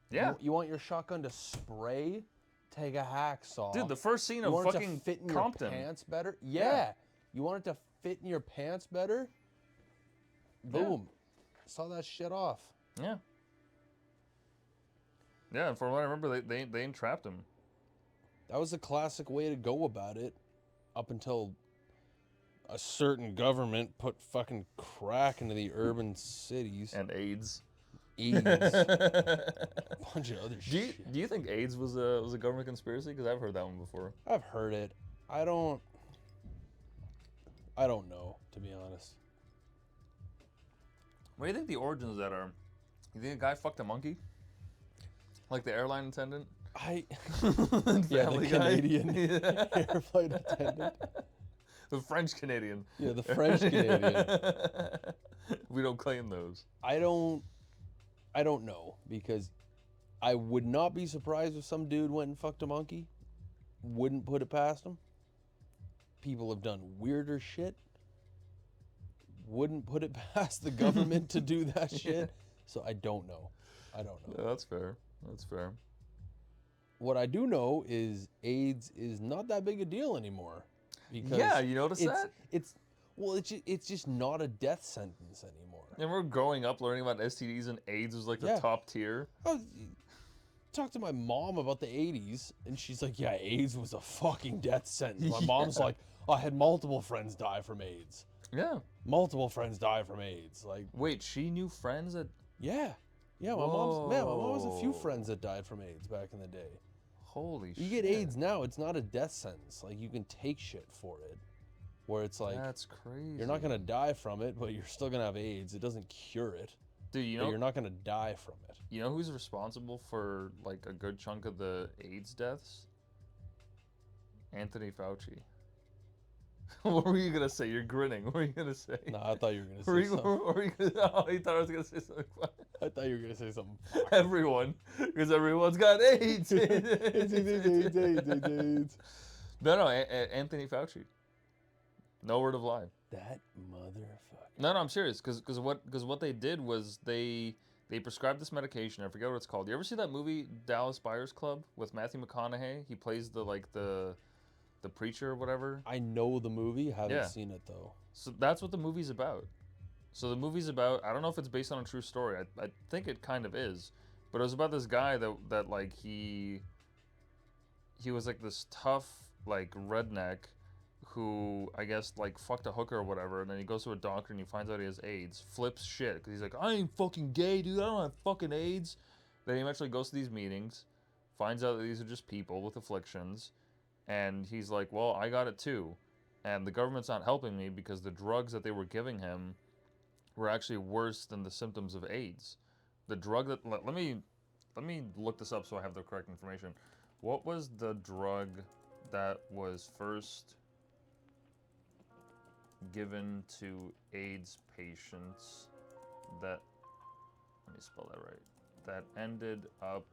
S1: Yeah.
S2: You want your shotgun to spray? Take a hacksaw.
S1: Dude, the first scene
S2: you
S1: of
S2: want it
S1: fucking
S2: to fit in
S1: Compton.
S2: your pants better? Yeah. You want it to fit in your pants better? Boom. Saw that shit off.
S1: Yeah. Yeah, and from what I remember, they entrapped him.
S2: That was the classic way to go about it up until a certain government put fucking crack into the urban cities.
S1: And AIDS.
S2: AIDS. A bunch of other
S1: Do you,
S2: shit.
S1: do you think AIDS was a government conspiracy? Because I've heard that one before.
S2: I've heard it. I don't know, to be honest.
S1: What do you think the origins of that are? You think a guy fucked a monkey? Like the airline attendant?
S2: Yeah,
S1: Family
S2: the
S1: Guy?
S2: Canadian air flight attendant.
S1: The French Canadian.
S2: Yeah, the French Canadian.
S1: We don't claim those.
S2: I don't know, because I would not be surprised if some dude went and fucked a monkey. Wouldn't put it past him. People have done weirder shit. Wouldn't put it past the government to do that shit. So I don't know.
S1: Yeah, that's fair. That's fair.
S2: What I do know is AIDS is not that big a deal anymore. Because
S1: Yeah, you notice that?
S2: It's just not a death sentence anymore.
S1: And we're growing up learning about STDs, and AIDS was like the
S2: Yeah.
S1: top tier.
S2: Talk to my mom about the 80s, and she's like, yeah, AIDS was a fucking death sentence. My mom's like, I had multiple friends die from AIDS.
S1: Yeah.
S2: Multiple friends die from AIDS. Like,
S1: Wait, she knew friends that...
S2: yeah. Yeah, my mom has a few
S1: Whoa.
S2: friends that died from AIDS back in the day.
S1: Holy shit.
S2: You get AIDS now, it's not a death sentence. Like, you can take shit for it. Where it's like,
S1: That's crazy.
S2: you're not going to die from it, but you're still going to have AIDS. It doesn't cure it.
S1: Dude, you
S2: But
S1: know,
S2: you're not going to die from it.
S1: you know who's responsible for like a good chunk of the AIDS deaths? Anthony Fauci. What were you gonna say? You're grinning. What were you gonna say?
S2: No, I thought you were going
S1: Were
S2: to say
S1: you,
S2: something.
S1: were you gonna, oh, you thought I was gonna say something funny.
S2: I thought you were going to say something.
S1: Everyone, because everyone's got AIDS.
S2: AIDS.
S1: No, Anthony Fauci. No word of lie.
S2: That motherfucker.
S1: No, I'm serious. Because what they did was they prescribed this medication. I forget what it's called. You ever see that movie Dallas Buyers Club with Matthew McConaughey? He plays the the preacher or whatever.
S2: I know the movie, haven't
S1: Yeah.
S2: seen it though.
S1: So that's what the movie's about. So the movie's about, I don't know if it's based on a true story. I think it kind of is. But it was about this guy that like he was like this tough like redneck who I guess like fucked a hooker or whatever, and then he goes to a doctor and he finds out he has AIDS. Flips shit because he's like, I ain't fucking gay, dude. I don't have fucking AIDS. Then he eventually goes to these meetings, finds out that these are just people with afflictions, and he's like, well, I got it too, and the government's not helping me because the drugs that they were giving him were actually worse than the symptoms of AIDS. The drug that let me look this up so I have the correct information. What was the drug that was first given to AIDS patients that, let me spell that right, that ended up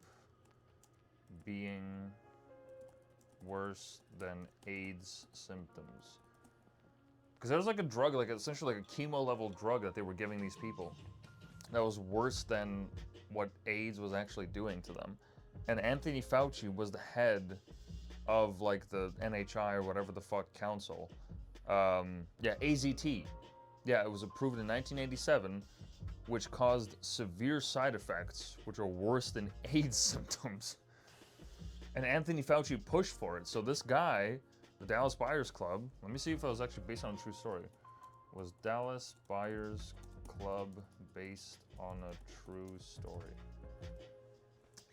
S1: being worse than AIDS symptoms? Because there was like a drug, like essentially like a chemo level drug that they were giving these people that was worse than what AIDS was actually doing to them. And Anthony Fauci was the head of like the NHI or whatever the fuck council. AZT. Yeah, it was approved in 1987, which caused severe side effects, which are worse than AIDS symptoms. And Anthony Fauci pushed for it. So this guy, the Dallas Buyers Club, let me see if it was actually based on a true story. Was Dallas Buyers Club based on a true story?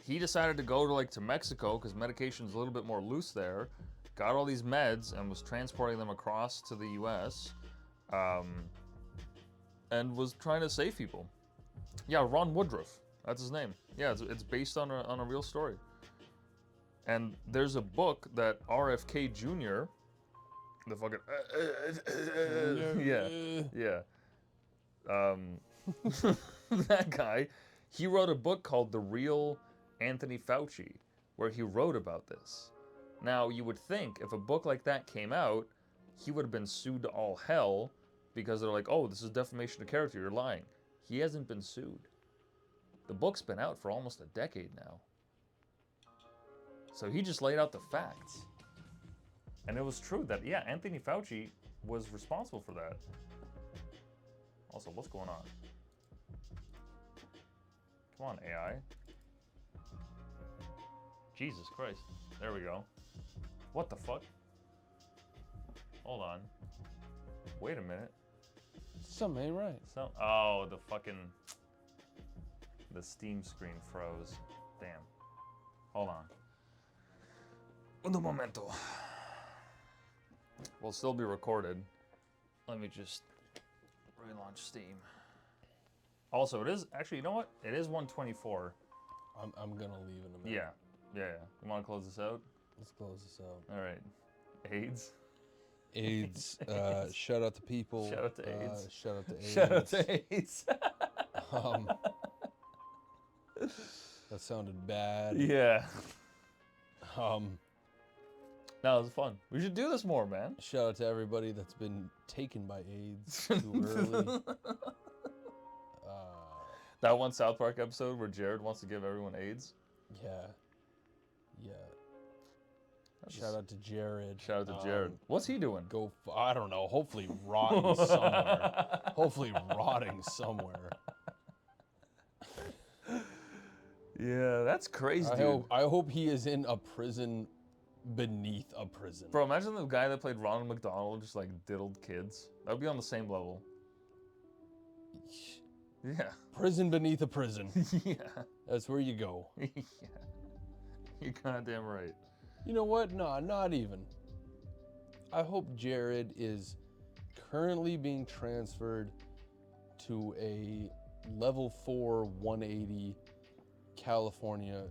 S1: He decided to go to Mexico because medication's a little bit more loose there. Got all these meds and was transporting them across to the U.S. And was trying to save people. Yeah, Ron Woodruff, that's his name. Yeah, it's based on a real story. And there's a book that RFK Jr., the fucking that guy, he wrote a book called The Real Anthony Fauci, where he wrote about this. Now, you would think if a book like that came out, he would have been sued to all hell because they're like, oh, this is defamation of character, you're lying. He hasn't been sued. The book's been out for almost a decade now. So he just laid out the facts. And it was true that, yeah, Anthony Fauci was responsible for that. Also, what's going on? Come on, AI. Jesus Christ. There we go. What the fuck? Hold on. Wait a minute.
S2: Something ain't right.
S1: Oh, the Steam screen froze. Damn. Hold on. Un momento. We'll still be recorded. Let me just relaunch Steam. Also, it is actually, you know what? It is 1:24.
S2: I'm gonna leave in a minute.
S1: Yeah. You want to close this out?
S2: Let's close this out.
S1: All right. AIDS.
S2: AIDS. Shout out to people.
S1: Shout out to AIDS.
S2: Shout out to AIDS.
S1: Shout out to AIDS.
S2: That sounded bad.
S1: Yeah. That was fun. We should do this more, man.
S2: Shout out to everybody that's been taken by AIDS too early.
S1: That one South Park episode where Jared wants to give everyone AIDS.
S2: Yeah. Shout out to Jared.
S1: Shout out to Jared. What's he doing?
S2: I don't know. Hopefully rotting somewhere.
S1: Yeah, that's crazy, dude.
S2: I hope he is in a prison beneath a prison.
S1: Bro, imagine the guy that played Ronald McDonald just diddled kids. That would be on the same level. Yeah.
S2: Prison beneath a prison.
S1: Yeah.
S2: That's where you go.
S1: Yeah. You're goddamn right.
S2: You know what? No, not even. I hope Jared is currently being transferred to a level 4 180 California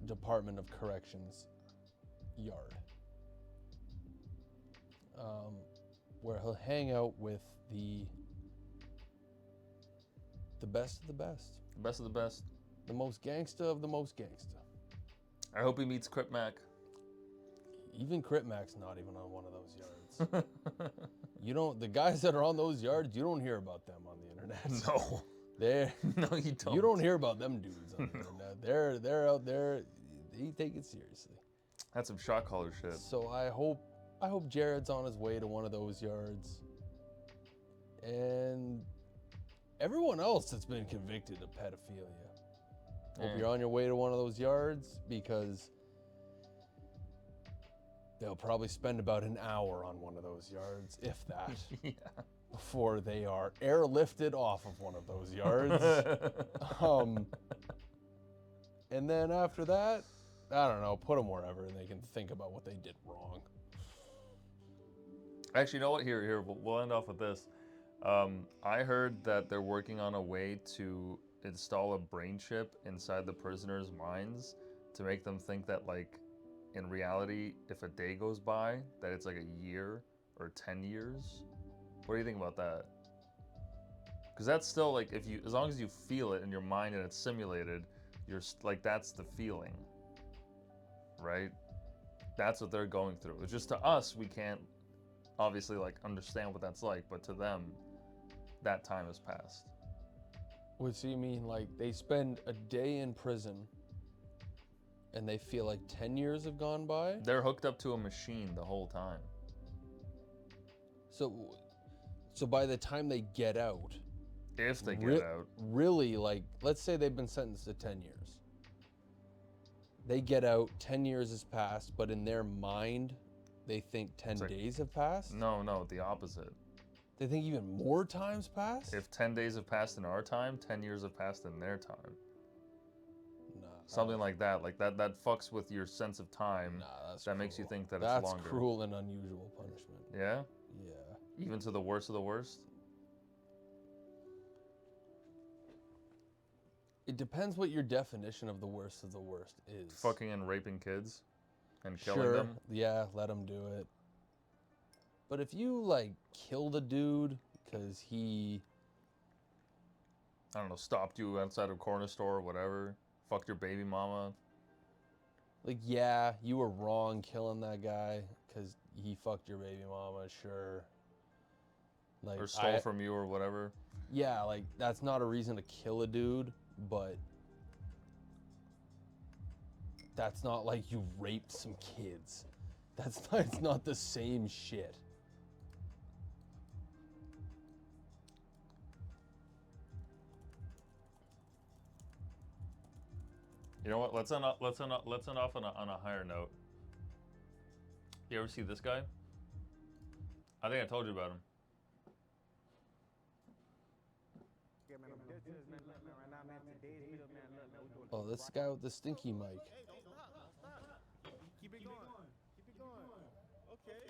S2: Department of Corrections yard. Where he'll hang out with the best of the best.
S1: The best of the best.
S2: The most gangsta of the most gangsta.
S1: I hope he meets Crip Mac.
S2: Even Crip Mac's not even on one of those yards. The guys that are on those yards, you don't hear about them on the internet.
S1: No. No, you don't.
S2: You don't hear about them dudes on the internet. They're out there. They take it seriously.
S1: That's some shot caller shit.
S2: So I hope Jared's on his way to one of those yards. And everyone else that's been convicted of pedophilia. Hope you're on your way to one of those yards, because they'll probably spend about an hour on one of those yards, if that,
S1: Yeah.
S2: before they are airlifted off of one of those yards. And then after that, I don't know, put them wherever and they can think about what they did wrong.
S1: Actually, you know what? Here, we'll end off with this. I heard that they're working on a way to install a brain chip inside the prisoners' minds to make them think that, like, in reality, if a day goes by, that it's like a year or 10 years. What do you think about that? Because that's still like, if you, as long as you feel it in your mind and it's simulated, you're like, that's the feeling, right? That's what they're going through. It's just, to us, we can't obviously like understand what that's like, but to them, that time has passed.
S2: What do you mean, like they spend a day in prison and they feel like 10 years have gone by?
S1: They're hooked up to a machine the whole time.
S2: So by the time they get out,
S1: If they get out.
S2: really, like, let's say they've been sentenced to 10 years. They get out, 10 years has passed, but in their mind, they think 10
S1: like,
S2: days have passed?
S1: No, the opposite.
S2: They think even more time's passed?
S1: If 10 days have passed in our time, 10 years have passed in their time.
S2: Nah.
S1: Something like that. Like that fucks with your sense of time.
S2: Nah, that's
S1: that makes you
S2: cruel.
S1: think that
S2: That's
S1: it's longer.
S2: cruel and unusual punishment.
S1: Yeah?
S2: Yeah.
S1: Even to the worst of the worst?
S2: It depends what your definition of the worst is.
S1: Fucking and raping kids and killing
S2: Sure,
S1: them.
S2: yeah, let them do it. But if you, like, killed a dude because he...
S1: I don't know, stopped you outside of a corner store or whatever. Fucked your baby mama.
S2: Like, yeah, you were wrong killing that guy because he fucked your baby mama, sure. Like,
S1: Or stole from you or whatever.
S2: Yeah, like, that's not a reason to kill a dude, but that's not like you raped some kids. It's not the same shit.
S1: You know what? Let's end off on a higher note. You ever see this guy? I think I told you about him.
S2: Oh, this guy with the stinky mic.
S4: Keep it going. Keep it going. Okay.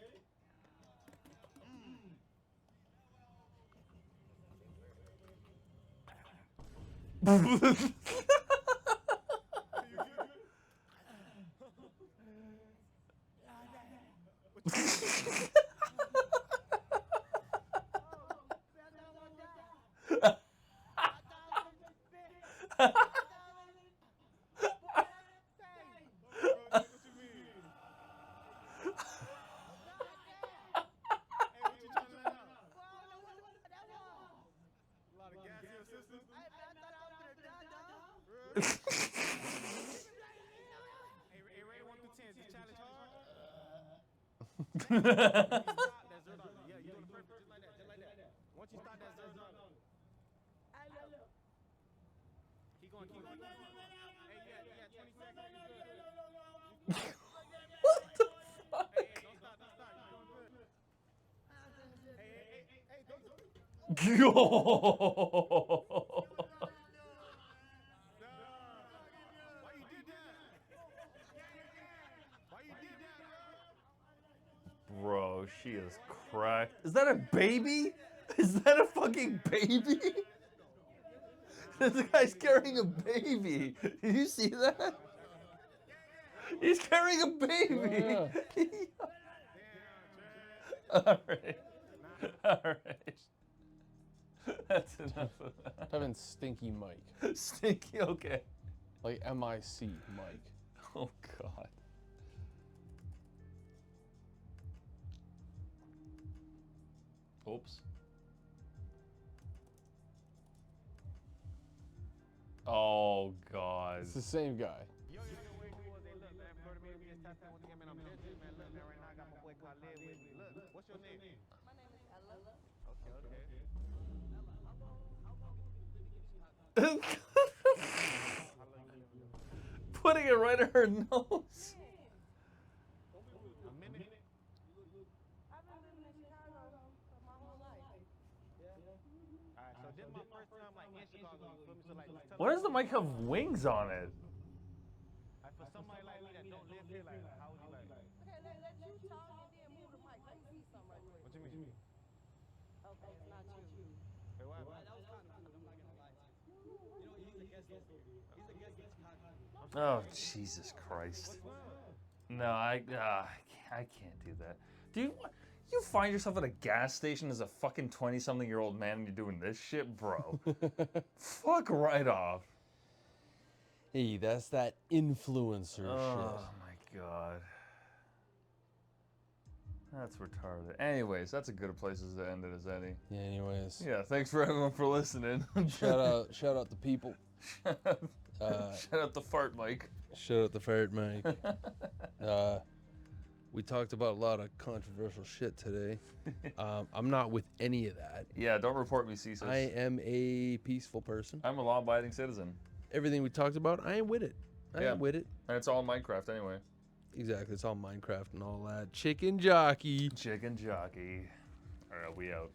S4: Once you start that zero, keep going. Hey, yeah, 20 seconds.
S1: What the fuck?
S4: Hey, don't stop. You're doing good. Hey, don't.
S1: Yo!
S4: Why you did that?
S1: Bro, she is cracked. Is that a baby? Is that a fucking baby? This guy's carrying a baby. Did you see that? He's carrying a baby. All right. That's enough of that.
S2: Having stinky mic.
S1: Stinky, okay.
S2: Like MIC mic.
S1: Oh, God. Oops. Oh, God.
S2: It's the same guy.
S4: Yo, way cool. They look, man. Go to me, we just tapped in with the man, I'm dead, man. Look, man, right now I got my boy Khaled with me. Look, what's your name?
S5: My name is Ella.
S4: Okay, okay. How long you been living?
S1: Putting it right in her nose.
S4: A minute?
S5: I've been living in Chicago for my whole life.
S4: Alright, so this my first time like in Chicago, you feel me? So like, just tell
S1: Why
S4: me
S1: does the mic have wings on it?
S4: like, for somebody like me that don't live here, like how would you like?
S5: Okay, let you talk and then move the mic. Let me see something right quick.
S4: What you mean?
S5: Okay, it's not you.
S4: Hey, what?
S6: That was kind of cool. I'm not gonna lie to you. You know, he's a guest over here. He's a guest in Chicago.
S1: Oh, Jesus Christ. No, I can't do that. Do you find yourself at a gas station as a fucking 20-something-year-old man and you're doing this shit, bro? Fuck right off.
S2: Hey, that's that influencer
S1: Oh
S2: shit.
S1: my god. That's retarded. Anyways, that's as good a place as to end it as any.
S2: Yeah, anyways.
S1: Yeah, thanks for everyone for listening.
S2: Shout out the people.
S1: Shout out the fart mic.
S2: Shout out the ferret mic. We talked about a lot of controversial shit today. I'm not with any of that.
S1: Yeah, don't report me, CSIS.
S2: I am a peaceful person.
S1: I'm a law-abiding citizen.
S2: Everything we talked about, I ain't with it. I
S1: Yeah.
S2: ain't with it.
S1: And it's all Minecraft anyway.
S2: Exactly. It's all Minecraft and all that. Chicken jockey.
S1: Chicken jockey. Alright, we out.